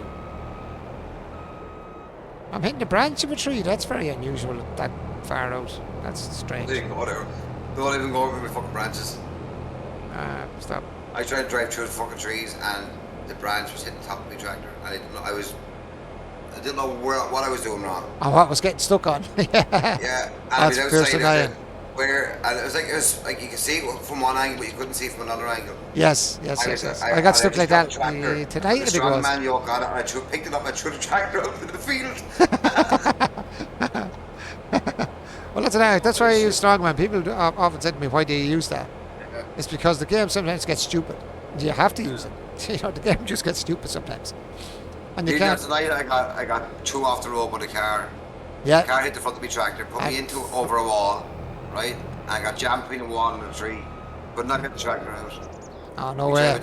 Speaker 1: I'm hitting the branch of a tree. That's very unusual that far out. That's strange.
Speaker 3: Don't even go over my fucking branches.
Speaker 1: Stop.
Speaker 3: I tried to drive through the fucking trees and the branch was hitting the top of my tractor. And I didn't know what I was doing wrong.
Speaker 1: And what was getting stuck on.
Speaker 3: Yeah.
Speaker 1: And that's fierce annoying.
Speaker 3: And it was like you could see it from one angle, but you couldn't see it from another angle.
Speaker 1: Yes. I got stuck like that tonight.
Speaker 3: The strong man yoke on it, and I picked it up and threw the tractor out into the field.
Speaker 1: Well, that's why I use strongman. People often say to me, "Why do you use that?" It's because the game sometimes gets stupid. You have to use it. You know, the game just gets stupid sometimes, and you can't.
Speaker 3: Tonight I got two off the road with a car.
Speaker 1: Yeah.
Speaker 3: The car hit the front of my tractor, put me over a wall. Right? I got jammed between a wall and a tree. Could not get the tractor out.
Speaker 1: Oh, no way.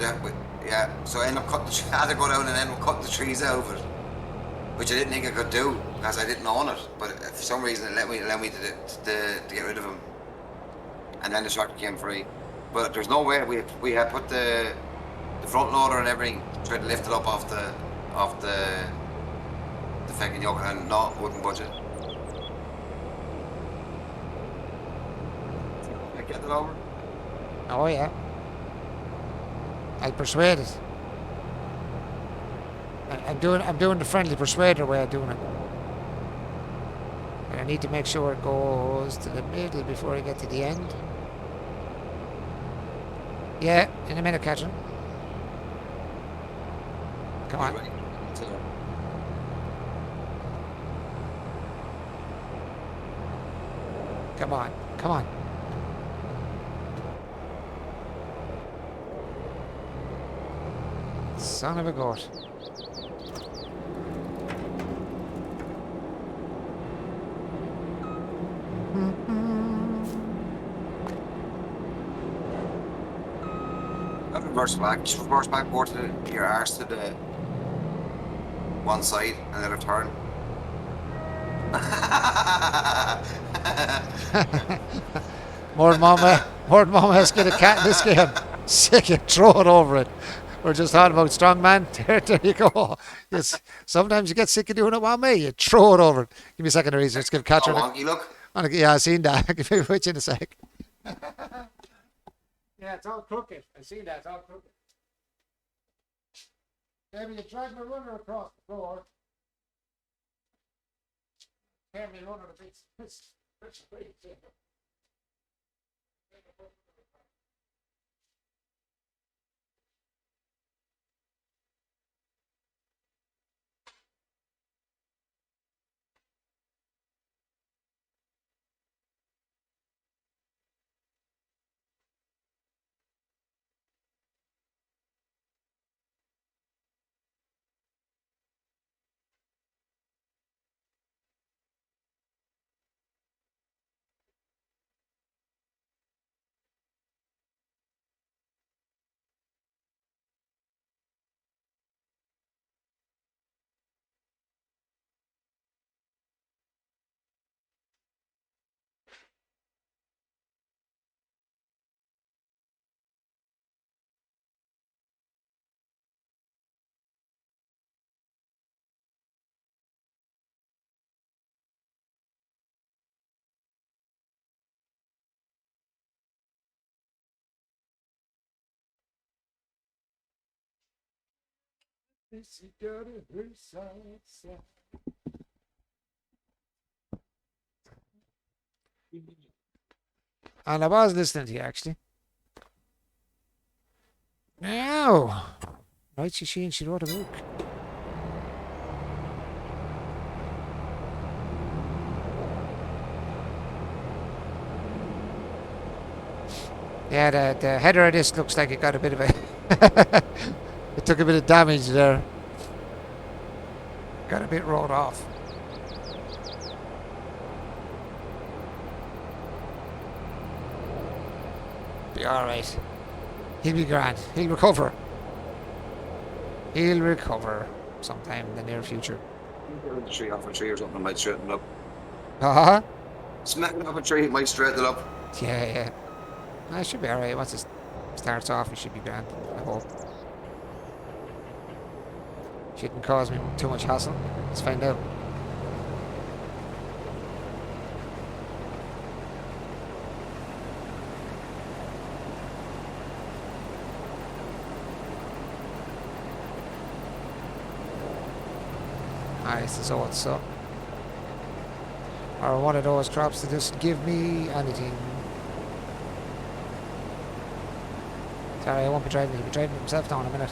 Speaker 3: Yeah, so I ended up I had to go down and end up cutting the trees out of it. Which I didn't think I could do, because I didn't own it. But for some reason it let me to get rid of him. And then the tractor came free. But there's no way, we had put the front loader and everything, tried to lift it up off the fucking yoke, and no, wouldn't budge it. Get it over?
Speaker 1: Oh yeah. I'll persuade it. I'm doing the friendly persuader way of doing it. But I need to make sure it goes to the middle before I get to the end. Yeah, in a minute, Catherine. Come on. Come on. Son of a goat.
Speaker 3: Reverse back. Just reverse back more to your arse to the one side and then a turn.
Speaker 1: More than mama has to get a cat in this game. Sick it, throw it over it. We're just talking about strong man. There you go. Yes. Sometimes you get sick of doing it, Mama. You throw it over it. Give me a second to read. Let's give Catherine
Speaker 3: wonky look.
Speaker 1: Yeah, I seen that. I'll give you a which in a sec. Yeah, it's all crooked. I seen that. It's all crooked. Maybe you drag my runner across the floor. Tear me runner to bits. And I was listening to you actually. Now, right? She wrote a book. Yeah, the header of this looks like it got a bit of a. It took a bit of damage there. Got a bit rolled off. Be alright. He'll be grand. He'll recover. He'll recover sometime in the near future.
Speaker 3: The tree off a tree or something might straighten it up.
Speaker 1: Uh-huh.
Speaker 3: Smacking off a tree might straighten it up.
Speaker 1: Yeah. I should be alright. Once it starts off, it should be grand. I hope. Shouldn't cause me too much hassle. Let's find out. Alright, so what's up? Or one of those crops that just give me anything. Sorry, I won't be driving. He'll be driving himself down in a minute.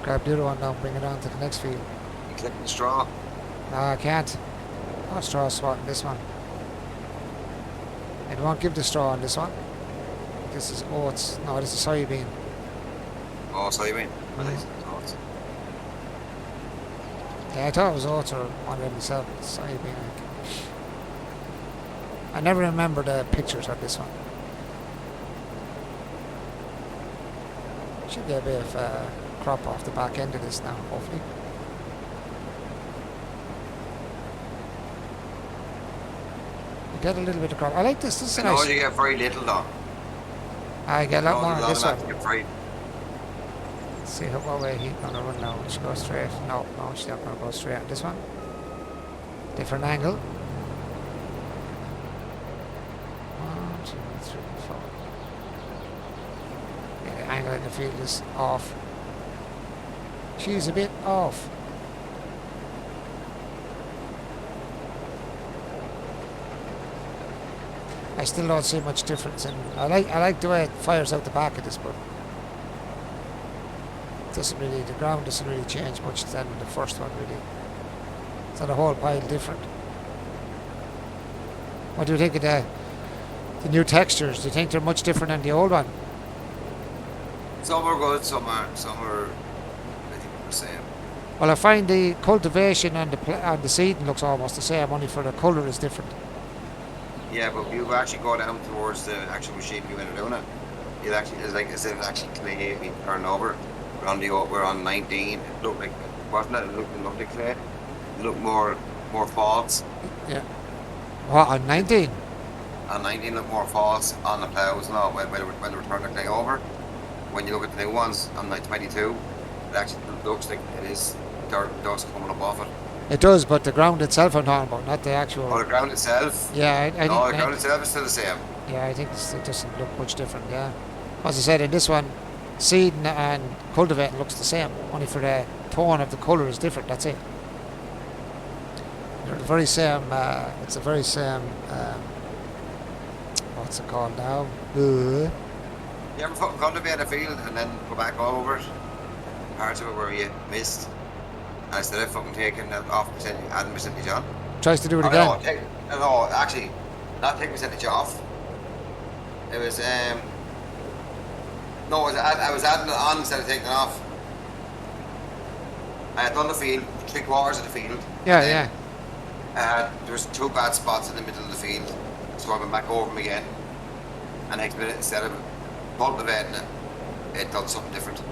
Speaker 1: Grab the other one now, bring it on to the next field.
Speaker 3: You click the straw.
Speaker 1: No, I can't. No straw spot in this one. It won't give the straw on this one. This is oats. No, this is soybean.
Speaker 3: Oh, soybean. Nice.
Speaker 1: Yeah, I thought it was oats or one of them myself. It's soybean. I never remember the pictures of this one. Should get a bit of crop off the back end of this now, hopefully. You get a little bit of crop. I like this. This is nice.
Speaker 3: You get very little though.
Speaker 1: I get a lot more on this one.
Speaker 3: Right.
Speaker 1: Let's see what way he's gonna run now. Should go straight. No, she's not gonna go straight on this one. Different angle. 1, 2, 3, 4. Yeah, the angle in the field is off. She's a bit off. I still don't see much difference in. I like the way it fires out the back of this, but doesn't really, the ground doesn't really change much than the first one really. It's not a whole pile different. What do you think of the new textures? Do you think they're much different than the old one?
Speaker 3: Some are good, some are the same.
Speaker 1: Well, I find the cultivation and the seeding looks almost the same, only for the colour is different.
Speaker 3: Yeah, but you actually go down towards the actual machine you went doing it. It actually is like instead of actually clay being turned over, we're on 19. It looked like wasn't it? It looked lovely clay. It looked more false.
Speaker 1: Yeah. What, on 19?
Speaker 3: On 19 looked more false on the ploughs now when they were turning the clay over. When you look at the new ones on like 22, it actually looks like it is dirt and dust coming up off it.
Speaker 1: It does, but the ground itself I'm talking about, not the actual...
Speaker 3: Oh, the ground itself?
Speaker 1: Yeah, I
Speaker 3: No,
Speaker 1: think...
Speaker 3: the ground itself is still the same.
Speaker 1: Yeah, I think it doesn't look much different, yeah. As I said, in this one, seeding and cultivating looks the same, only for the tone of the colour is different, that's it. They're the very same, it's the very same, what's it called now?
Speaker 3: You ever fucking cultivate a field and then go back all over it? Parts of it where you missed, and instead of fucking taking that off percentage, adding percentage on?
Speaker 1: Tries to do it again.
Speaker 3: No, actually, not take percentage off. It was, no, I was adding it on instead of taking it off. I had done the field, 3/4 of the field.
Speaker 1: Yeah, yeah.
Speaker 3: There was 2 bad spots in the middle of the field, so I went back over them again. And next minute, instead of cultivating it, it done something different.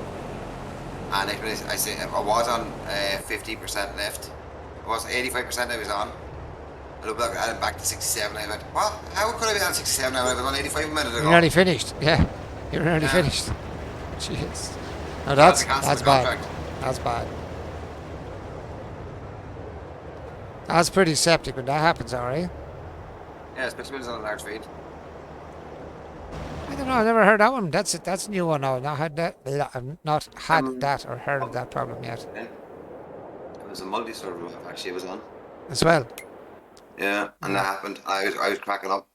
Speaker 3: And next minute, I say I was on 50% left. I was 85% I was on. I looked back, added back to 67. I went, what? How could I be on 67 now? I was on 85 a minute ago.
Speaker 1: You're nearly finished, yeah. You're nearly finished. Jeez. No, that's bad. That's bad. That's pretty septic when that happens, alright?
Speaker 3: Yeah, especially when it's on a large feed.
Speaker 1: I don't know, I've never heard that one. That's a new one now. I've not had that or heard of that problem yet.
Speaker 3: Yeah. It was a multi-server actually it was on.
Speaker 1: As well.
Speaker 3: Yeah, and that happened. I was cracking up.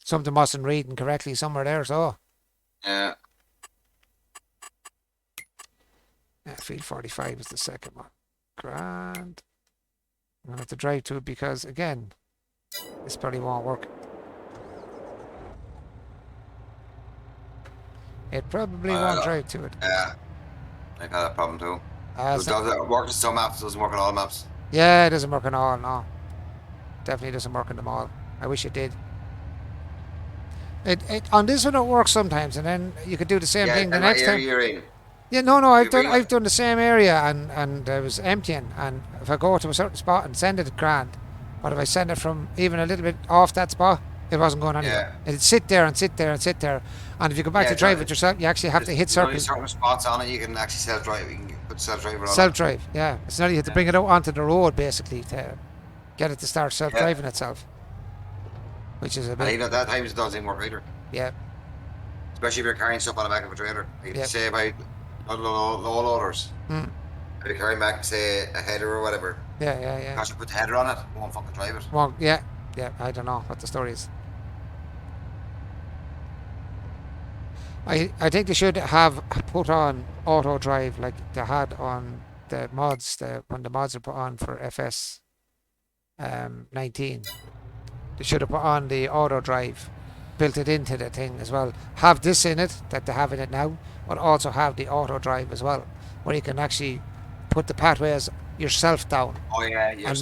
Speaker 1: Something wasn't reading correctly somewhere there, so.
Speaker 3: Yeah.
Speaker 1: Yeah, field 45 is the second one. Grand. I'm gonna have to drive to it because again, this probably won't work. It probably won't drive to it.
Speaker 3: Yeah. I've had that problem too. It works on some maps, doesn't work on all maps.
Speaker 1: Yeah, it doesn't work on all, no. Definitely doesn't work on them all. I wish it did. On this one it works sometimes, and then you could do the same thing the next time.
Speaker 3: You're in.
Speaker 1: Yeah, no, I've done the same area, and I was emptying, and if I go to a certain spot and send it grand, but if I send it from even a little bit off that spot, it wasn't going anywhere.
Speaker 3: Yeah.
Speaker 1: It'd sit there and sit there and sit there, and if you go back to drive it yourself, you actually have to hit circles.
Speaker 3: Certain spots on it you can actually self-drive. You can put self-driver on it.
Speaker 1: Self-drive, yeah. It's not you have to bring it out onto the road basically to get it to start self-driving itself, which is a bit.
Speaker 3: And even at that time it doesn't work either.
Speaker 1: Yeah.
Speaker 3: Especially if you're carrying stuff on the back of a trailer. Like say about low loaders. If you're carrying back, say, a header or whatever.
Speaker 1: Yeah.
Speaker 3: Because you put the header on it, you won't fucking drive it.
Speaker 1: Well, yeah. I don't know what the story is. I think they should have put on auto drive like they had on the mods. When the mods are put on for FS 19, they should have put on the auto drive, built it into the thing as well. Have this in it that they have in it now, but also have the auto drive as well, where you can actually put the pathways yourself down.
Speaker 3: Oh yeah,
Speaker 1: and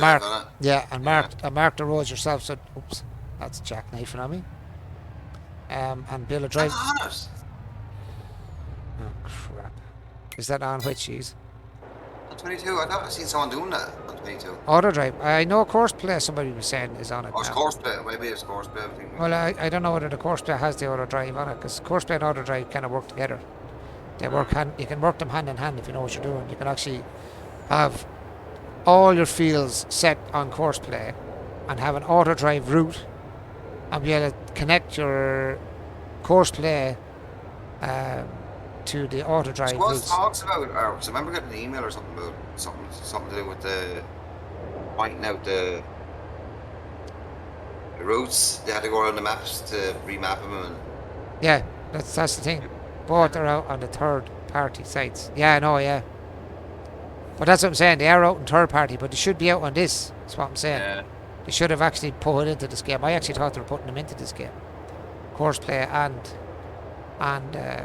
Speaker 1: mark. Mark the roads yourself. So, oops, that's jackknifing on me. And build a drive. Oh crap! Is that on which cheese?
Speaker 3: On 22, I thought I seen someone doing that on 22.
Speaker 1: Auto drive. I know course play. Somebody was saying is on it.
Speaker 3: Oh, it's course play. Maybe it's course play.
Speaker 1: Well, I don't know whether the course play has the auto drive on it, because course play and auto drive kind of work together. They work you can work them hand in hand if you know what you're doing. You can actually have all your fields set on course play and have an auto drive route and be able to connect your course play to the auto drive routes.
Speaker 3: Talks about, I remember getting an email or something about something to do with the pointing out the routes. They had to go around the maps to remap them. And
Speaker 1: yeah, that's the thing. Both are out on the third party sites. Yeah, I know, yeah. But that's what I'm saying. They are out on third party, but they should be out on this. That's what I'm saying. Yeah. They should have actually put it into this game. I actually thought they were putting them into this game. Course play and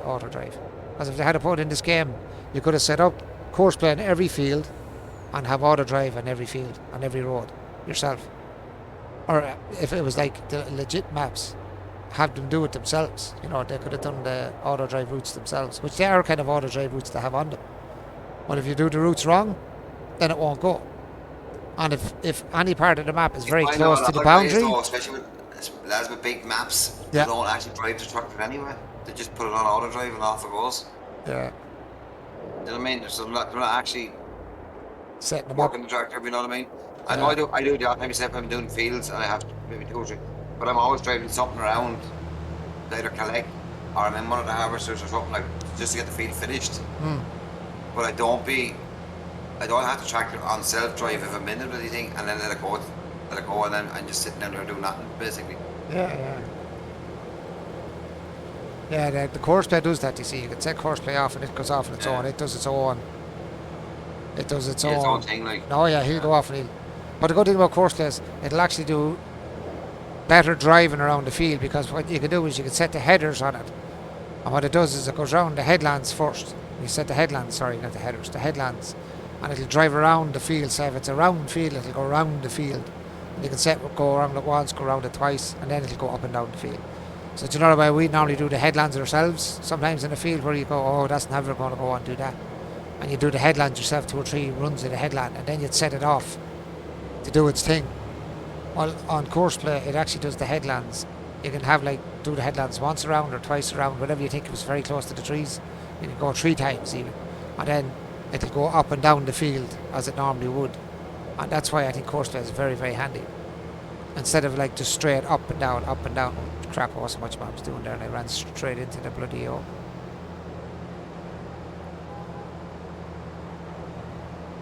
Speaker 1: auto drive. Because if they had to put it in this game, You could have set up course play on every field and have auto drive on every field, on every road, yourself. Or if it was like the legit maps, have them do it themselves. You know, they could have done the auto drive routes themselves, which they are kind of auto drive routes they have on them. But if you do the routes wrong, then it won't go. And if any part of the map is very close to the boundary,
Speaker 3: though, especially with lads with big maps,
Speaker 1: yeah,
Speaker 3: they don't actually drive the tractor anyway. They just put it on auto drive and off it goes.
Speaker 1: Yeah.
Speaker 3: You know what I mean? So they're not actually
Speaker 1: setting them
Speaker 3: working
Speaker 1: up.
Speaker 3: the tractor. You know what I mean? I
Speaker 1: Yeah.
Speaker 3: know I do the odd time myself. I'm doing fields and I have maybe 2 or 3, but I'm always driving something around, to either collect or I'm in one of the harvesters or something like just to get the field finished. But I don't have the tractor on self drive if I'm in it or anything, and then let it go, and then I'm just sitting down there doing nothing basically.
Speaker 1: Yeah, the course play does that. You see, you can set course play off and it goes off on its own. It does its own. It does its own
Speaker 3: thing, like.
Speaker 1: No, yeah, he'll go off and he'll. But the good thing about course play is it'll actually do better driving around the field, because what you can do is you can set the headers on it, and what it does is it goes around the headlands first. You set the headlands, sorry, not the headers, the headlands, and it'll drive around the field. So if it's a round field, it'll go around the field. And you can go around it once, go around it twice, and then it'll go up and down the field. So do you know the way we normally do the headlands ourselves? Sometimes in a field where you go, oh, that's never going to go on, do that. And you do the headlands yourself, 2 or 3 runs of the headland, and then you'd set it off to do its thing. Well, on course play, it actually does the headlands. You can have do the headlands once around or twice around, whatever you think was very close to the trees. You can go 3 times even, and then it'll go up and down the field as it normally would. And that's why I think course play is very, very handy. Instead of just straight up and down. Crap, I wasn't much I was doing there, and I ran straight into the bloody oak.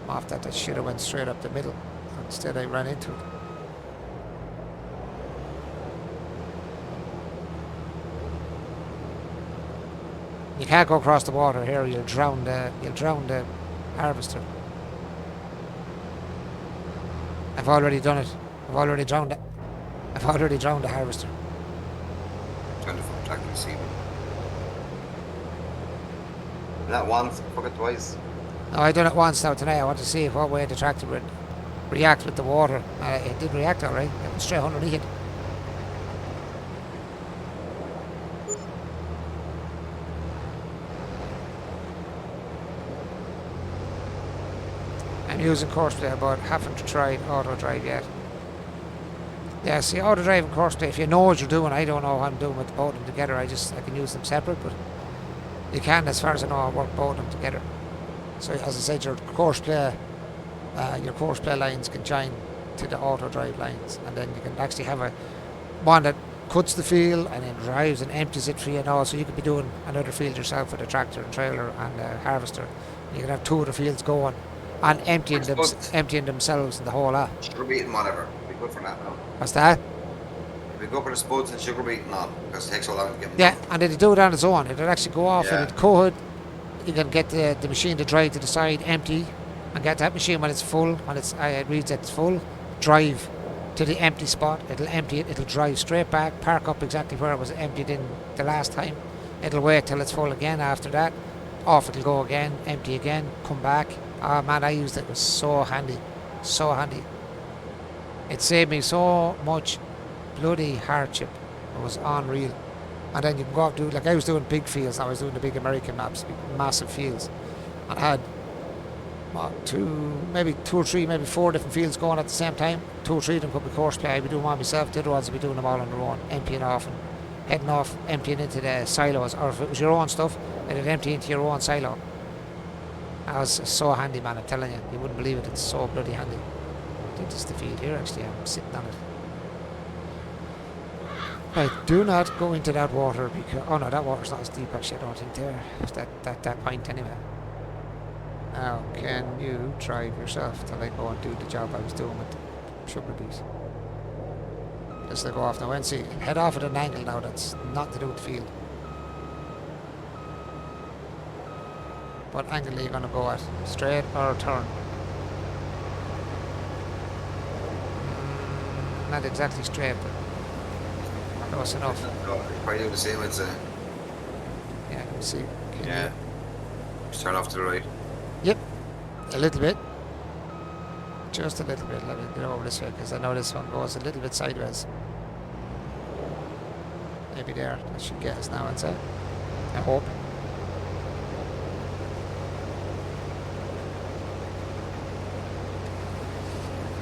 Speaker 1: Off that, I should have went straight up the middle. Instead I ran into it. You can't go across the water here, you'll drown the harvester. I've already done it. I've already drowned the harvester.
Speaker 3: Trying to track the sea. Not once, fucking twice.
Speaker 1: No, I done it once now tonight. I want to see what way the tractor would react with the water. It did react alright. It went straight underneath it. I'm using course play, but haven't tried auto drive yet. Yeah, see, auto drive and course play, if you know what you're doing, I don't know what I'm doing with both of them together. I can use them separate, but you can, as far as I know, work both of them together. So as I said, your course play lines can join to the auto drive lines, and then you can actually have one that cuts the field and then drives and empties it for you now. So you could be doing another field yourself with a tractor and trailer and a harvester. And you can have 2 of the fields going and emptying themselves in the whole lot.
Speaker 3: Sugar beating, whatever. Be good for that now.
Speaker 1: What's that?
Speaker 3: We go for the spuds and sugar beating on, because it takes so long to get them.
Speaker 1: Yeah, and it'll do it on its own. It'll actually go off and it'll code. You can get the machine to drive to the side empty, and get that machine when it's full, it reads that it's full, drive to the empty spot. It'll empty it, it'll drive straight back, park up exactly where it was emptied in the last time. It'll wait till it's full again after that. Off it'll go again, empty again, come back. Oh man, I used it. It was so handy. So handy. It saved me so much bloody hardship. It was unreal. And then you can go out and do, I was doing big fields. I was doing the big American maps, big, massive fields. And I had 2 or 3, maybe 4 different fields going at the same time. 2 or 3 of them could be course play. I'd be doing one myself. The other ones I'd be doing them all on their own, emptying off and heading off, emptying into the silos. Or if it was your own stuff, it'd empty into your own silo. That was so handy, man, I'm telling you. You wouldn't believe it. It's so bloody handy. I think this is the field here, actually. I'm sitting on it. Right, do not go into that water because... Oh no, that water's not as deep actually, I don't think there. It's that point anyway. Now, can you drive yourself till I go and do the job I was doing with the sugar beets? Just to go off now and see. Head off at an angle now that's not to do with the field. What angle are you going to go at? Straight or turn? Not exactly straight, but close enough.
Speaker 3: Probably do the same, I'd say.
Speaker 1: Yeah, let me see.
Speaker 3: Just turn off to the right.
Speaker 1: Yep, a little bit. Just a little bit. Let me get over this way because I know this one goes a little bit sideways. Maybe there. That should get us now, I'd say. I hope.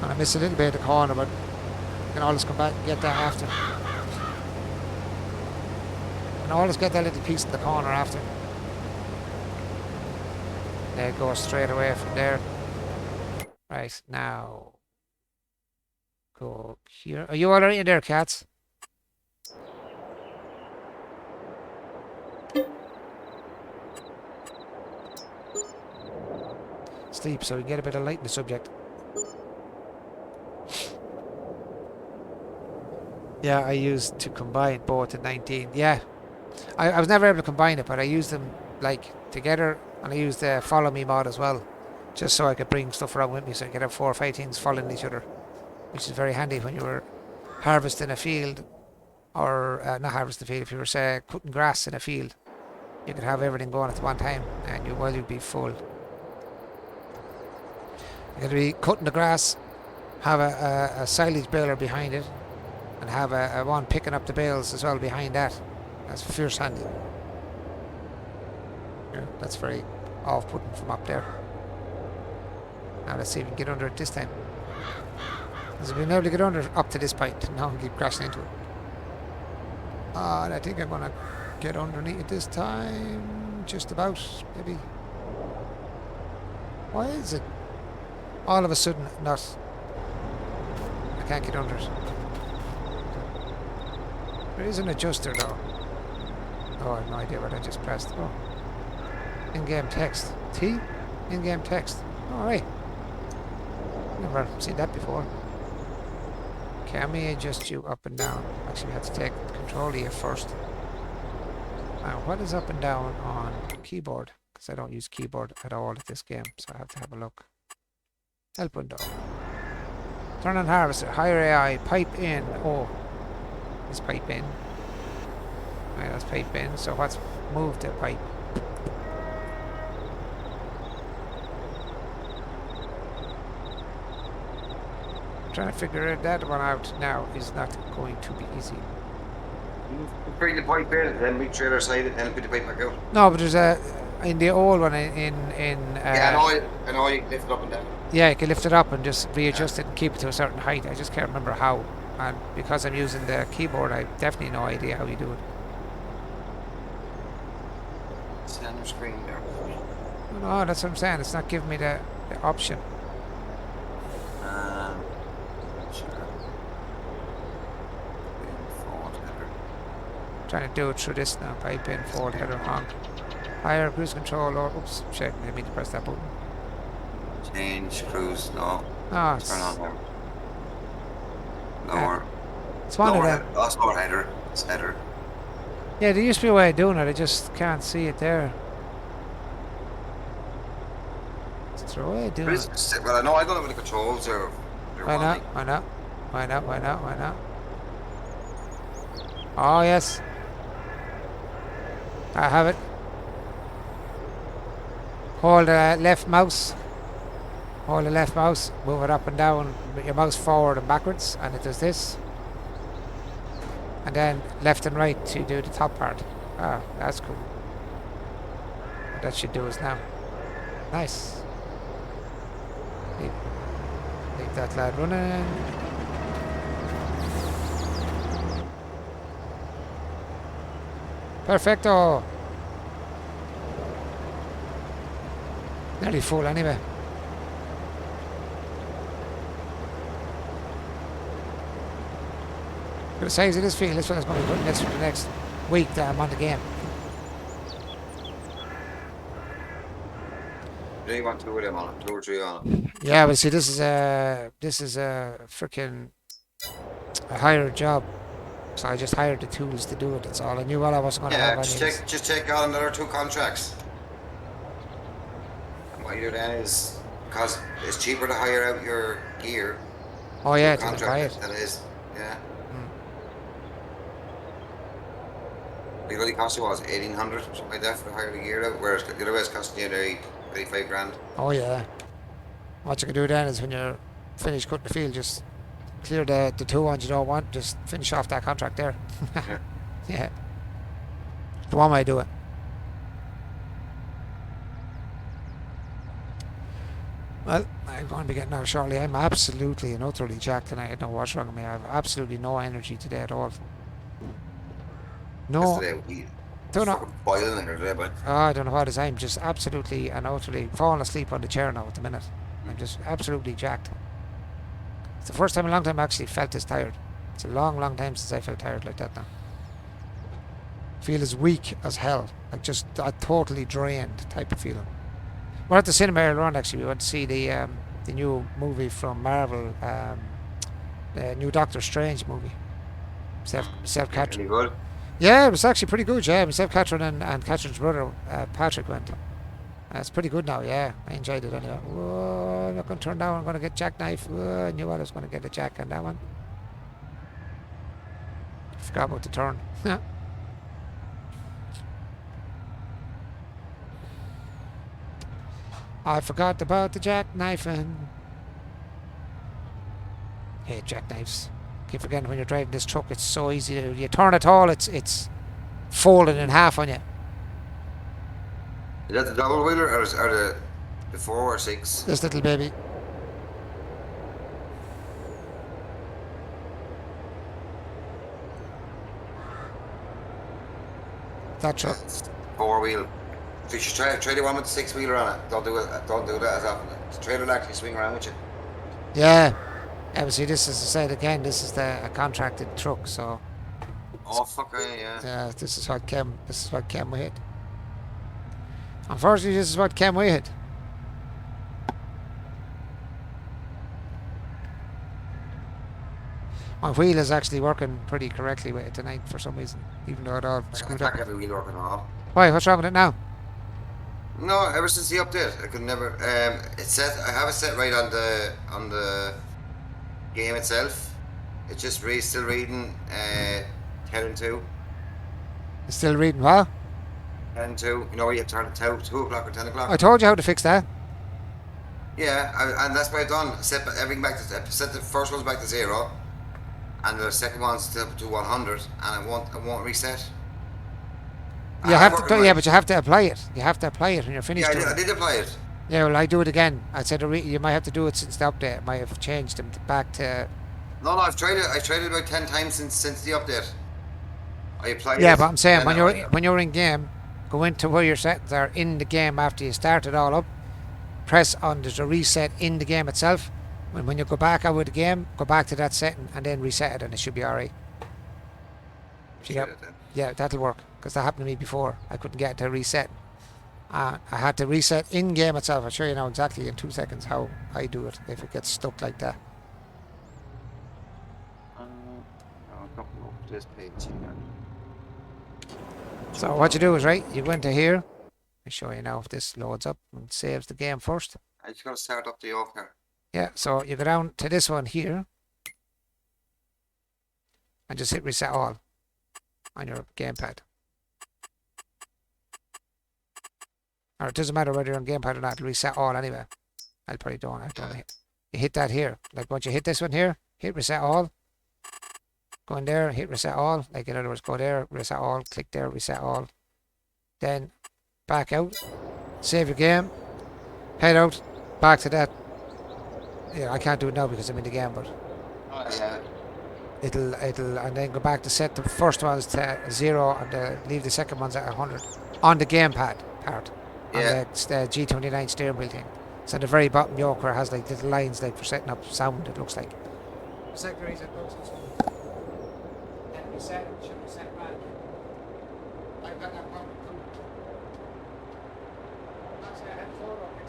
Speaker 1: And I missed a little bit of the corner, but I can always come back and get that after. And always get that little piece in the corner after. There it goes straight away from there. Right, now. Go here. Are you already in there, cats? Sleep so we can get a bit of light in the subject. Yeah, I used to combine both in 19. Yeah, I was never able to combine it, but I used them like together, and I used the follow me mod as well, just so I could bring stuff around with me, so I could have 4 or 5 things following each other, which is very handy when you were harvesting a field, or not harvesting a field. If you were say cutting grass in a field, you could have everything going at one time, and you'd be full. You're going to be cutting the grass, have a silage baler behind it, and have a one picking up the bales as well behind that. That's fierce handy. Yeah, that's very off-putting from up there. Now let's see if we can get under it this time. Because we've been able to get under up to this point, now we keep crashing into it. And I think I'm going to get underneath it this time. Just about, maybe. Why is it all of a sudden not... I can't get under it. There is an adjuster though. Oh, I have no idea what I just pressed. Oh. In-game text. T? In-game text. Alright. Never seen that before. Can we adjust you up and down? Actually, we have to take control here first. Now, what is up and down on keyboard? Because I don't use keyboard at all at this game, so I have to have a look. Help window. Turn on harvester. Higher AI. Pipe in. Oh. Is pipe in. Right, that's pipe in. So what's moved to pipe? Trying to figure that one out now is not going to be easy.
Speaker 3: Bring the pipe in, then we trailer side it, and put the pipe back out.
Speaker 1: No, but there's a in the old one
Speaker 3: yeah, I know you can lift it up and down.
Speaker 1: Yeah, you can lift it up and just readjust it and keep it to a certain height. I just can't remember how. And because I'm using the keyboard, I have definitely no idea how you do it.
Speaker 3: Center screen there.
Speaker 1: No, that's what I'm saying. It's not giving me the option.
Speaker 3: Sure.
Speaker 1: Trying to do it through this now. Pipe in, forward header, honk. Higher cruise control, or oops, shit, I didn't mean to press that button.
Speaker 3: Change cruise, no.
Speaker 1: Oh, it's,
Speaker 3: turn on there. Lower.
Speaker 1: It's one of them.
Speaker 3: That's lower header. It's header.
Speaker 1: Yeah, there used to be a way of doing it. I just can't see it there. It's a way of doing it.
Speaker 3: Well, I know I don't know what the controls are.
Speaker 1: Why not? Why not? Why not? Why not? Why not? Oh yes, I have it. Hold the left mouse. Hold the left mouse. Move it up and down with your mouse forward and backwards, and it does this. And then left and right to do the top part. Ah, that's cool. What that should do is now. Nice. Leave that lad running. Perfecto. Nearly full anyway. For the size of this field, this one's going to be putting this for the next week that I'm on the game.
Speaker 3: Do you want 2 of them on it? 2 or 3 on it?
Speaker 1: Yeah, but see, this is a freaking a hired job. So I just hired the tools to do it. That's all. I knew what I wasn't going to have.
Speaker 3: Just take on another 2 contracts. And what you do then is, because it's cheaper to hire out your gear.
Speaker 1: Oh yeah, to buy it.
Speaker 3: Than it is, yeah. It only cost you was 1,800 something like that for the hire the gear out, whereas the other way it's costing you nearly 35 grand.
Speaker 1: Oh yeah. What you can do then is when you're finished cutting the field, just clear the two ones you don't want, just finish off that contract there.
Speaker 3: Yeah.
Speaker 1: Yeah. The one way to do it. Well, I'm going to be getting out shortly. I'm absolutely and utterly jacked tonight. I don't know what's wrong with me. I have absolutely no energy today at all. No.
Speaker 3: Yesterday we
Speaker 1: Do
Speaker 3: was
Speaker 1: not.
Speaker 3: fucking boiling in here today, but
Speaker 1: Oh, I don't know what it is. I'm just absolutely and utterly falling asleep on the chair now at the minute. I'm just absolutely jacked. It's the first time in a long time I actually felt this tired. It's a long, long time since I felt tired like that now. Feel as weak as hell. Like just a totally drained type of feeling. We're at the cinema earlier on actually. We went to see the new movie from Marvel, the new Doctor Strange movie. Myself, Catherine.
Speaker 3: any good?
Speaker 1: Yeah, it was actually pretty good, yeah. Myself, Catherine and Catherine's brother, Patrick went. It's pretty good now, yeah. I enjoyed it anyway. Whoa, I'm not going to turn down. I'm going to get jackknife. Whoa, I knew I was going to get a jack on that one. Forgot about the turn. I forgot about the jackknifing. Hate jackknives. Keep forgetting when you're driving this truck, it's so easy. You turn at all, it's folded in half on you.
Speaker 3: Is that the double wheeler or the 4 or 6?
Speaker 1: This little baby. That truck.
Speaker 3: 4-wheel. So you should try the one with the 6-wheeler on it. Don't do that as often. The trailer will actually swing around with you.
Speaker 1: Yeah. Yeah, but see, this is, as I said again, this is a contracted truck, so.
Speaker 3: Oh fuck yeah.
Speaker 1: This is what came with it. Unfortunately, this is what came with it. My wheel is actually working pretty correctly with it tonight for some reason, even though it all screwed up.
Speaker 3: Every wheel working all.
Speaker 1: Why? What's wrong with it now?
Speaker 3: No, ever since the update, I could never. It's set. I have it set right on the game itself. It's just still reading 10 and 2.
Speaker 1: It's still reading what?
Speaker 3: 10 and 2. You know where you have to turn it 2 o'clock or 10 o'clock.
Speaker 1: I told you how to fix that.
Speaker 3: Yeah, and that's what I've done. Set everything back to set the first one's back to 0, and the second one's to 100, and it won't reset.
Speaker 1: You have to, yeah, but you have to apply it. You have to apply it when you're finished.
Speaker 3: Yeah, I did apply it.
Speaker 1: Yeah, well, I do it again. I said you might have to do it since the update. I might have changed them back to.
Speaker 3: No, I've tried it. I've tried it about 10 times since the update. I applied it.
Speaker 1: Yeah, but I'm saying when you're in game, go into where your settings are in the game after you start it all up. Press on there's a reset in the game itself. When you go back out of the game, go back to that setting and then reset it, and it should be alright. Yeah, that'll work. Because that happened to me before. I couldn't get it to reset. I had to reset in game itself. I'll show you now exactly in 2 seconds how I do it if it gets stuck like that. So what you do is you go into here. I'll show you now if this loads up and saves the game first.
Speaker 3: I just got to start up the opener.
Speaker 1: Yeah, so you go down to this one here and just hit reset all on your gamepad. Or it doesn't matter whether you're on gamepad or not, it'll reset all anyway. I'll probably don't. You hit that here. Like once you hit this one here, hit reset all. Go in there, hit reset all. Like in other words, go there, reset all, click there, reset all. Then back out, save your game, head out, back to that. Yeah, I can't do it now because I'm in the game, but
Speaker 3: Yeah.
Speaker 1: it'll and then go back to set the first ones to 0 and leave the second ones at 100 on the gamepad part.
Speaker 3: Yeah.
Speaker 1: On the G29 steering wheel thing. It's on the very bottom yoke where it has like little lines like for setting up sound, it looks like. Secretaries and and reset it, should reset back. I've got that problem too. Actually, I had a photo of it.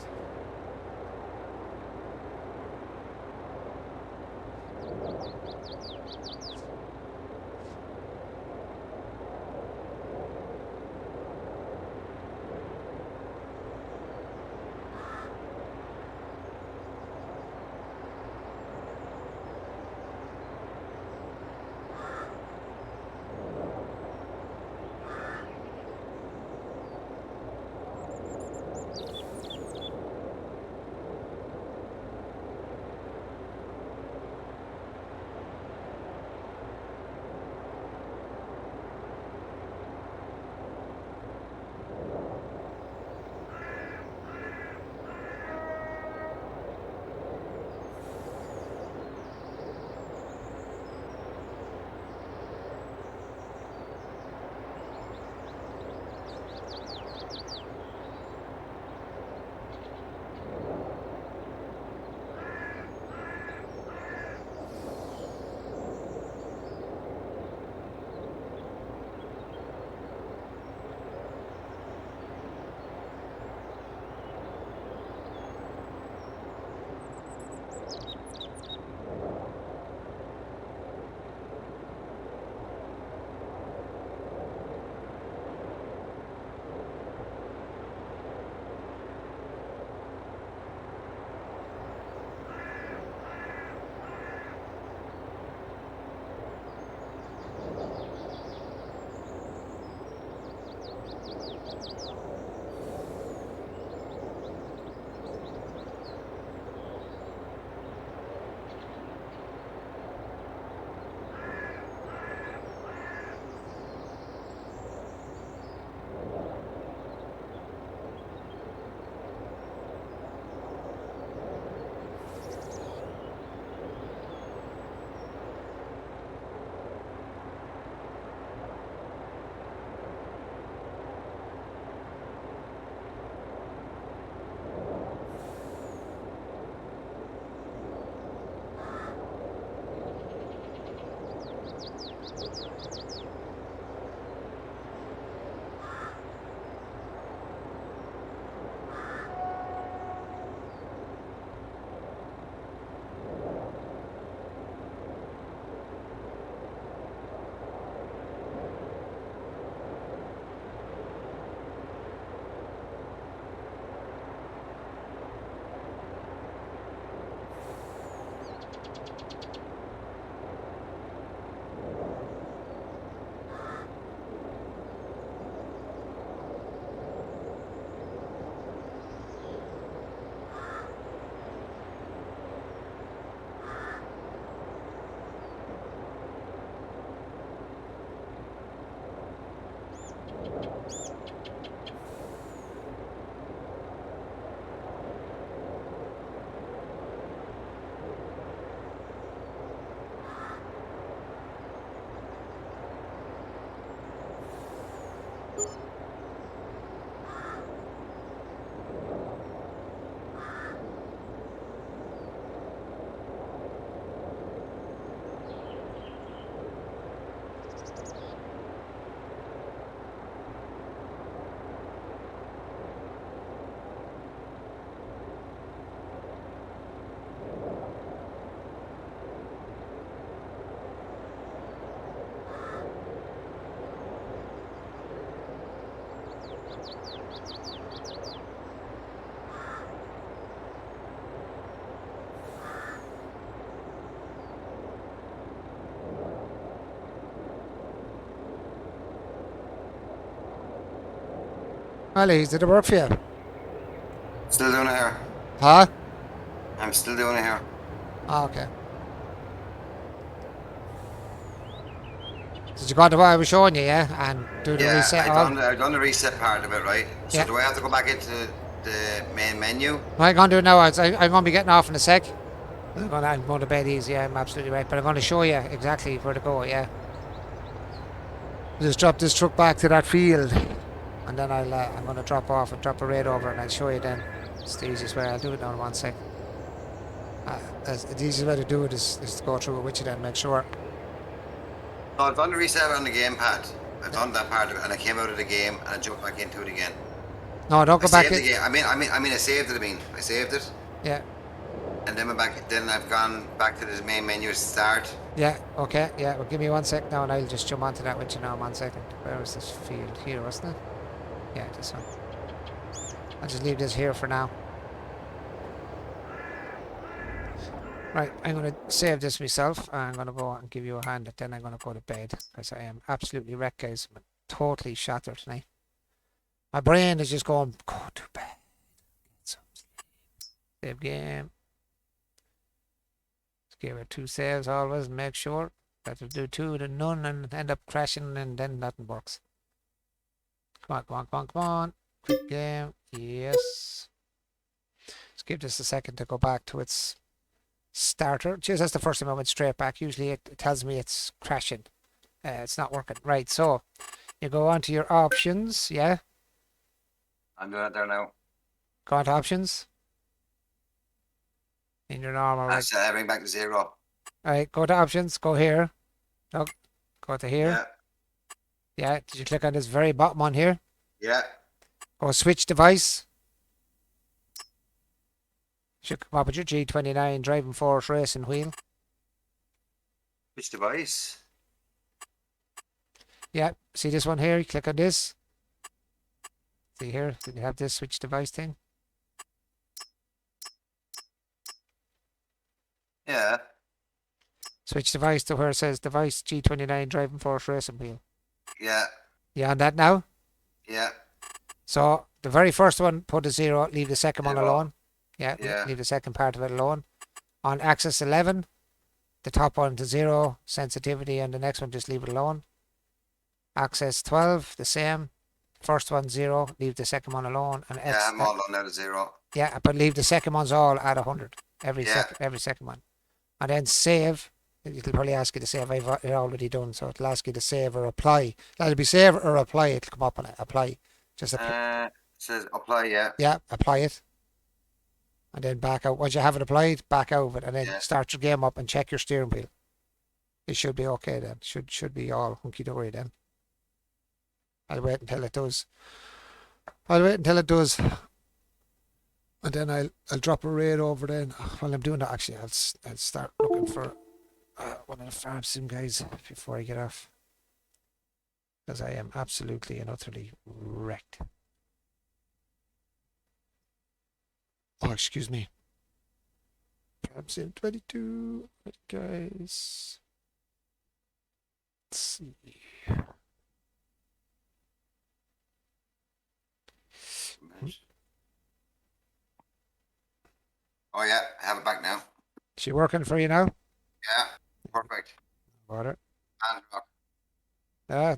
Speaker 1: Ali, did it work for you?
Speaker 3: Still doing it here.
Speaker 1: Huh?
Speaker 3: I'm still doing it here.
Speaker 1: Oh, okay. Did you go to what I was showing you, yeah? And do the
Speaker 3: Yeah,
Speaker 1: reset
Speaker 3: I've done the reset part of it, right? So
Speaker 1: Yeah.
Speaker 3: do I have to go back into the main menu?
Speaker 1: I'm going to do it now. I'm going to be getting off in a sec. I'm going to bed easy, I'm absolutely right. But I'm going to show you exactly where to go, yeah. Just drop this truck back to that field. And then I'm going to drop off and drop a raid over and I'll show you then. It's the easiest way. I'll do it now in 1 sec. The easiest way to do it is to go through it with you then, make sure.
Speaker 3: No, I've done the reset on the gamepad. I've done that part of it, and I came out of the game and I jumped back into it again.
Speaker 1: No, don't go
Speaker 3: I
Speaker 1: back
Speaker 3: saved
Speaker 1: in.
Speaker 3: the game. I saved it. I saved it.
Speaker 1: Yeah.
Speaker 3: And then I've gone back to the main menu start.
Speaker 1: Yeah, okay, yeah, well give me 1 sec now and I'll just jump onto that with you now in 1 second. Where was this field? Here, wasn't it? Yeah, this one. I'll just leave this here for now. Right, I'm going to save this myself. I'm going to go and give you a hand, and then I'm going to go to bed because I am absolutely wrecked, guys. I'm totally shattered tonight. My brain is just going, go to bed. Get some sleep. Save game. Just give it 2 saves always and make sure that will do 2 to none and end up crashing and then nothing works. Come on, come on, come on, come on. Quick game. Yes. Just give this a second to go back to its starter. Just that's the first time I went straight back. Usually it tells me it's crashing. It's not working. Right, so you go onto your options, yeah?
Speaker 3: I'm doing it there now.
Speaker 1: Go onto options. In your normal,
Speaker 3: I
Speaker 1: right?
Speaker 3: set everything back to 0.
Speaker 1: Alright, go to options, go here. No, go to here.
Speaker 3: Yeah.
Speaker 1: Yeah, did you click on this very bottom one here?
Speaker 3: Yeah.
Speaker 1: Go switch device. Should come up with your G29 driving force racing wheel.
Speaker 3: Which device?
Speaker 1: Yeah, see this one here? You click on this. See here, did you have this switch device thing?
Speaker 3: Yeah.
Speaker 1: Switch device to where it says device G29 driving force racing wheel.
Speaker 3: Yeah.
Speaker 1: You on that now?
Speaker 3: Yeah.
Speaker 1: So the very first one, put a 0, leave the second one
Speaker 3: 0.
Speaker 1: alone. Yeah,
Speaker 3: Yeah.
Speaker 1: leave the second part of it alone. On axis 11, the top one to 0, sensitivity, and the next one just leave it alone. Axis 12, the same. First one 0, leave the second one alone. And
Speaker 3: Yeah, I'm all on now to 0.
Speaker 1: yeah, but leave the second ones all at 100. Every
Speaker 3: Yeah.
Speaker 1: second one. And then save. It'll probably ask you to save. I've already done, so it'll ask you to save or apply. That'll be save or apply. It'll come up on it. Apply. Just apply.
Speaker 3: It says apply, yeah.
Speaker 1: Yeah, apply it. And then back out. Once you have it applied, back out of it, and then
Speaker 3: Yeah.
Speaker 1: start your game up and check your steering wheel. It should be okay then. Should be all hunky dory then. I'll wait until it does. And then I'll drop a raid over then. While I'm doing that, actually, I'll start looking for one of the farm sim guys before I get off, because I am absolutely and utterly wrecked. Oh, excuse me. Farm sim 22, guys. Let's see.
Speaker 3: Oh yeah, I have it back now.
Speaker 1: Is she working for you now?
Speaker 3: Yeah, perfect.
Speaker 1: No bother.
Speaker 3: And rock.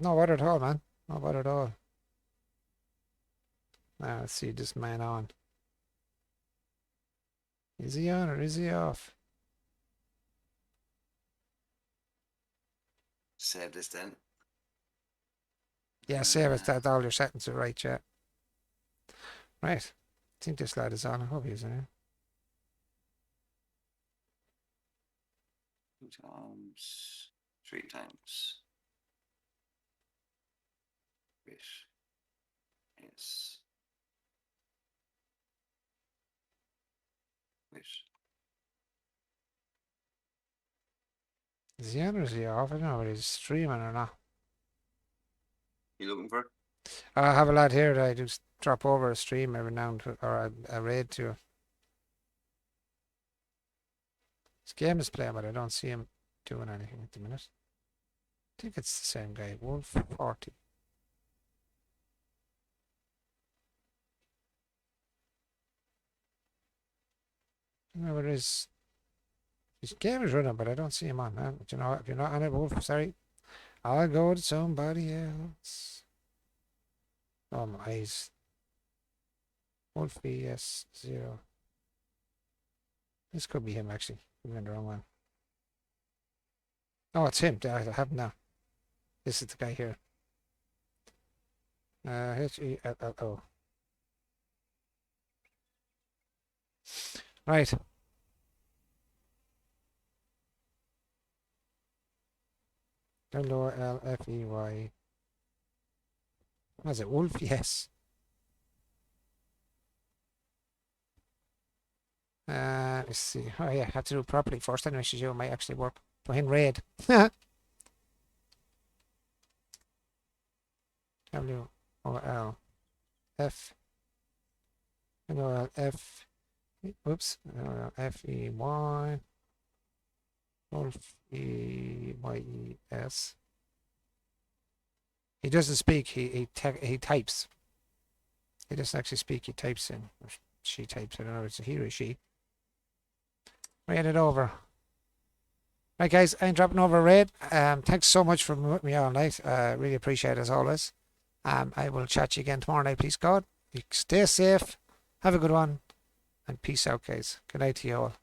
Speaker 1: No bother at all, man. No bother at all. Now let's see this man on. Is he on or is he off?
Speaker 3: Save this then.
Speaker 1: Yeah, save it. That all your settings are right, yeah. Right. I think this lad is on. I hope he's on.
Speaker 3: 2 times, 3 times. Which is which
Speaker 1: Is he on or is he off? I don't know whether he's streaming or not.
Speaker 3: you looking for?
Speaker 1: I have a lad here that I just drop over a stream every now and then, or a raid to. This game is playing, but I don't see him doing anything at the minute. I think it's the same guy, Wolf 40. I don't know where his game is running, but I don't see him on. But you know, if you're not on it, Wolf, sorry, I'll go to somebody else. Oh my eyes. Wolf VS0. This could be him actually. I'm in the wrong one. Oh, it's him. I have him now. This is the guy here. HELLO. Right. LOLFEY. Was it Wolf? Yes. Let's see. Oh yeah, I have to do it properly first. Anyway, it might actually work. Behind raid. WOLF. LOLF. Oops. FEY. Wolf EYES. He doesn't speak. He types. He doesn't actually speak. He types in. Or she types. I don't know if it's a he or a she. Read it over. Right, guys, I'm dropping over a raid. Thanks so much for with me all night. Really appreciate it as always. I will chat to you again tomorrow night, please God. You stay safe. Have a good one. And peace out, guys. Good night to you all.